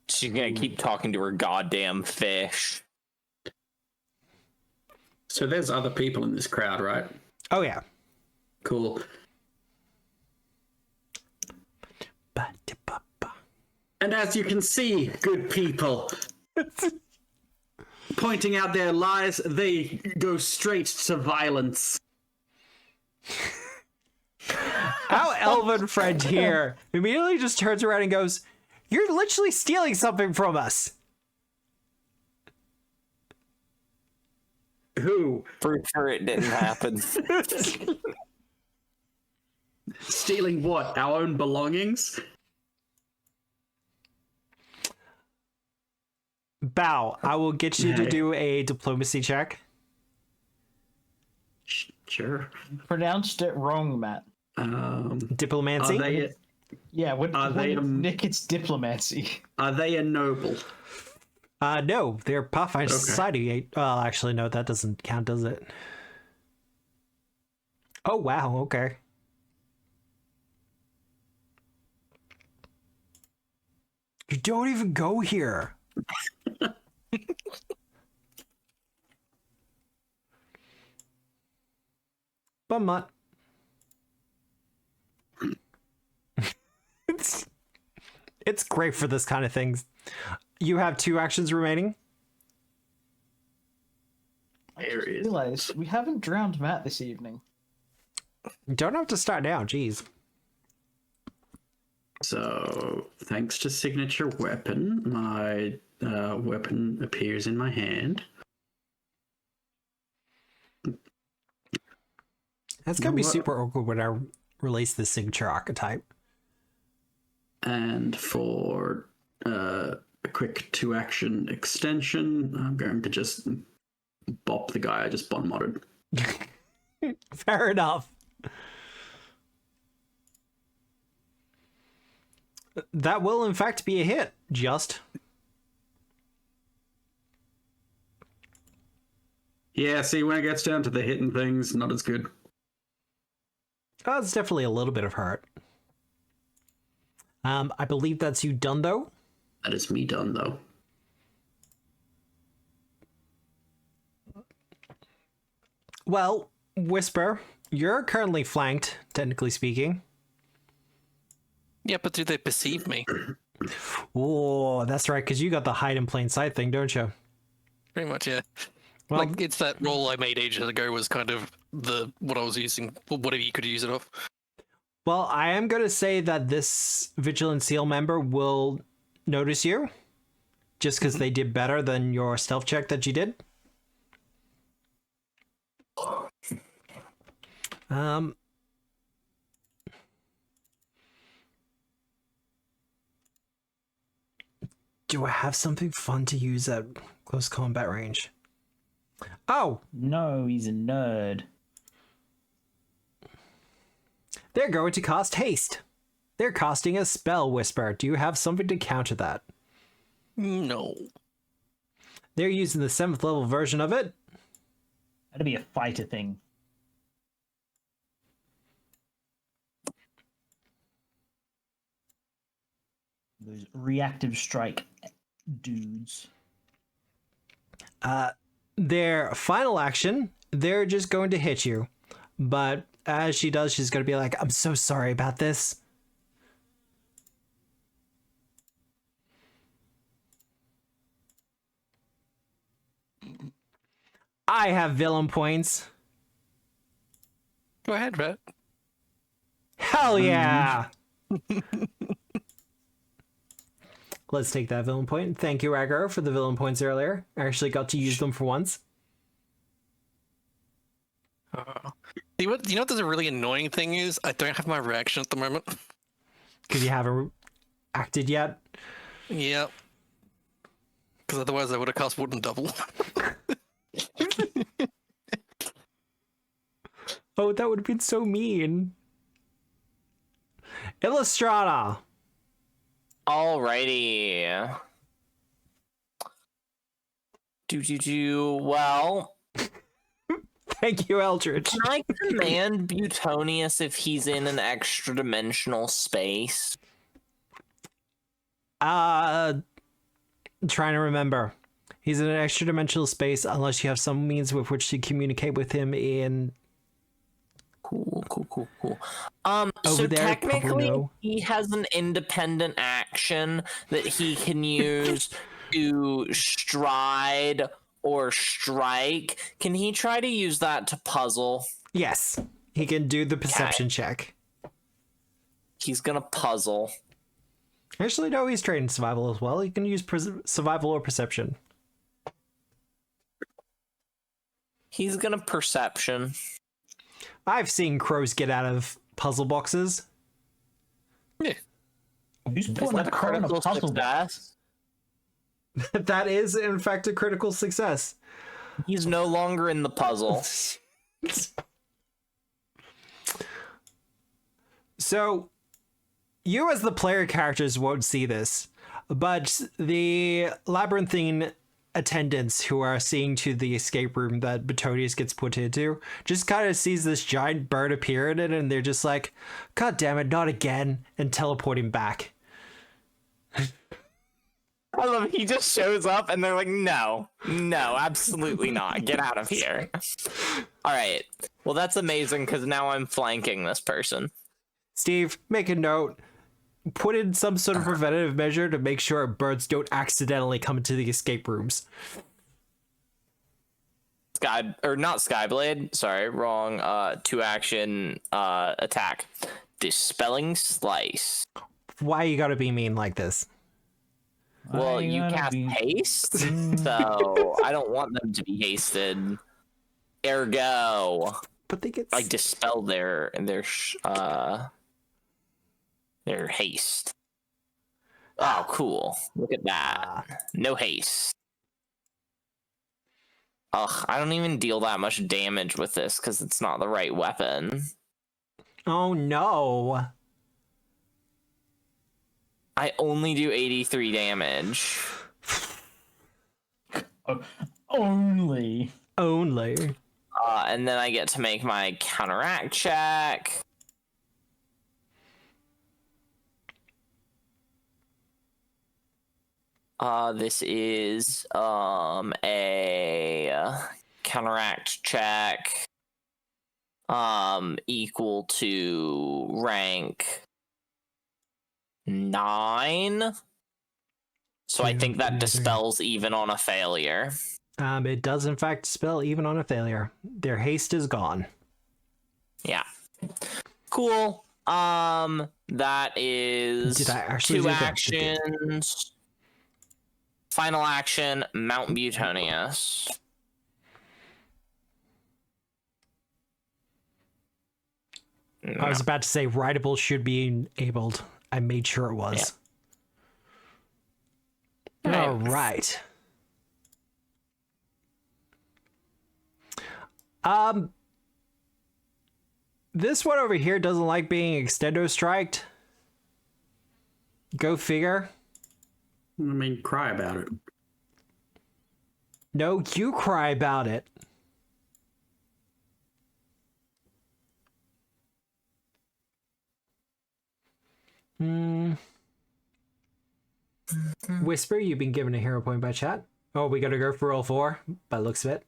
S3: She's gonna keep talking to her goddamn fish.
S5: So there's other people in this crowd, right?
S6: Oh, yeah.
S5: Cool. And as you can see, good people, pointing out their lies, they go straight to violence.
S6: Our elven friend here immediately just turns around and goes, "You're literally stealing something from us."
S5: Who?
S3: Proof for it didn't happen.
S5: Stealing what? Our own belongings?
S6: Bao, I will get you to do a diplomacy check.
S5: Sure.
S2: Pronounced it wrong, Matt.
S6: Diplomacy?
S2: Yeah,
S5: they,
S2: Nick, it's diplomacy.
S5: Are they a noble?
S6: No, they're Pathfinder
S5: Okay.
S6: Society. Well, actually, no, that doesn't count, does it? Oh, wow, okay. You don't even go here. Bummutt. It's great for this kind of things. You have 2 actions remaining.
S5: There is.
S2: Realize we haven't drowned Matt this evening.
S6: You don't have to start now, jeez.
S5: So, thanks to signature weapon, my weapon appears in my hand.
S6: That's gonna be
S5: What?
S6: super awkward when I release the signature archetype.
S5: And for a quick 2-action extension, I'm going to just bop the guy I just bon modded.
S6: Fair enough. That will, in fact, be a hit. Just.
S5: Yeah, see, when it gets down to the hitting things, not as good.
S6: Oh, it's definitely a little bit of hurt. I believe that's you done, though.
S5: That is me done, though.
S6: Well, Whisper, you're currently flanked, technically speaking.
S4: Yeah, but do they perceive me?
S6: Oh, that's right, because you got the hide in plain sight thing, don't you?
S4: Pretty much, yeah.
S6: Well,
S4: Like, it's that roll I made ages ago was kind of what I was using, whatever you could use it off.
S6: well, I am going to say that this Vigilant Seal member will notice you, just because they did better than your stealth check that you did. Do I have something fun to use at close combat range? Oh,
S2: No, he's a nerd.
S6: they're going to cast haste. They're casting a spell, Whisper. Do you have something to counter that?
S4: No.
S6: They're using the 7th level version of it.
S2: That'd be a fighter thing. Those reactive strike dudes.
S6: Their final action, they're just going to hit you. But as she does, she's going to be like, I'm so sorry about this. I have villain points.
S4: Go ahead, Rat.
S6: Hell yeah! Let's take that villain point. Thank you, Ragnar, for the villain points earlier. I actually got to use them for once.
S4: You know what the really annoying thing is? I don't have my reaction at the moment.
S6: Because you haven't acted yet.
S4: Yeah. Because otherwise I would have cast Wooden Double.
S6: Oh, that would have been so mean. Illustrata.
S3: Alrighty. Well,
S6: Thank you, Eldritch.
S3: can I command Butonius if he's in an extra dimensional space?
S6: I'm trying to remember. He's in an extra dimensional space unless you have some means with which to communicate with him in...
S3: Cool.
S6: Over
S3: So
S6: there,
S3: technically,
S6: probably no.
S3: he has an independent action that he can use to stride or strike. Can he try to use that to puzzle?
S6: Yes, he can do the perception check.
S3: He's gonna puzzle.
S6: Actually, no, he's trained in survival as well. He can use survival or perception.
S3: He's gonna perception.
S6: I've seen crows get out of puzzle boxes.
S4: Yeah.
S2: Who's
S3: Isn't
S2: putting
S3: that
S2: a
S3: a
S2: crow in a
S3: critical
S2: puzzle box?
S3: success?
S6: That is, in fact, a critical success.
S3: He's no longer in the puzzle.
S6: So, you as the player characters won't see this, but the labyrinthine attendants who are seeing to the escape room that Betonius gets put into just kind of sees this giant bird appear in it, and they're just like, God damn it, not again, and teleport him back.
S3: I love it. He just shows up and they're like, no, absolutely not. Get out of here. All right. Well, that's amazing because now I'm flanking this person.
S6: Steve, make a note. Put in some sort of preventative measure to make sure birds don't accidentally come into the escape rooms.
S3: Not Skyblade. Sorry, wrong. 2-action attack. Dispelling Slice.
S6: Why you gotta be mean like this?
S3: Well, you cast haste, so I don't want them to be hasted. Ergo,
S6: But they get...
S3: I dispel their haste. Oh, cool. Look at that. No haste. Ugh, I don't even deal that much damage with this because it's not the right weapon.
S6: Oh no.
S3: I only do 83 damage.
S2: Only.
S6: Only.
S3: And then I get to make my counteract check. This is a counteract check equal to rank 9. So I think that dispels even on a failure.
S6: It does in fact dispel even on a failure. Their haste is gone.
S3: Yeah. Cool. That is
S6: Did I actually
S3: 2
S6: do that?
S3: actions. Final action, Mount Butonius.
S6: I was about to say rideable should be enabled. I made sure it was.
S3: Yeah.
S6: All right. This one over here doesn't like being extendo striked. Go figure.
S5: I mean, cry about it.
S6: No, you cry about it. Whisper, you've been given a hero point by chat. Oh, we gotta go for roll 4 by the looks of it.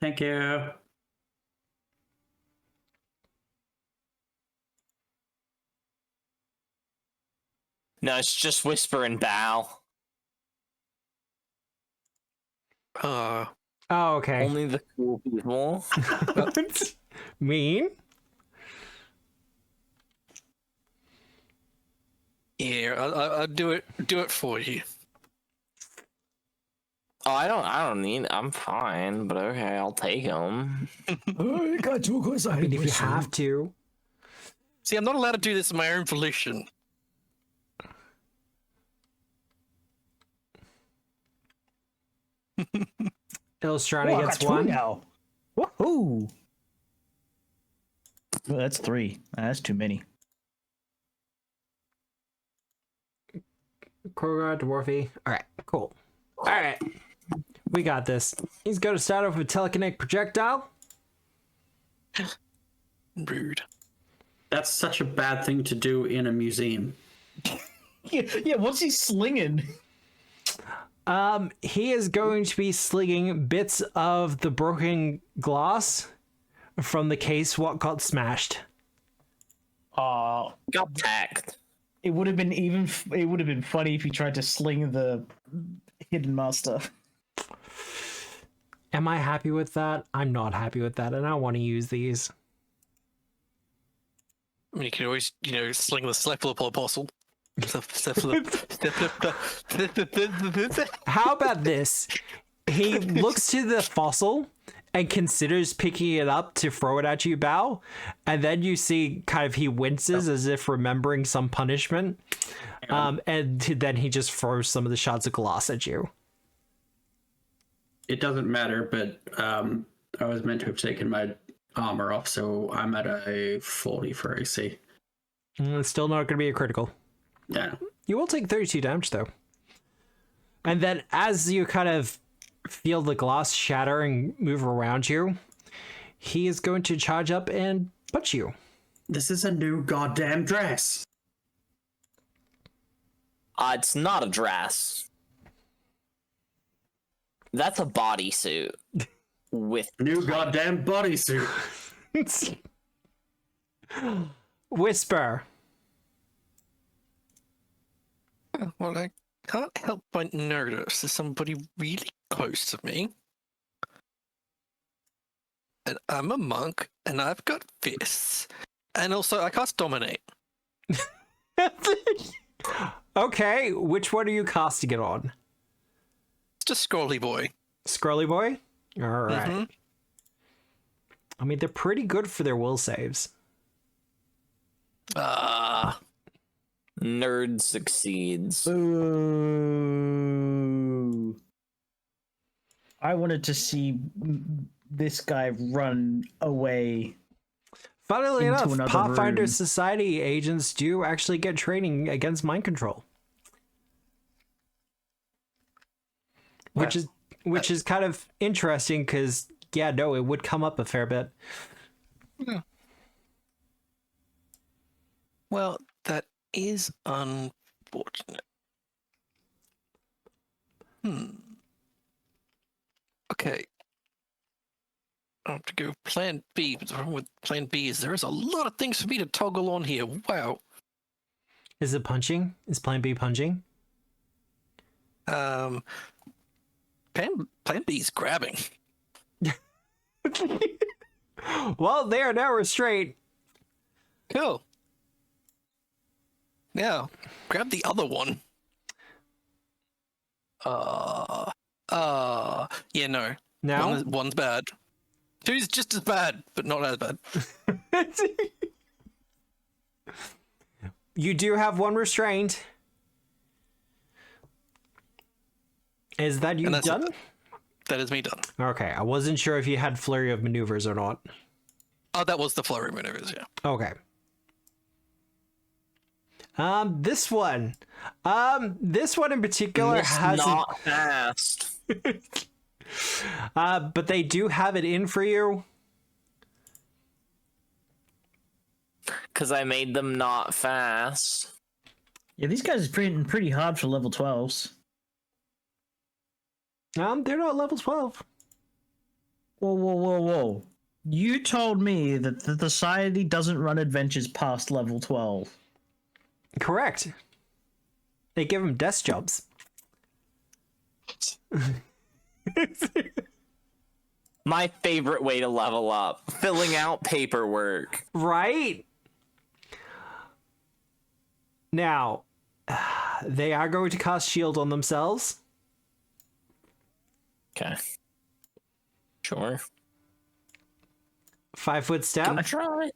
S5: Thank you.
S3: No, it's just whisper and bow.
S6: Oh, okay.
S3: Only the cool people.
S6: Mean?
S4: Yeah, I'll do it for you.
S3: Oh, I don't need. I'm fine, but okay, I'll take them.
S6: I got you because I mean, if you have to.
S4: See, I'm not allowed to do this of my own volition.
S6: Illustrati gets 1
S2: now. Woohoo! Oh, that's 3. That's too many.
S6: Khorgar, Dwarfy. Alright, cool. Alright. We got this. He's going to start off with telekinetic projectile.
S4: Rude.
S5: That's such a bad thing to do in a museum.
S2: Yeah, what's he slinging?
S6: He is going to be slinging bits of the broken glass from the case what got smashed.
S3: Got tacked.
S2: It would have been funny if he tried to sling the hidden master.
S6: Am I happy with that? I'm not happy with that, and I want to use these.
S4: I mean, you can always, sling the cephalopod apostle.
S6: How about this? He looks to the fossil and considers picking it up to throw it at you, Bao, and then you see kind of he winces as if remembering some punishment, and then he just throws some of the shards of glass at you.
S5: It doesn't matter, but I was meant to have taken my armor off, so I'm at a 40 for AC.
S6: It's still not going to be a critical.
S5: Yeah.
S6: You will take 32 damage, though. And then as you kind of feel the glass shatter and move around you, he is going to charge up and punch you.
S5: This is a new goddamn dress.
S3: It's not a dress. That's a bodysuit with
S5: New goddamn bodysuit.
S6: Whisper.
S4: Well, I can't help but notice there's somebody really close to me. And I'm a monk, and I've got fists. And also, I cast Dominate.
S6: Okay, which one are you casting it on?
S4: It's just Scrolly Boy.
S6: Scrolly Boy? Alright.
S4: Mhm.
S6: I mean, they're pretty good for their will saves.
S3: nerd succeeds.
S2: Ooh. I wanted to see this guy run away.
S6: Funnily
S7: into
S6: enough,
S7: another
S6: Pathfinder
S7: room.
S6: Society agents do actually get training against mind control. Which is kind of interesting because, yeah, no, it would come up a fair bit.
S4: Well, that is unfortunate. Okay. I have to go plan B. But the problem with plan B is there's a lot of things for me to toggle on here. Wow.
S6: Is it punching? Is plan B punching?
S4: Plan B is grabbing.
S6: Well, they are now restrained.
S4: Cool. Yeah. Grab the other one. Yeah, no.
S6: Now?
S4: One's bad. Two's just as bad, but not as bad.
S6: You do have one restrained. Is that you done?
S4: That is me done.
S6: Okay, I wasn't sure if you had flurry of maneuvers or not.
S4: Oh, that was the flurry maneuvers, yeah.
S6: Okay. This one in particular hasn't.
S3: Not fast.
S6: But they do have it in for you.
S3: Because I made them not fast.
S7: Yeah, these guys are pretty hard for level 12s.
S6: They're not level 12.
S7: Whoa. You told me that the Society doesn't run adventures past level 12.
S6: Correct. They give them desk jobs.
S3: My favorite way to level up. Filling out paperwork.
S6: Right? Now, they are going to cast shield on themselves.
S3: Okay. Sure.
S6: 5-foot step.
S3: I try.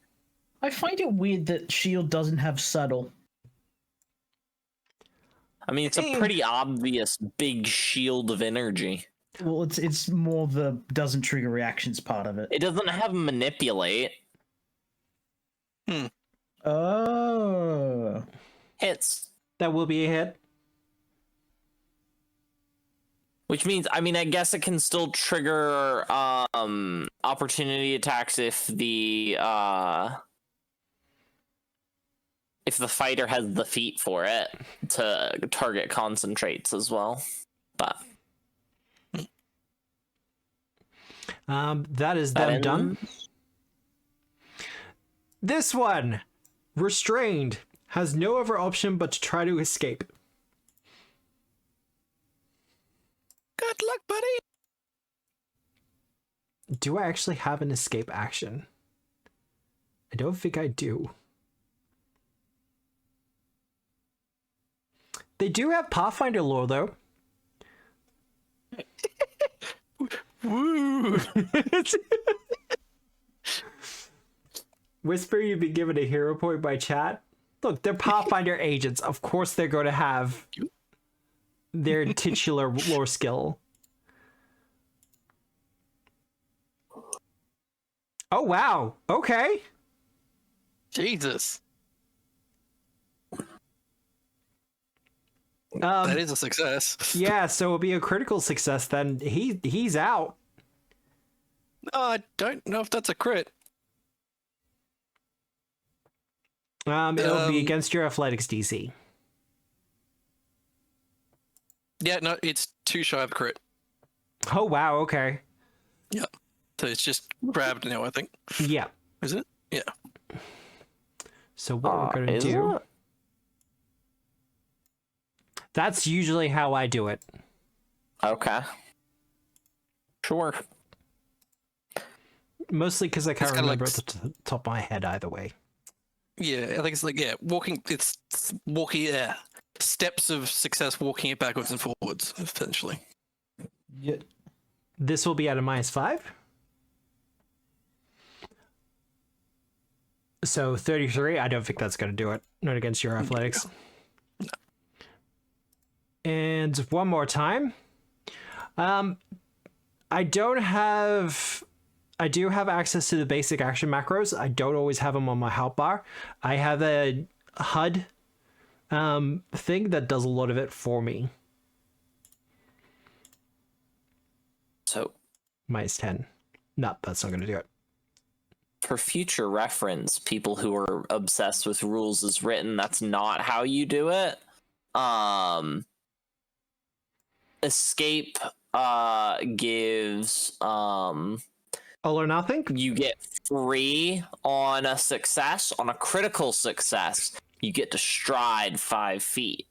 S7: I find it weird that shield doesn't have subtle.
S3: I mean, it's a pretty obvious big shield of energy.
S7: Well, it's more the doesn't trigger reactions part of it.
S3: It doesn't have manipulate.
S7: Oh.
S3: Hits.
S6: That will be a hit.
S3: Which means, I mean, I guess it can still trigger opportunity attacks if the fighter has the feat for it to target concentrates as well. But
S6: that is them done. This one, restrained, has no other option but to try to escape.
S4: Good luck, buddy.
S6: Do I actually have an escape action? I don't think I do. They do have Pathfinder lore, though.
S4: Woo!
S6: Whisper, you've been given a hero point by chat. Look, they're Pathfinder agents. Of course they're going to have their titular lore skill. Oh, wow. Okay.
S4: Jesus.
S6: Um,
S4: That is a success.
S6: Yeah, so it'll be a critical success then. He's out.
S4: I don't know if that's a crit.
S6: It'll be against your athletics DC.
S4: Yeah, no, it's too shy of a crit.
S6: Oh, wow, okay.
S4: Yeah. So it's just grabbed now, I think.
S6: Yeah.
S4: Is it? Yeah.
S6: So what we're going to do...
S3: it?
S6: That's usually how I do it.
S3: Okay. Sure.
S6: Mostly because I can't
S4: It's kinda
S6: remember
S4: like
S6: at the top of my head either way.
S4: Yeah, I think it's like, yeah, walking, yeah. Steps of success, walking it backwards and forwards, essentially.
S7: Yeah.
S6: This will be at a -5. So 33, I don't think that's going to do it. Not against your athletics.
S4: No.
S6: And one more time. I don't have I do have access to the basic action macros. I don't always have them on my hotbar. I have a HUD thing that does a lot of it for me.
S3: So,
S6: -10. No, that's not going to do it.
S3: for future reference, people who are obsessed with rules as written, that's not how you do it. Escape gives
S6: All or nothing?
S3: you get free on a success. On a critical success, you get to stride 5 feet.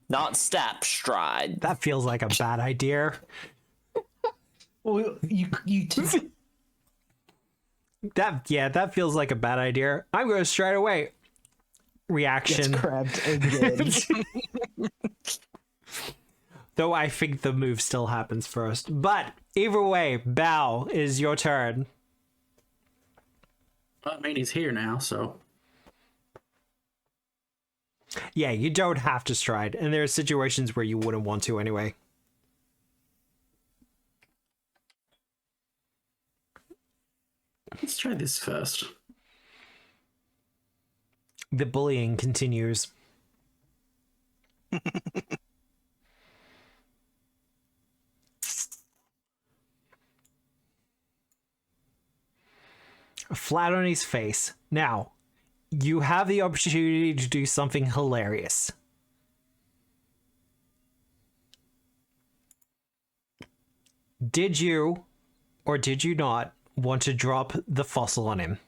S3: Not step, stride.
S6: That feels like a bad idea.
S7: Well,
S6: That feels like a bad idea. I'm going to straight away.
S7: gets
S6: Reaction.
S7: crabbed again.
S6: Though I think the move still happens first. But either way, Bao is your turn.
S5: I mean, he's here now, so
S6: Yeah, you don't have to stride, and there are situations where you wouldn't want to anyway.
S5: let's try this first.
S6: The bullying continues. Flat on his face. Now, you have the opportunity to do something hilarious. Did you, or did you not, want to drop the fossil on him?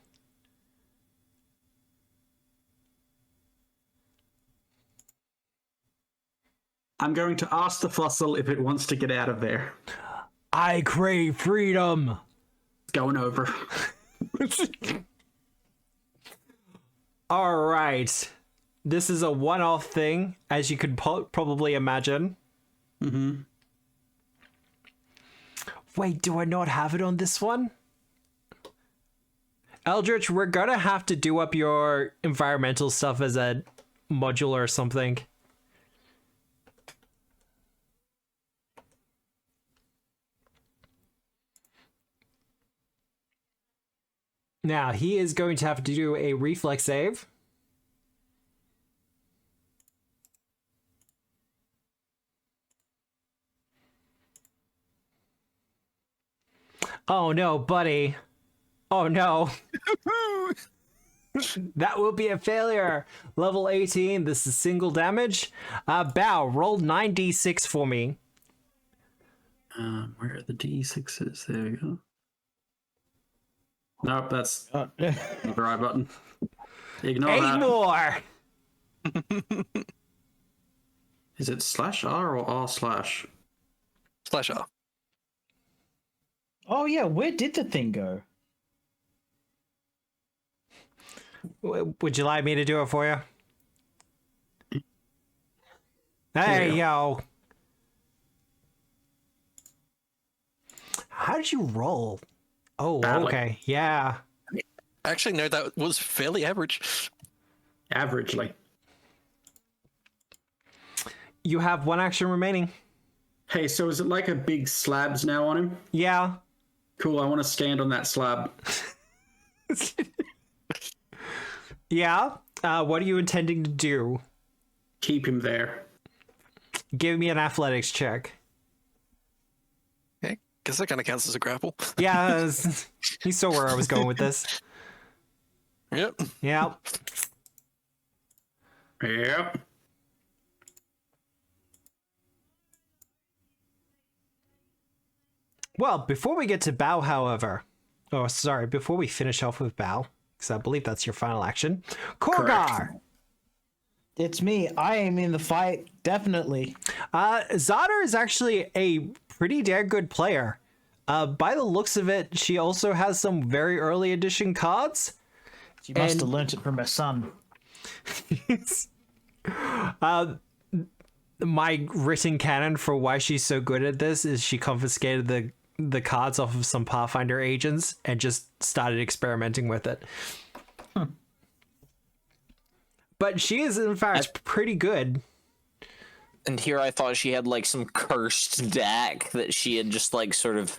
S5: I'm going to ask the fossil if it wants to get out of there.
S6: I crave freedom.
S5: It's going over.
S6: All right. This is a one-off thing, as you could probably imagine.
S5: Mm-hmm.
S6: Wait, do I not have it on this one? Eldritch, we're gonna have to do up your environmental stuff as a module or something. Now, he is going to have to do a reflex save. Oh no, buddy. Oh no. That will be a failure. Level 18, this is single damage. Bao, roll 9d6 for me.
S5: Where are the D6s? There we go. Nope, that's not the right button. Ignore
S6: 8
S5: that.
S6: more.
S5: Is it /R or R/?
S4: /R.
S7: Oh yeah, where did the thing go?
S6: Would you like me to do it for you? There you go. How did you roll? Oh,
S5: Badly.
S6: okay. Yeah.
S4: Actually, no, that was fairly average.
S5: Averagely.
S6: You have 1 action remaining.
S5: Hey, so is it like a big slabs now on him?
S6: Yeah.
S5: Cool, I want to stand on that slab.
S6: Yeah. What are you intending to do?
S5: Keep him there.
S6: Give me an athletics check.
S4: Okay, guess that kind of counts as a grapple.
S6: Yeah, he saw where I was going with this.
S4: Yep.
S6: Yeah.
S5: Yep.
S6: Well, before we get to Bao, however, before we finish off with Bao, because I believe that's your final action, Khorgar.
S7: It's me. I am in the fight, definitely.
S6: Zadar is actually a pretty damn good player. By the looks of it, she also has some very early edition cards.
S7: She must have learnt it from her son.
S6: My written canon for why she's so good at this is she confiscated the cards off of some Pathfinder agents and just started experimenting with it. But she is, in fact, pretty good.
S3: And here I thought she had like some cursed deck that she had just like sort of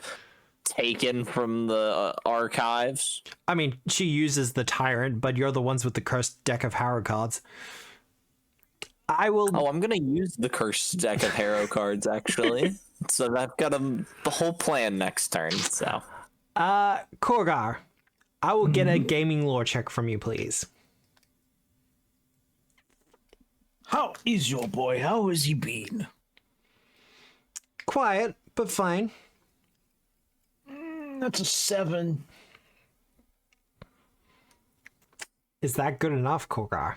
S3: taken from the archives.
S6: I mean, she uses the Tyrant, but you're the ones with the cursed deck of Harrow cards. I will.
S3: Oh, I'm gonna use the cursed deck of Harrow cards actually. So I've got the whole plan next turn. So,
S6: Khorgar, I will get a gaming lore check from you, please.
S7: How is your boy? How has he been?
S6: Quiet, but fine.
S7: That's a 7.
S6: Is that good enough, Khorgar?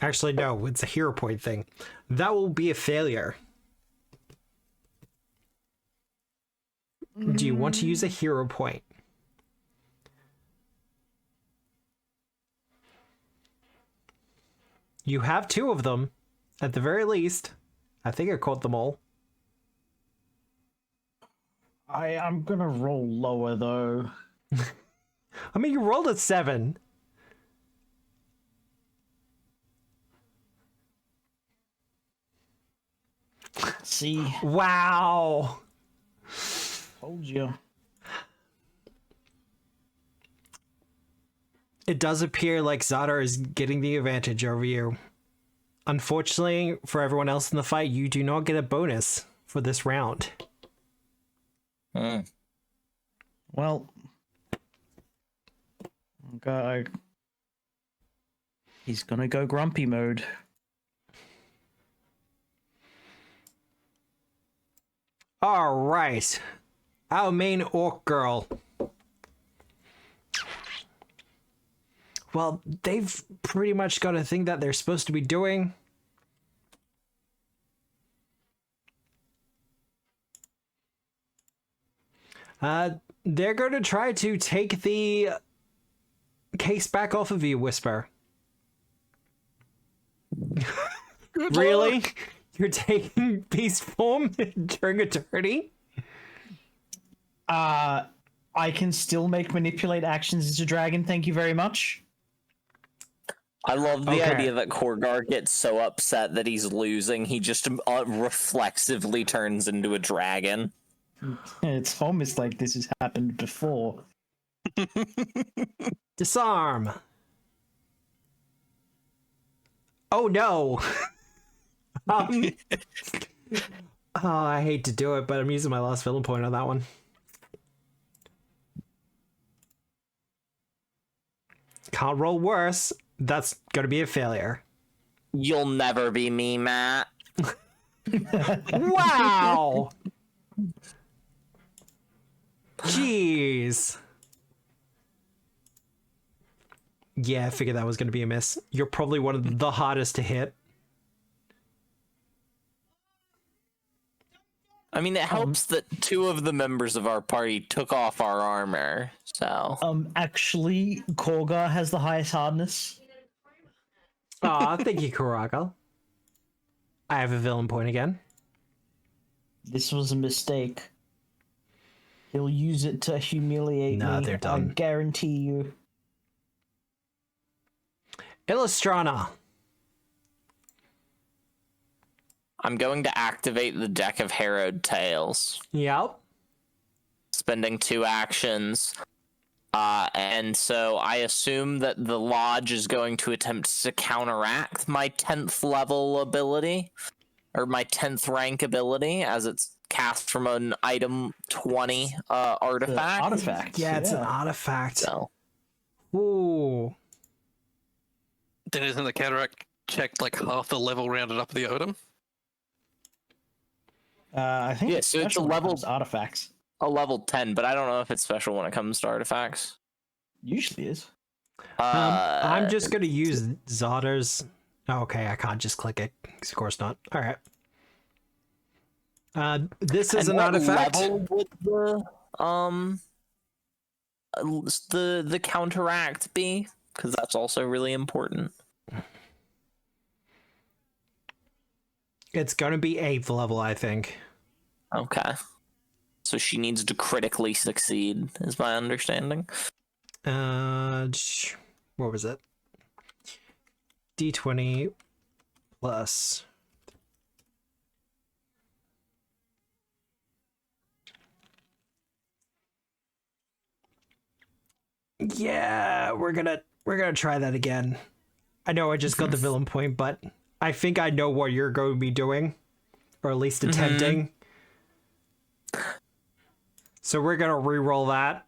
S6: Actually, no, it's a hero point thing. That will be a failure. Do you want to use a hero point? You have 2 of them, at the very least. I think I caught them all.
S7: I'm gonna roll lower though.
S6: I mean, you rolled a 7.
S7: See,
S6: Wow.
S7: told you.
S6: It does appear like Zadar is getting the advantage over you. Unfortunately, for everyone else in the fight, you do not get a bonus for this round.
S7: Well, okay. He's gonna go grumpy mode.
S6: All right. Our main orc girl. Well, they've pretty much got a thing that they're supposed to be doing. They're going to try to take the case back off of you, Whisper. Really? You're taking beast form during a tourney?
S7: I can still make manipulate actions as a dragon, thank you very much.
S3: I love the
S6: Okay.
S3: idea that Khorgar gets so upset that he's losing, he just reflexively turns into a dragon.
S7: It's almost like this has happened before.
S6: Disarm. Oh no. Oh, I hate to do it, but I'm using my last villain point on that one. Can't roll worse. That's gonna be a failure.
S3: You'll never be me, Matt.
S6: Wow. Jeez. Yeah, I figured that was gonna be a miss. You're probably one of the hardest to hit.
S3: I mean, it helps that 2 of the members of our party took off our armor, so...
S7: Actually, Khorgar has the highest hardness.
S6: Aw, thank you, Khorgar. I have a villain point again.
S7: This was a mistake. He'll use it to humiliate
S6: Nah,
S7: me.
S6: they're done.
S7: I guarantee you.
S6: Illustrana.
S3: I'm going to activate the deck of Harrowed Tales,
S6: Yep.
S3: spending 2 actions. And so I assume that the Lodge is going to attempt to counteract my 10th level ability, or my 10th rank ability, as it's cast from an item 20 artifact.
S7: Artifact.
S6: Yeah, it's an artifact.
S3: So,
S6: Ooh.
S4: Then isn't the cataract check like half the level rounded up the item?
S7: I think
S3: Yeah,
S7: it's
S3: so it's a
S7: special when it
S3: level-
S7: comes to artifacts.
S3: a level 10, but I don't know if it's special when it comes to artifacts.
S7: Usually is.
S6: I'm just gonna use Zodder's. Okay, I can't just click it. Of course not. All right. This is
S3: And
S6: an
S3: what
S6: artifact.
S3: level would the counteract be? Because that's also really important.
S6: It's gonna be 8th level, I think.
S3: Okay. So she needs to critically succeed, is my understanding.
S6: What was it? D20 plus. Yeah, we're gonna try that again. I know I just got the villain point, but I think I know what you're going to be doing, or at least attempting. So we're gonna re-roll that.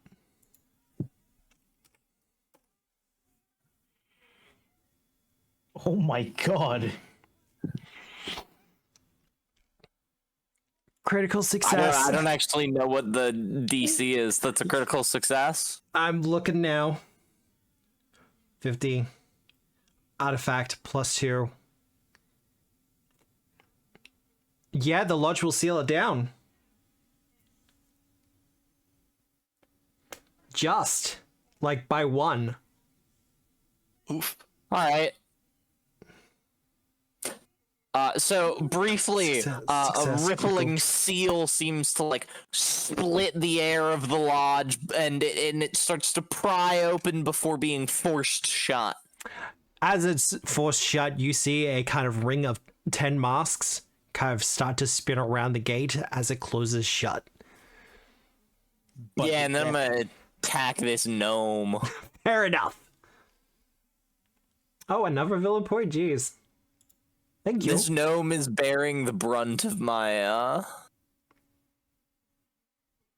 S7: Oh my god.
S6: Critical success.
S3: I don't actually know what the DC is. That's a critical success.
S6: I'm looking now. 50. Artifact +2. Yeah, the lodge will seal it down. Just like by 1.
S4: Oof.
S3: All right. So briefly,
S6: Success,
S3: a rippling
S6: critical.
S3: seal seems to like split the air of the lodge, and it starts to pry open before being forced shut.
S6: As it's forced shut, you see a kind of ring of 10 masks kind of start to spin around the gate as it closes shut.
S3: Yeah, and then I'm gonna attack this gnome.
S6: Fair enough. Oh, another villain point? Jeez. Thank you.
S3: This gnome is bearing the brunt of my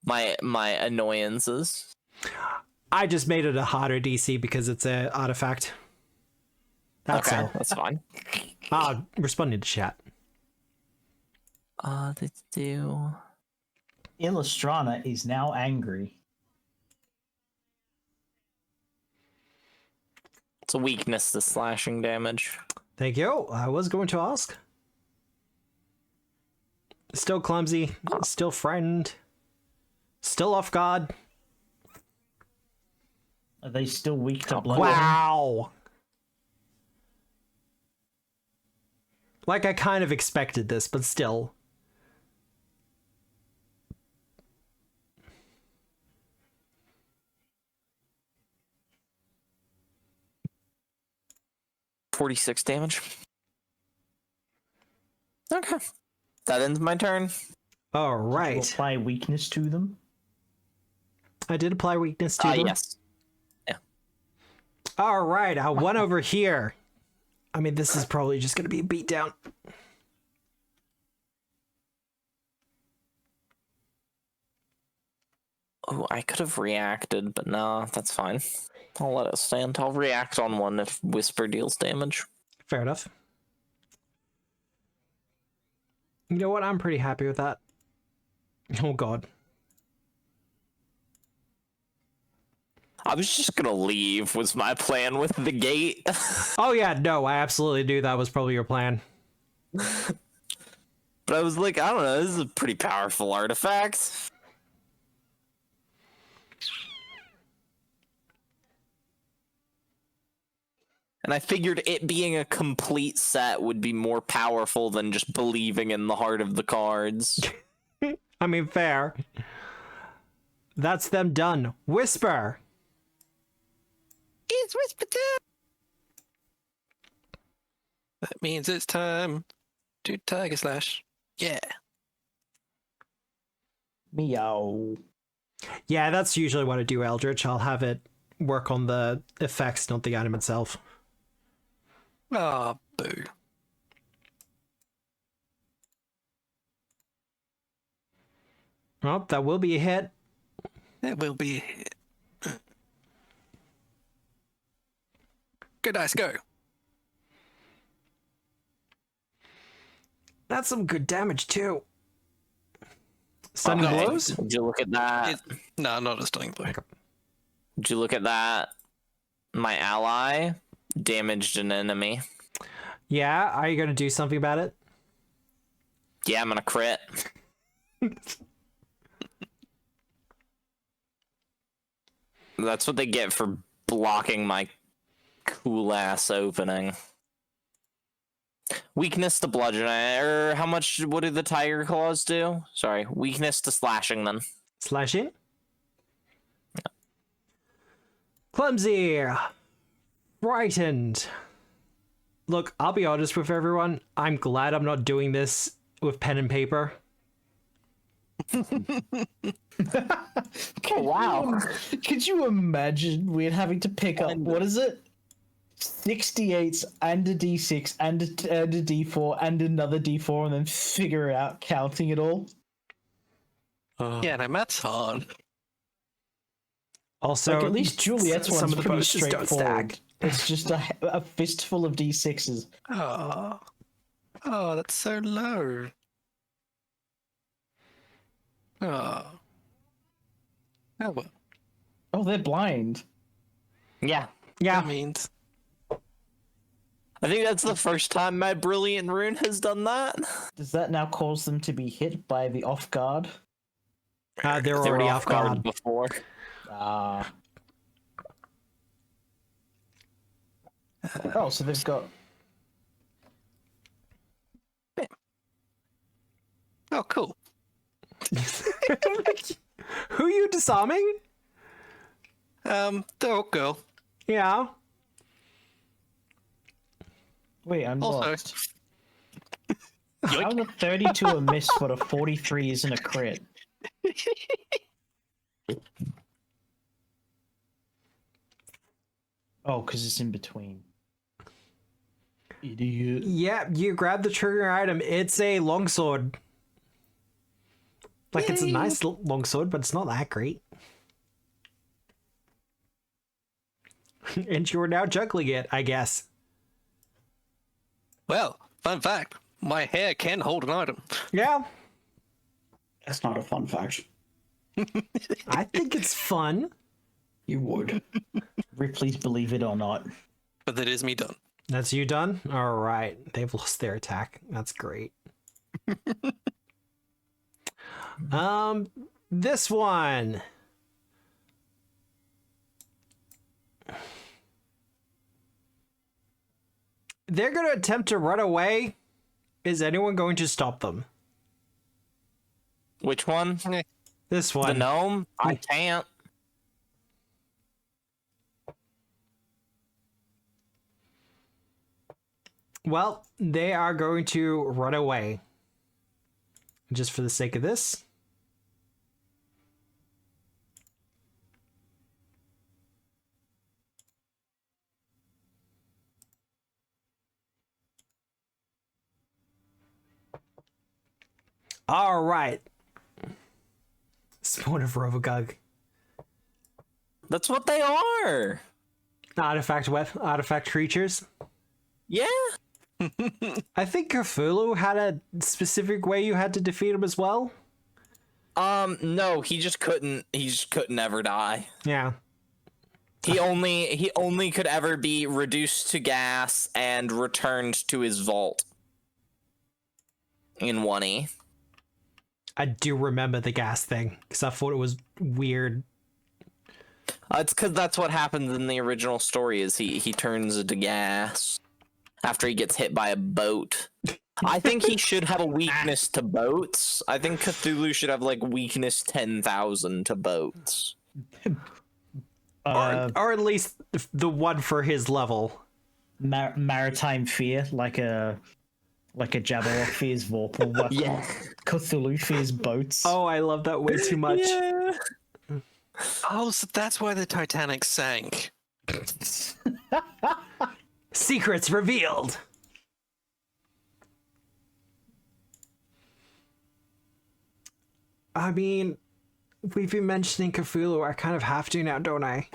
S3: my annoyances.
S6: I just made it a harder DC because it's an artifact. That's
S3: Okay,
S6: all.
S3: that's fine.
S6: Responding to chat.
S3: Let's do.
S7: Illustrana is now angry.
S3: It's a weakness to slashing damage.
S6: Thank you. I was going to ask. Still clumsy. Still frightened. Still off guard.
S7: Are they still weak to blood?
S6: Wow. Like I kind of expected this, but still.
S3: $46 damage. Okay. That ends my turn.
S6: All
S7: You
S6: right.
S7: apply weakness to them.
S6: I did apply weakness to them.
S3: Yes.
S6: All right. One over here. I mean, this is probably just going to be a beatdown.
S3: Oh, I could have reacted, but no, that's fine. I'll let it stand. I'll react on one if Whisper deals damage.
S6: Fair enough. You know what? I'm pretty happy with that. Oh, God.
S3: I was just gonna leave, was my plan with the gate.
S6: Oh, yeah. No, I absolutely knew that was probably your plan.
S3: But I was like, I don't know, this is a pretty powerful artifact. And I figured it being a complete set would be more powerful than just believing in the heart of the cards.
S6: I mean, fair. That's them done. Whisper.
S4: It's whisper time. That means it's time to Tiger Slash. Yeah.
S7: Meow.
S6: Yeah, that's usually what I do, Eldritch. I'll have it work on the effects, not the item itself.
S4: Ah, boo.
S6: Oh, that will be a hit.
S4: That will be a hit. Good dice, go.
S6: That's some good damage, too. Stunning
S3: Okay.
S6: blows?
S3: Would you look at that?
S4: No, not a stunning blow.
S3: Would you look at that? My ally damaged an enemy.
S6: Yeah, are you going to do something about it?
S3: Yeah, I'm gonna crit. That's what they get for blocking my cool ass opening. Weakness to bludgeoning. Or how much? What do the tiger claws do? Sorry, weakness to slashing then.
S6: Slash in? Clumsy. Frightened. Look, I'll be honest with everyone. I'm glad I'm not doing this with pen and paper.
S3: Oh, wow.
S7: Could you imagine we're having to pick up, what is it? 68s and a D6 and a D4 and another D4 and then figure it out, counting it all?
S4: Yeah, no, math's hard.
S6: Also,
S7: Like, at least Juliet's
S6: some
S7: one's
S6: of the
S7: pretty
S6: bonuses don't
S7: straightforward.
S6: stack.
S7: It's just a fistful of D6s.
S4: Oh, that's so low. Oh. Oh well.
S7: Oh, they're blind.
S3: Yeah.
S6: Yeah,
S4: That means
S3: I think that's the first time my Brilliant Rune has done that.
S7: Does that now cause them to be hit by the off guard?
S6: they're
S3: They were
S6: already off guard.
S3: before.
S7: Ah. Oh, so they've got.
S4: oh cool.
S6: Who are you disarming?
S4: The old girl.
S6: Yeah.
S7: Wait, I'm
S4: Also,
S7: lost. How the 32 a miss, but a 43 isn't a crit? Oh, because it's in between. Idiot.
S6: Yeah, you grab the trigger item. It's a longsword. Like, it's a nice longsword, but it's not that great. And you're now juggling it, I guess.
S4: well, fun fact: my hair can hold an item.
S6: Yeah,
S5: That's not a fun fact.
S6: I think it's fun.
S5: You would.
S7: Please believe it or not.
S4: But that is me done.
S6: That's you done? All right. They've lost their attack. That's great. This one. They're going to attempt to run away. Is anyone going to stop them?
S3: Which one?
S6: This
S3: The
S6: one.
S3: gnome? I can't.
S6: Well, they are going to run away. Just for the sake of this. All right. Spawn of Rovagug.
S3: That's what they are.
S6: Artifact creatures.
S3: Yeah.
S6: I think Cthulhu had a specific way you had to defeat him as well.
S3: No, he just couldn't ever die.
S6: Yeah.
S3: He only could ever be reduced to gas and returned to his vault. In 1E.
S6: I do remember the gas thing because I thought it was weird.
S3: It's because that's what happens in the original story. Is he turns into gas after he gets hit by a boat. I think he should have a weakness to boats. I think Cthulhu should have like weakness 10,000 to boats.
S6: Or at least the one for his level.
S7: Maritime fear, like a Jabberwock fears Vorpal. Like
S3: Yeah.
S7: Cthulhu fears boats.
S6: Oh, I love that way too much.
S3: Yeah.
S4: Oh, so that's why the Titanic sank.
S6: Secrets revealed. I mean, we've been mentioning Cthulhu. I kind of have to now, don't I?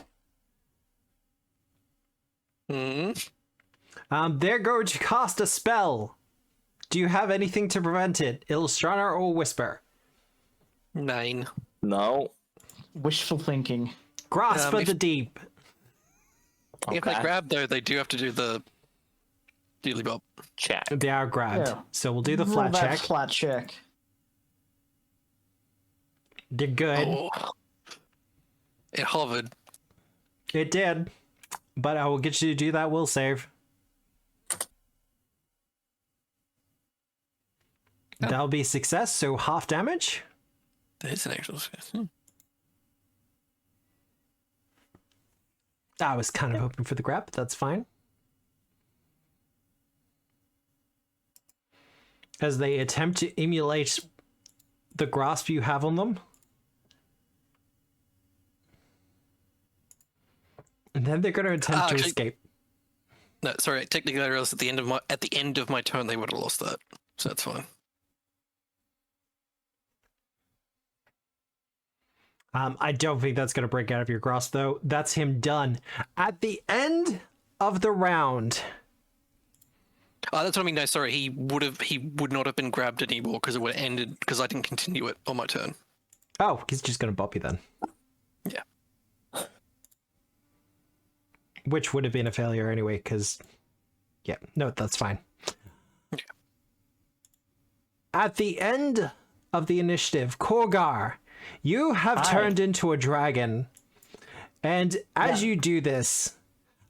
S4: Hmm.
S6: They're going to cast a spell. Do you have anything to prevent it? Illustrana or Whisper?
S4: 9.
S3: No.
S7: Wishful thinking.
S6: Grasp of
S4: if-
S6: the Deep.
S4: If they
S3: Okay.
S4: grab, though, they do have to do the dealy bob.
S3: Check.
S6: They are grabbed.
S7: Yeah.
S6: So we'll do the
S7: Roll
S6: flat
S7: that
S6: check.
S7: Flat check.
S6: They're good.
S4: Oh. It hovered.
S6: It did. But I will get you to do that will save.
S4: Oh.
S6: That'll be a success, so half damage.
S4: That is an actual success.
S6: I was kind of hoping for the grab, but that's fine. As they attempt to emulate the grasp you have on them. And then they're going to attempt to escape.
S4: No, sorry. Technically, I realized at the end of my turn they would have lost that, so that's fine.
S6: I don't think that's going to break out of your grasp, though. That's him done. At the end of the round.
S4: That's what I mean. No, sorry. He would not have been grabbed anymore because it would have ended because I didn't continue it on my turn.
S6: Oh, he's just going to bop you then.
S4: Yeah.
S6: Which would have been a failure anyway, because... Yeah, no, that's fine.
S4: Okay.
S6: At the end of the initiative, Khorgar, you have turned into a dragon. And as you do this,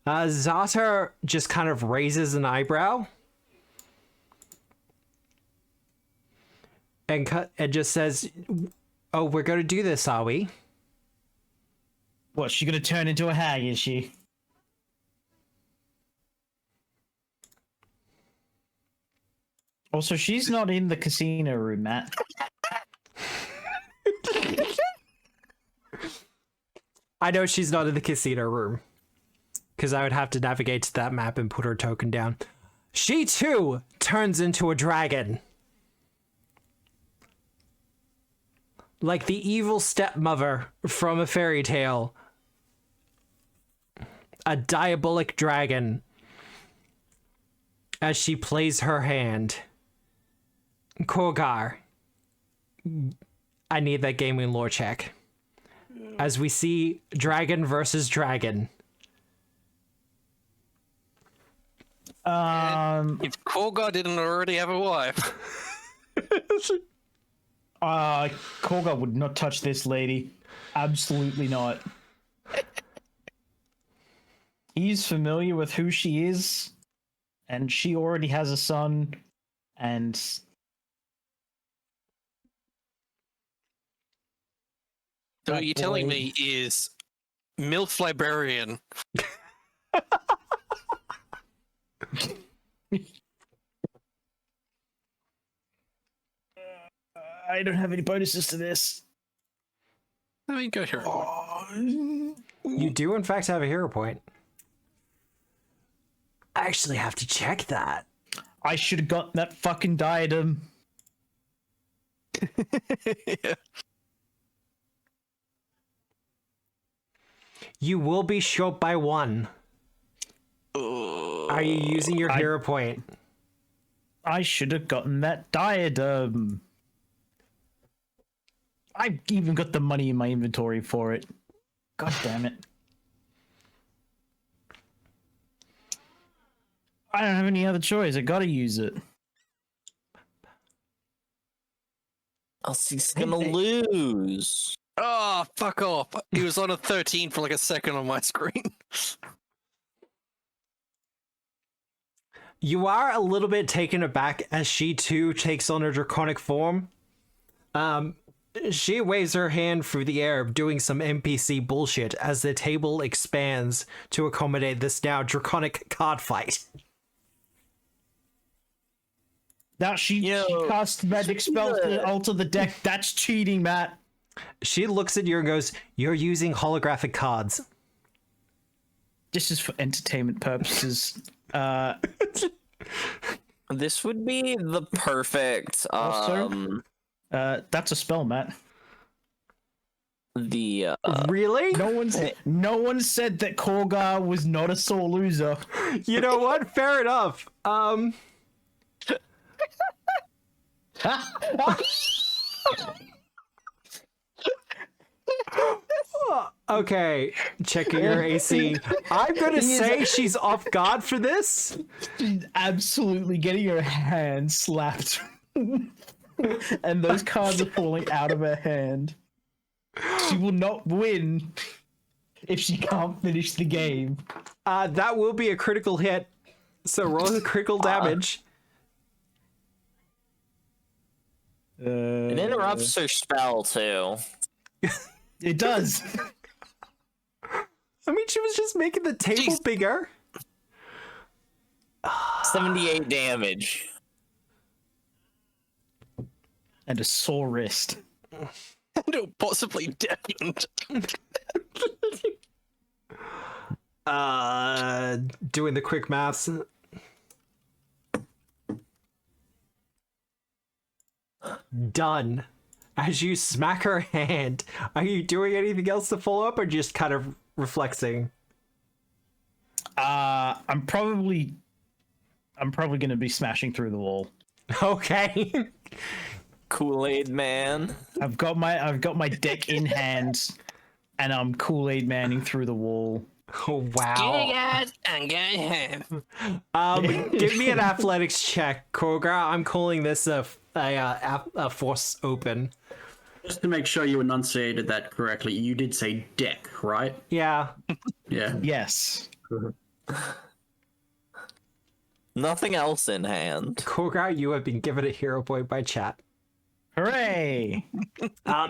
S6: Zatar just kind of raises an eyebrow. And just says, "Oh, we're going to do this, are we?"
S7: What, she gonna turn into a hag, is she? Also, she's not in the casino room, Matt.
S6: I know she's not in the casino room. Because I would have to navigate to that map and put her token down. She, too, turns into a dragon. Like the evil stepmother from a fairy tale. A diabolic dragon. As she plays her hand. Khorgar. I need that gaming lore check. As we see dragon versus dragon.
S4: If Khorgar didn't already have a wife.
S7: Khorgar would not touch this lady. Absolutely not. He's familiar with who she is, and she already has a son, and...
S4: So what you're telling me is MILF Librarian.
S7: I don't have any bonuses to this.
S4: I mean, go here.
S6: You do, in fact, have a hero point. I actually have to check that.
S7: I should have gotten that fucking diadem.
S4: Yeah.
S6: You will be short by 1. Are you using your hero point?
S7: I should have gotten that diadem. I even got the money in my inventory for it. God damn it. I don't have any other choice. I gotta use it.
S3: Else he's gonna lose.
S4: Oh, fuck off. He was on a 13 for like a second on my screen.
S6: You are a little bit taken aback as she too takes on her draconic form. She waves her hand through the air, doing some NPC bullshit as the table expands to accommodate this now draconic card fight.
S7: Now she cast magic spells to alter the deck. That's cheating, Matt.
S6: She looks at you and goes, "You're using holographic cards."
S7: This is for entertainment purposes.
S3: This would be the perfect.
S7: That's a spell, Matt.
S3: The
S6: Really?
S7: No one said that Khorgar was not a sore loser.
S6: You know what? Fair enough. Okay, checking your AC. I'm gonna say she's off guard for this.
S7: She's absolutely getting her hand slapped. And those cards are falling out of her hand. She will not win if she can't finish the game.
S6: That will be a critical hit. So roll the critical damage.
S3: it interrupts her spell too.
S7: It does.
S6: I mean, she was just making the table bigger.
S3: 78 damage.
S7: and a sore wrist.
S4: No, possibly deafened.
S6: Doing the quick maths. Done. As you smack her hand, are you doing anything else to follow up, or just kind of reflexing?
S7: I'm probably gonna be smashing through the wall.
S6: Okay.
S3: Kool-Aid man.
S7: I've got my deck in hand, and I'm Kool-Aid manning through the wall.
S6: Oh, wow.
S4: guys, and go ahead.
S6: Give me an athletics check, Khorgar. I'm calling this a force open.
S5: Just to make sure you enunciated that correctly, you did say deck, right?
S6: Yeah.
S5: Yeah.
S7: Yes.
S3: Nothing else in hand.
S6: Khorgar, you have been given a hero point by chat.
S7: Hooray!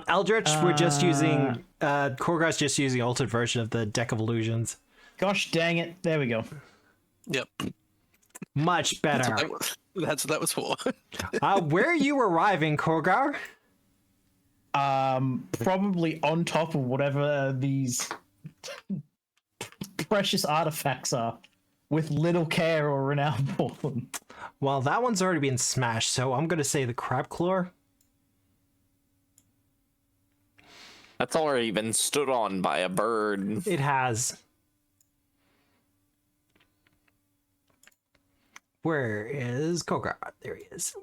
S6: Eldritch, we're just using Khorgar's just using altered version of the deck of illusions.
S7: Gosh dang it! There we go.
S4: Yep.
S6: Much better.
S4: That's what that was for.
S6: Where are you arriving, Khorgar?
S7: Probably on top of whatever these precious artifacts are, with little care or renown for them.
S6: Well, that one's already been smashed, so I'm gonna say the crab claw.
S3: That's already been stood on by a bird.
S6: It has. Where is Khorgar? There he is.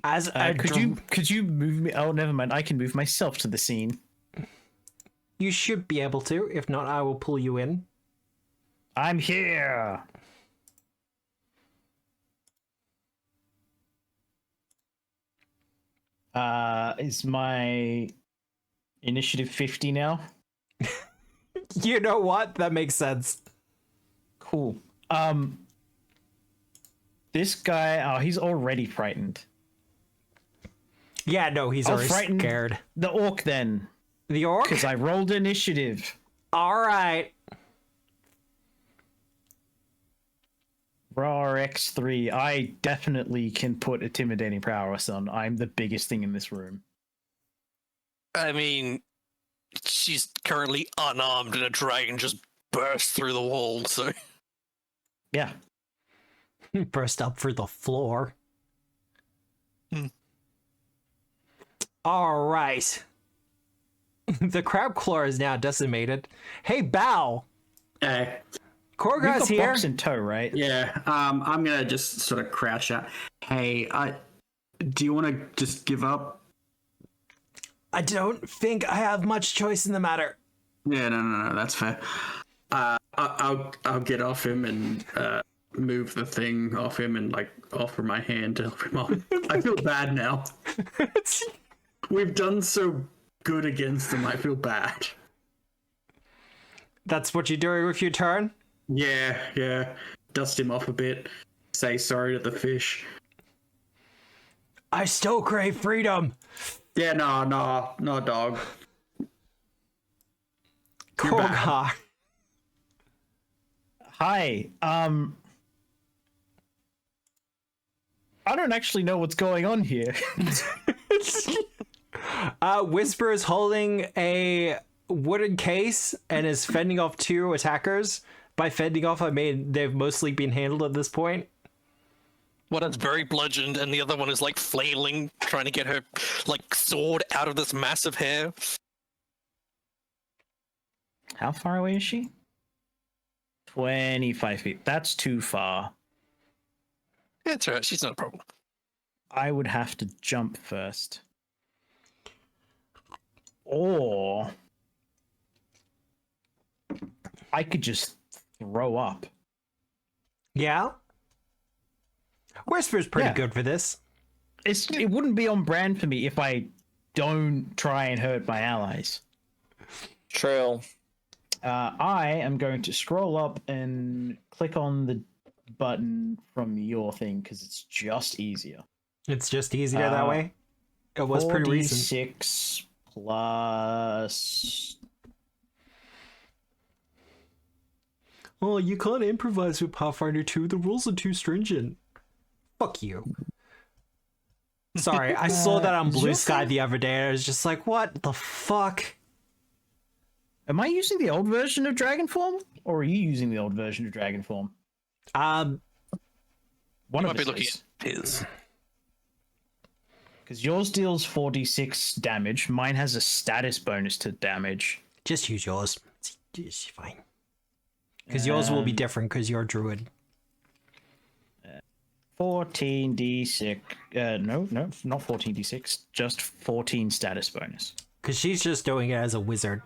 S6: As
S7: could you move me? Oh, never mind. I can move myself to the scene.
S6: You should be able to. If not, I will pull you in.
S7: I'm here. Is my initiative 50 now?
S6: You know what? That makes sense.
S7: Cool. This guy, he's already frightened.
S6: Yeah, no, he's
S7: I'll
S6: already
S7: frighten
S6: scared.
S7: The orc then,
S6: The orc?
S7: because I rolled initiative.
S6: All right.
S7: Raw X3. I definitely can put intimidating prowess on. I'm the biggest thing in this room.
S4: I mean, she's currently unarmed and a dragon just burst through the wall, so...
S7: Yeah.
S6: Burst up through the floor.
S4: Hmm.
S6: All right. The crab claw is now decimated. Hey, Bao.
S5: Hey.
S7: We've
S6: Khorgar's
S7: got
S6: here.
S7: box in tow, right?
S5: Yeah. I'm gonna just sort of crouch out. Hey, do you want to just give up?
S6: I don't think I have much choice in the matter.
S5: Yeah, no, that's fair. I'll get off him and move the thing off him and like offer my hand to help him off. I feel bad now. We've done so good against them. I feel bad.
S6: That's what you're doing with your turn?
S5: Yeah. Dust him off a bit. Say sorry to the fish.
S6: I still crave freedom.
S5: Yeah, no, dog.
S6: Khorgar.
S7: Hi. I don't actually know what's going on here.
S6: Whisper is holding a wooden case and is fending off two attackers. By fending off, I mean they've mostly been handled at this point.
S4: One is very bludgeoned, and the other one is like flailing, trying to get her like sword out of this massive hair.
S7: How far away is she? 25 feet. That's too far.
S4: It's alright, she's not a problem.
S7: I would have to jump first. Or I could just throw up.
S6: Yeah? Whisper's pretty
S7: Yeah.
S6: good for this.
S7: It wouldn't be on brand for me if I don't try and hurt my allies.
S3: True.
S7: I am going to scroll up and click on the button from your thing because it's just easier.
S6: It's just easier that way. It was pretty recent.
S7: 4d6 plus...
S6: Oh, you can't improvise with Pathfinder 2. The rules are too stringent. Fuck you. Sorry, I saw that on
S7: is
S6: Blue
S7: your
S6: Sky
S7: phone-
S6: the other day, and I was just like, what the fuck?
S7: Am I using the old version of Dragon Form, or are you using the old version of Dragon Form?
S6: Um,
S7: One
S4: Might
S7: of
S4: be
S7: us
S4: looking
S7: is.
S4: at his.
S7: Because yours deals 4d6 damage. Mine has a status bonus to damage.
S6: just use yours. It's fine. Because yours will be different because you're a druid.
S7: 14d6. No, not 14d6. Just 14 status bonus.
S6: Because she's just doing it as a wizard.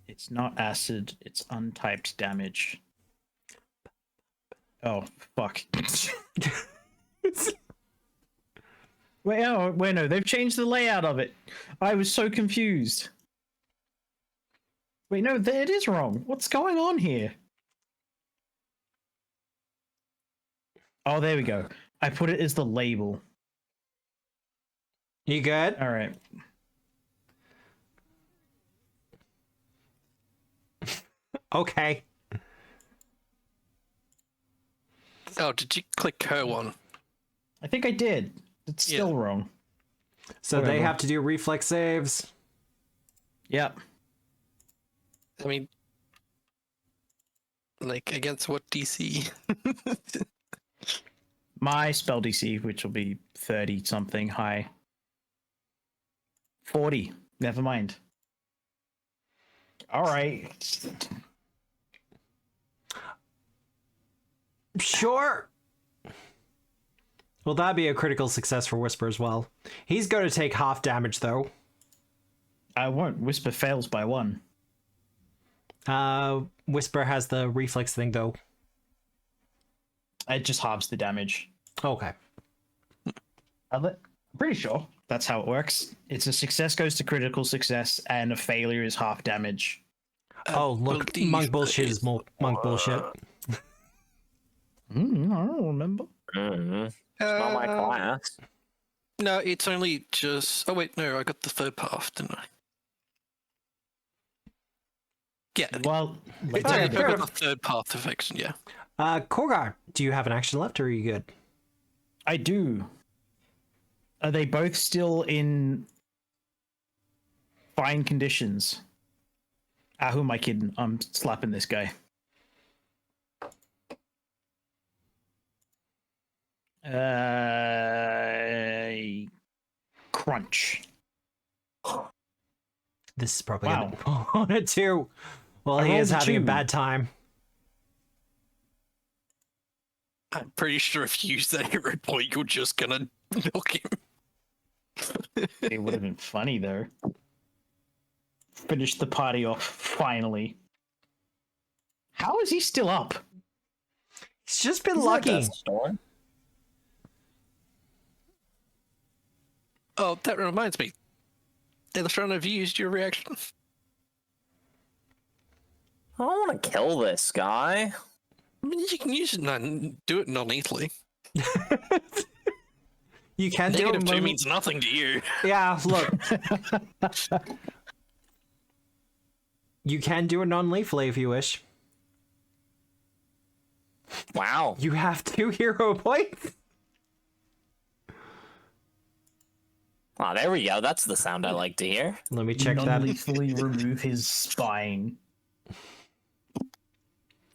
S7: It's not acid. It's untyped damage. Oh, fuck. Wait, no, they've changed the layout of it. I was so confused. Wait, no, it is wrong. What's going on here? Oh, there we go. I put it as the label.
S6: You good?
S7: All right.
S6: Okay.
S4: Oh, did you click her one?
S7: I think I did. It's still wrong.
S6: So they
S7: Whatever.
S6: have to do reflex saves.
S7: Yep.
S4: I mean, like against what DC?
S7: My spell DC, which will be 30 something high. 40. Never mind. All right.
S6: Sure. Well, that'd be a critical success for Whisper as well. He's going to take half damage, though.
S7: I won't. Whisper fails by 1.
S6: Whisper has the reflex thing, though.
S7: It just halves the damage.
S6: Okay.
S7: I'm pretty sure that's how it works. It's a success goes to critical success, and a failure is half damage.
S6: Oh, look,
S4: believe
S6: monk bullshit
S4: that
S6: is monk bullshit.
S7: I don't remember.
S3: It's not my class.
S4: No, it's only just. Oh wait, no, I got the third path, didn't I? Yeah,
S7: Well,
S4: it's
S6: Okay,
S4: only
S6: fair
S4: got
S6: enough.
S4: the third path affection. Yeah.
S6: Khorgar, do you have an action left, or are you good?
S7: I do. Are they both still in fine conditions? Who am I kidding? I'm slapping this guy. Crunch.
S6: This is probably
S7: Wow.
S6: gonna on it too. Well,
S7: I
S6: he is
S7: rolled a
S6: having a
S7: 2.
S6: bad time.
S4: I'm pretty sure if you use that hero point, you're just gonna knock him.
S7: It would have been funny though. Finish the party off finally. How is he still up?
S6: He's just been
S3: Isn't that
S6: lucky.
S3: Death Storm?
S4: Oh, that reminds me. Illustron, have you used your reaction?
S3: I don't want to kill this guy.
S4: I mean, you can use it, do it non-lethally.
S6: You can do
S4: Negative
S6: it.
S4: 2
S6: when-
S4: means nothing to you.
S6: Yeah, look. You can do it non-lethally if you wish.
S3: Wow.
S6: You have 2 hero points.
S3: Oh, there we go. That's the sound I like to hear.
S6: Let me check that.
S7: Non-lethally remove his spine.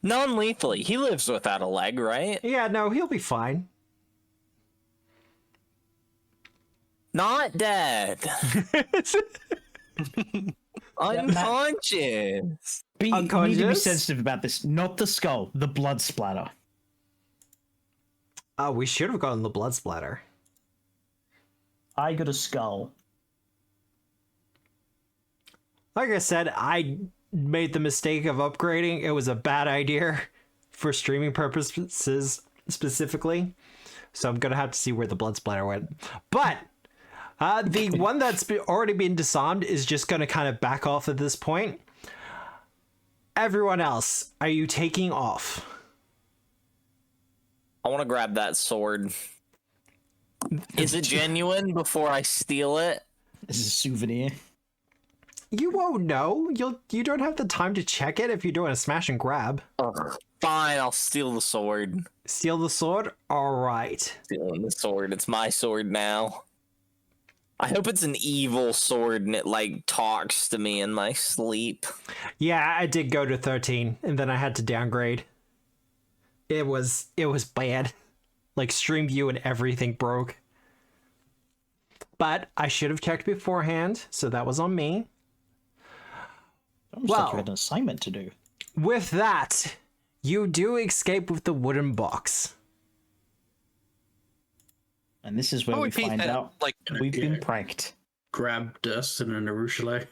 S3: Non-lethally. He lives without a leg, right?
S6: Yeah, no, he'll be fine.
S3: Not dead. Unconscious.
S7: You need to be
S6: Unconscious?
S7: sensitive about this. Not the skull, the blood splatter.
S6: Oh, we should have gotten the blood splatter.
S7: I got a skull.
S6: Like I said, I made the mistake of upgrading. It was a bad idea for streaming purposes specifically. So I'm going to have to see where the blood splatter went. But the one that's already been disarmed is just going to kind of back off at this point. Everyone else, are you taking off?
S3: I want to grab that sword. Is it genuine before I steal it?
S7: This is a souvenir.
S6: You won't know. You don't have the time to check it if you're doing a smash and grab.
S3: Ugh. Fine, I'll steal the sword.
S6: Steal the sword? Alright.
S3: Stealing the sword. It's my sword now. I hope it's an evil sword and it, like, talks to me in my sleep.
S6: Yeah, I did go to 13, and then I had to downgrade. It was bad. Like, stream view and everything broke. But I should have checked beforehand, so that was on me.
S7: Almost like you had an assignment to do.
S6: With that, you do escape with the wooden box.
S7: And this is where we find out
S4: like
S7: we've been pranked.
S5: Grab Dustin and Arushale.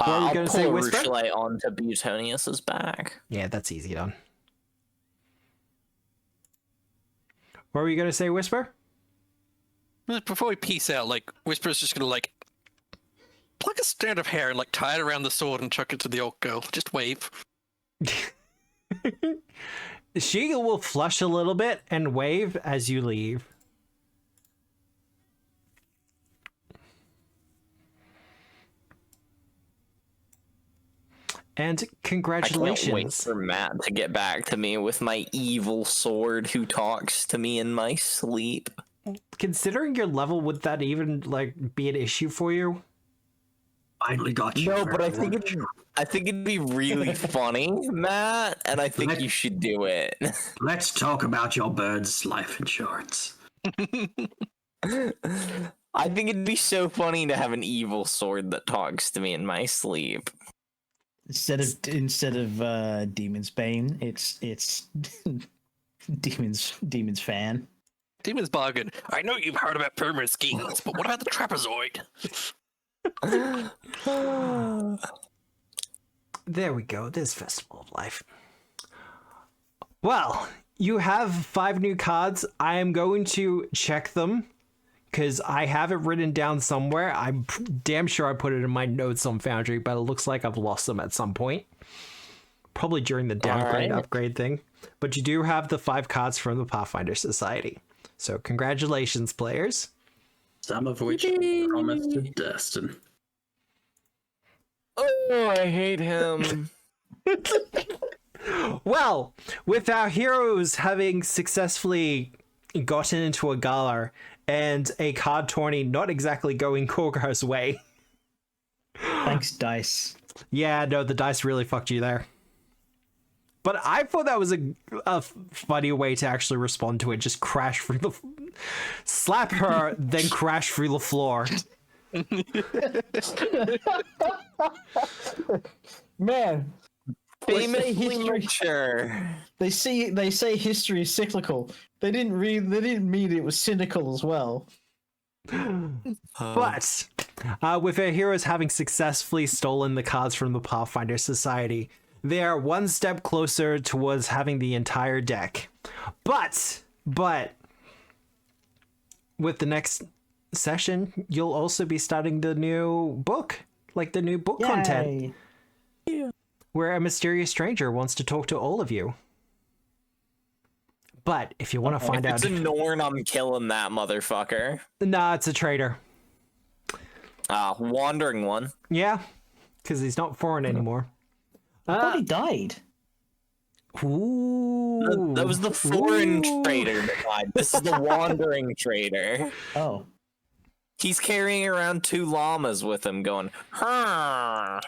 S6: are you gonna say,
S3: pour
S6: Whisper?
S3: Rushlight onto Butonius's back.
S6: Yeah, that's easy done. What were you gonna say, Whisper?
S4: Before we peace out, like, Whisper's just gonna, like, pluck a strand of hair and, like, tie it around the sword and chuck it to the old girl. Just wave.
S6: She will flush a little bit and wave as you leave. And congratulations.
S3: I can't wait for Matt to get back to me with my evil sword who talks to me in my sleep.
S6: Considering your level, would that even like be an issue for you?
S5: Finally got you.
S3: No, but I think it'd be really funny, Matt, and I think you should do it.
S5: Let's talk about your bird's life insurance.
S3: I think it'd be so funny to have an evil sword that talks to me in my sleep.
S7: Instead of Demon's Bane, it's Demon's Fan.
S4: Demon's Bargain. I know you've heard about pyramid schemes, but what about the trapezoid?
S6: There we go. This Festival of Life. Well, you have 5 new cards. I am going to check them because I have it written down somewhere. I'm damn sure I put it in my notes on Foundry, but it looks like I've lost them at some point. Probably during the downgrade upgrade thing. But you do have the 5 cards from the Pathfinder Society. So congratulations, players.
S5: Some of which I promised to Dustin.
S3: Oh, I hate him.
S6: Well, with our heroes having successfully gotten into a gala and a card tourney not exactly going Khorgar's way.
S7: Thanks, dice.
S6: Yeah, no, the dice really fucked you there. But I thought that was a funny way to actually respond to it. Just crash through the... slap her, then crash through the floor.
S7: Man,
S3: Famous literature.
S7: they say history is cyclical. They didn't mean it was cynical as well.
S6: But with our heroes having successfully stolen the cards from the Pathfinder Society, they are one step closer towards having the entire deck. But with the next session, you'll also be starting the new book, like the new book content, where a mysterious stranger wants to talk to all of you. But if you want to find out,
S3: It's a Norn, I'm killing that motherfucker.
S6: nah, it's a traitor.
S3: Wandering one.
S6: Yeah, because he's not foreign anymore.
S7: I thought he died.
S6: Ooh,
S3: That was the foreign trader that died. This is the wandering trader.
S7: Oh.
S3: He's carrying around 2 llamas with him going, "Huh."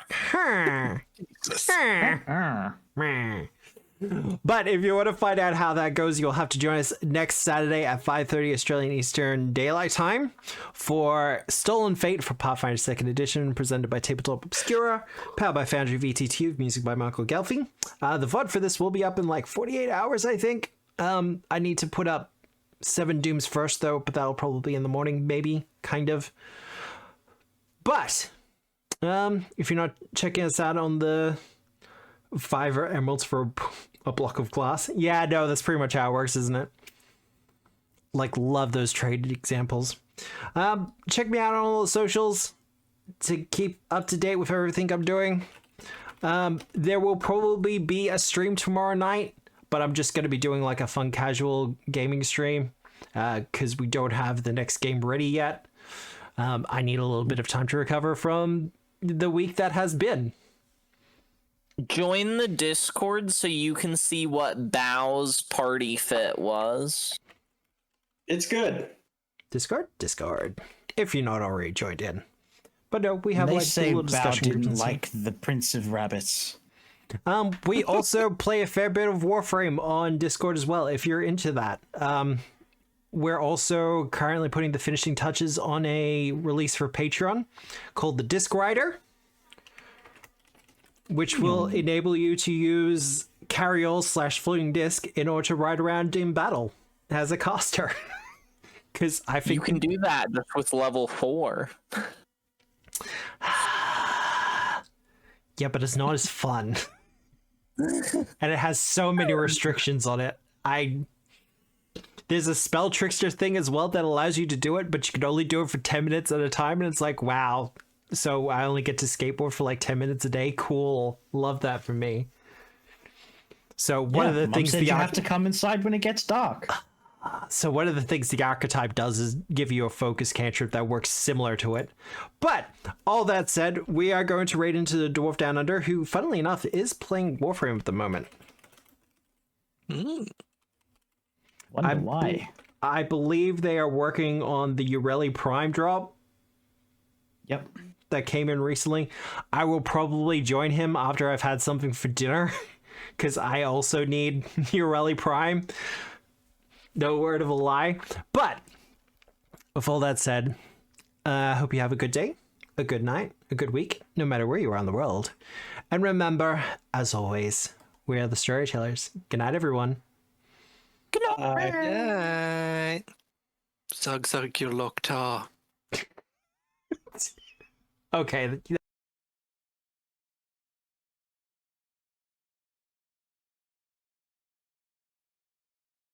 S6: But if you want to find out how that goes, you'll have to join us next Saturday at 5:30 Australian Eastern Daylight Time for Stolen Fate for Pathfinder 2nd Edition, presented by Tabletop Obscura, powered by Foundry VTT, with music by Michael Gelfi. The VOD for this will be up in like 48 hours, I think. I need to put up 7 Dooms first, though, but that'll probably be in the morning, maybe, kind of. But if you're not checking us out on the 5 emeralds for a block of glass. Yeah, no, that's pretty much how it works, isn't it? Like, love those traded examples. Check me out on all the socials to keep up to date with everything I'm doing. There will probably be a stream tomorrow night, but I'm just going to be doing like a fun casual gaming stream because we don't have the next game ready yet. I need a little bit of time to recover from the week that has been.
S3: Join the Discord so you can see what Bao's party fit was.
S8: It's good.
S6: Discord. If you're not already joined in. But no, we have
S7: They
S6: like
S7: say
S6: little
S7: Bao
S6: discussion groups
S7: didn't
S6: and stuff.
S7: like the Prince of Rabbits.
S6: We also play a fair bit of Warframe on Discord as well, if you're into that. We're also currently putting the finishing touches on a release for Patreon called the Disc Rider, which will enable you to use carryall/floating disc in order to ride around in battle as a caster. Because I think
S3: You can do that just with level 4.
S6: yeah, but it's not as fun. And it has so many restrictions on it. There's a spell trickster thing as well that allows you to do it, but you can only do it for 10 minutes at a time, and it's like, wow. So I only get to skateboard for like 10 minutes a day. Cool. Love that for me. So one of the
S7: Mom
S6: things
S7: said you have to come inside when it gets dark.
S6: So one of the things the archetype does is give you a focus cantrip that works similar to it. But all that said, we are going to raid into the Dwarf Down Under, who, funnily enough, is playing Warframe at the moment.
S7: Wonder
S6: I-
S7: why.
S6: I believe they are working on the Ureli Prime drop
S7: Yep.
S6: that came in recently. I will probably join him after I've had something for dinner, because I also need Ureli Prime. No word of a lie. But with all that said, I hope you have a good day, a good night, a good week, no matter where you are in the world. And remember, as always, we are the storytellers. Good night, everyone.
S4: Right. Zug your Loktar.
S6: Okay.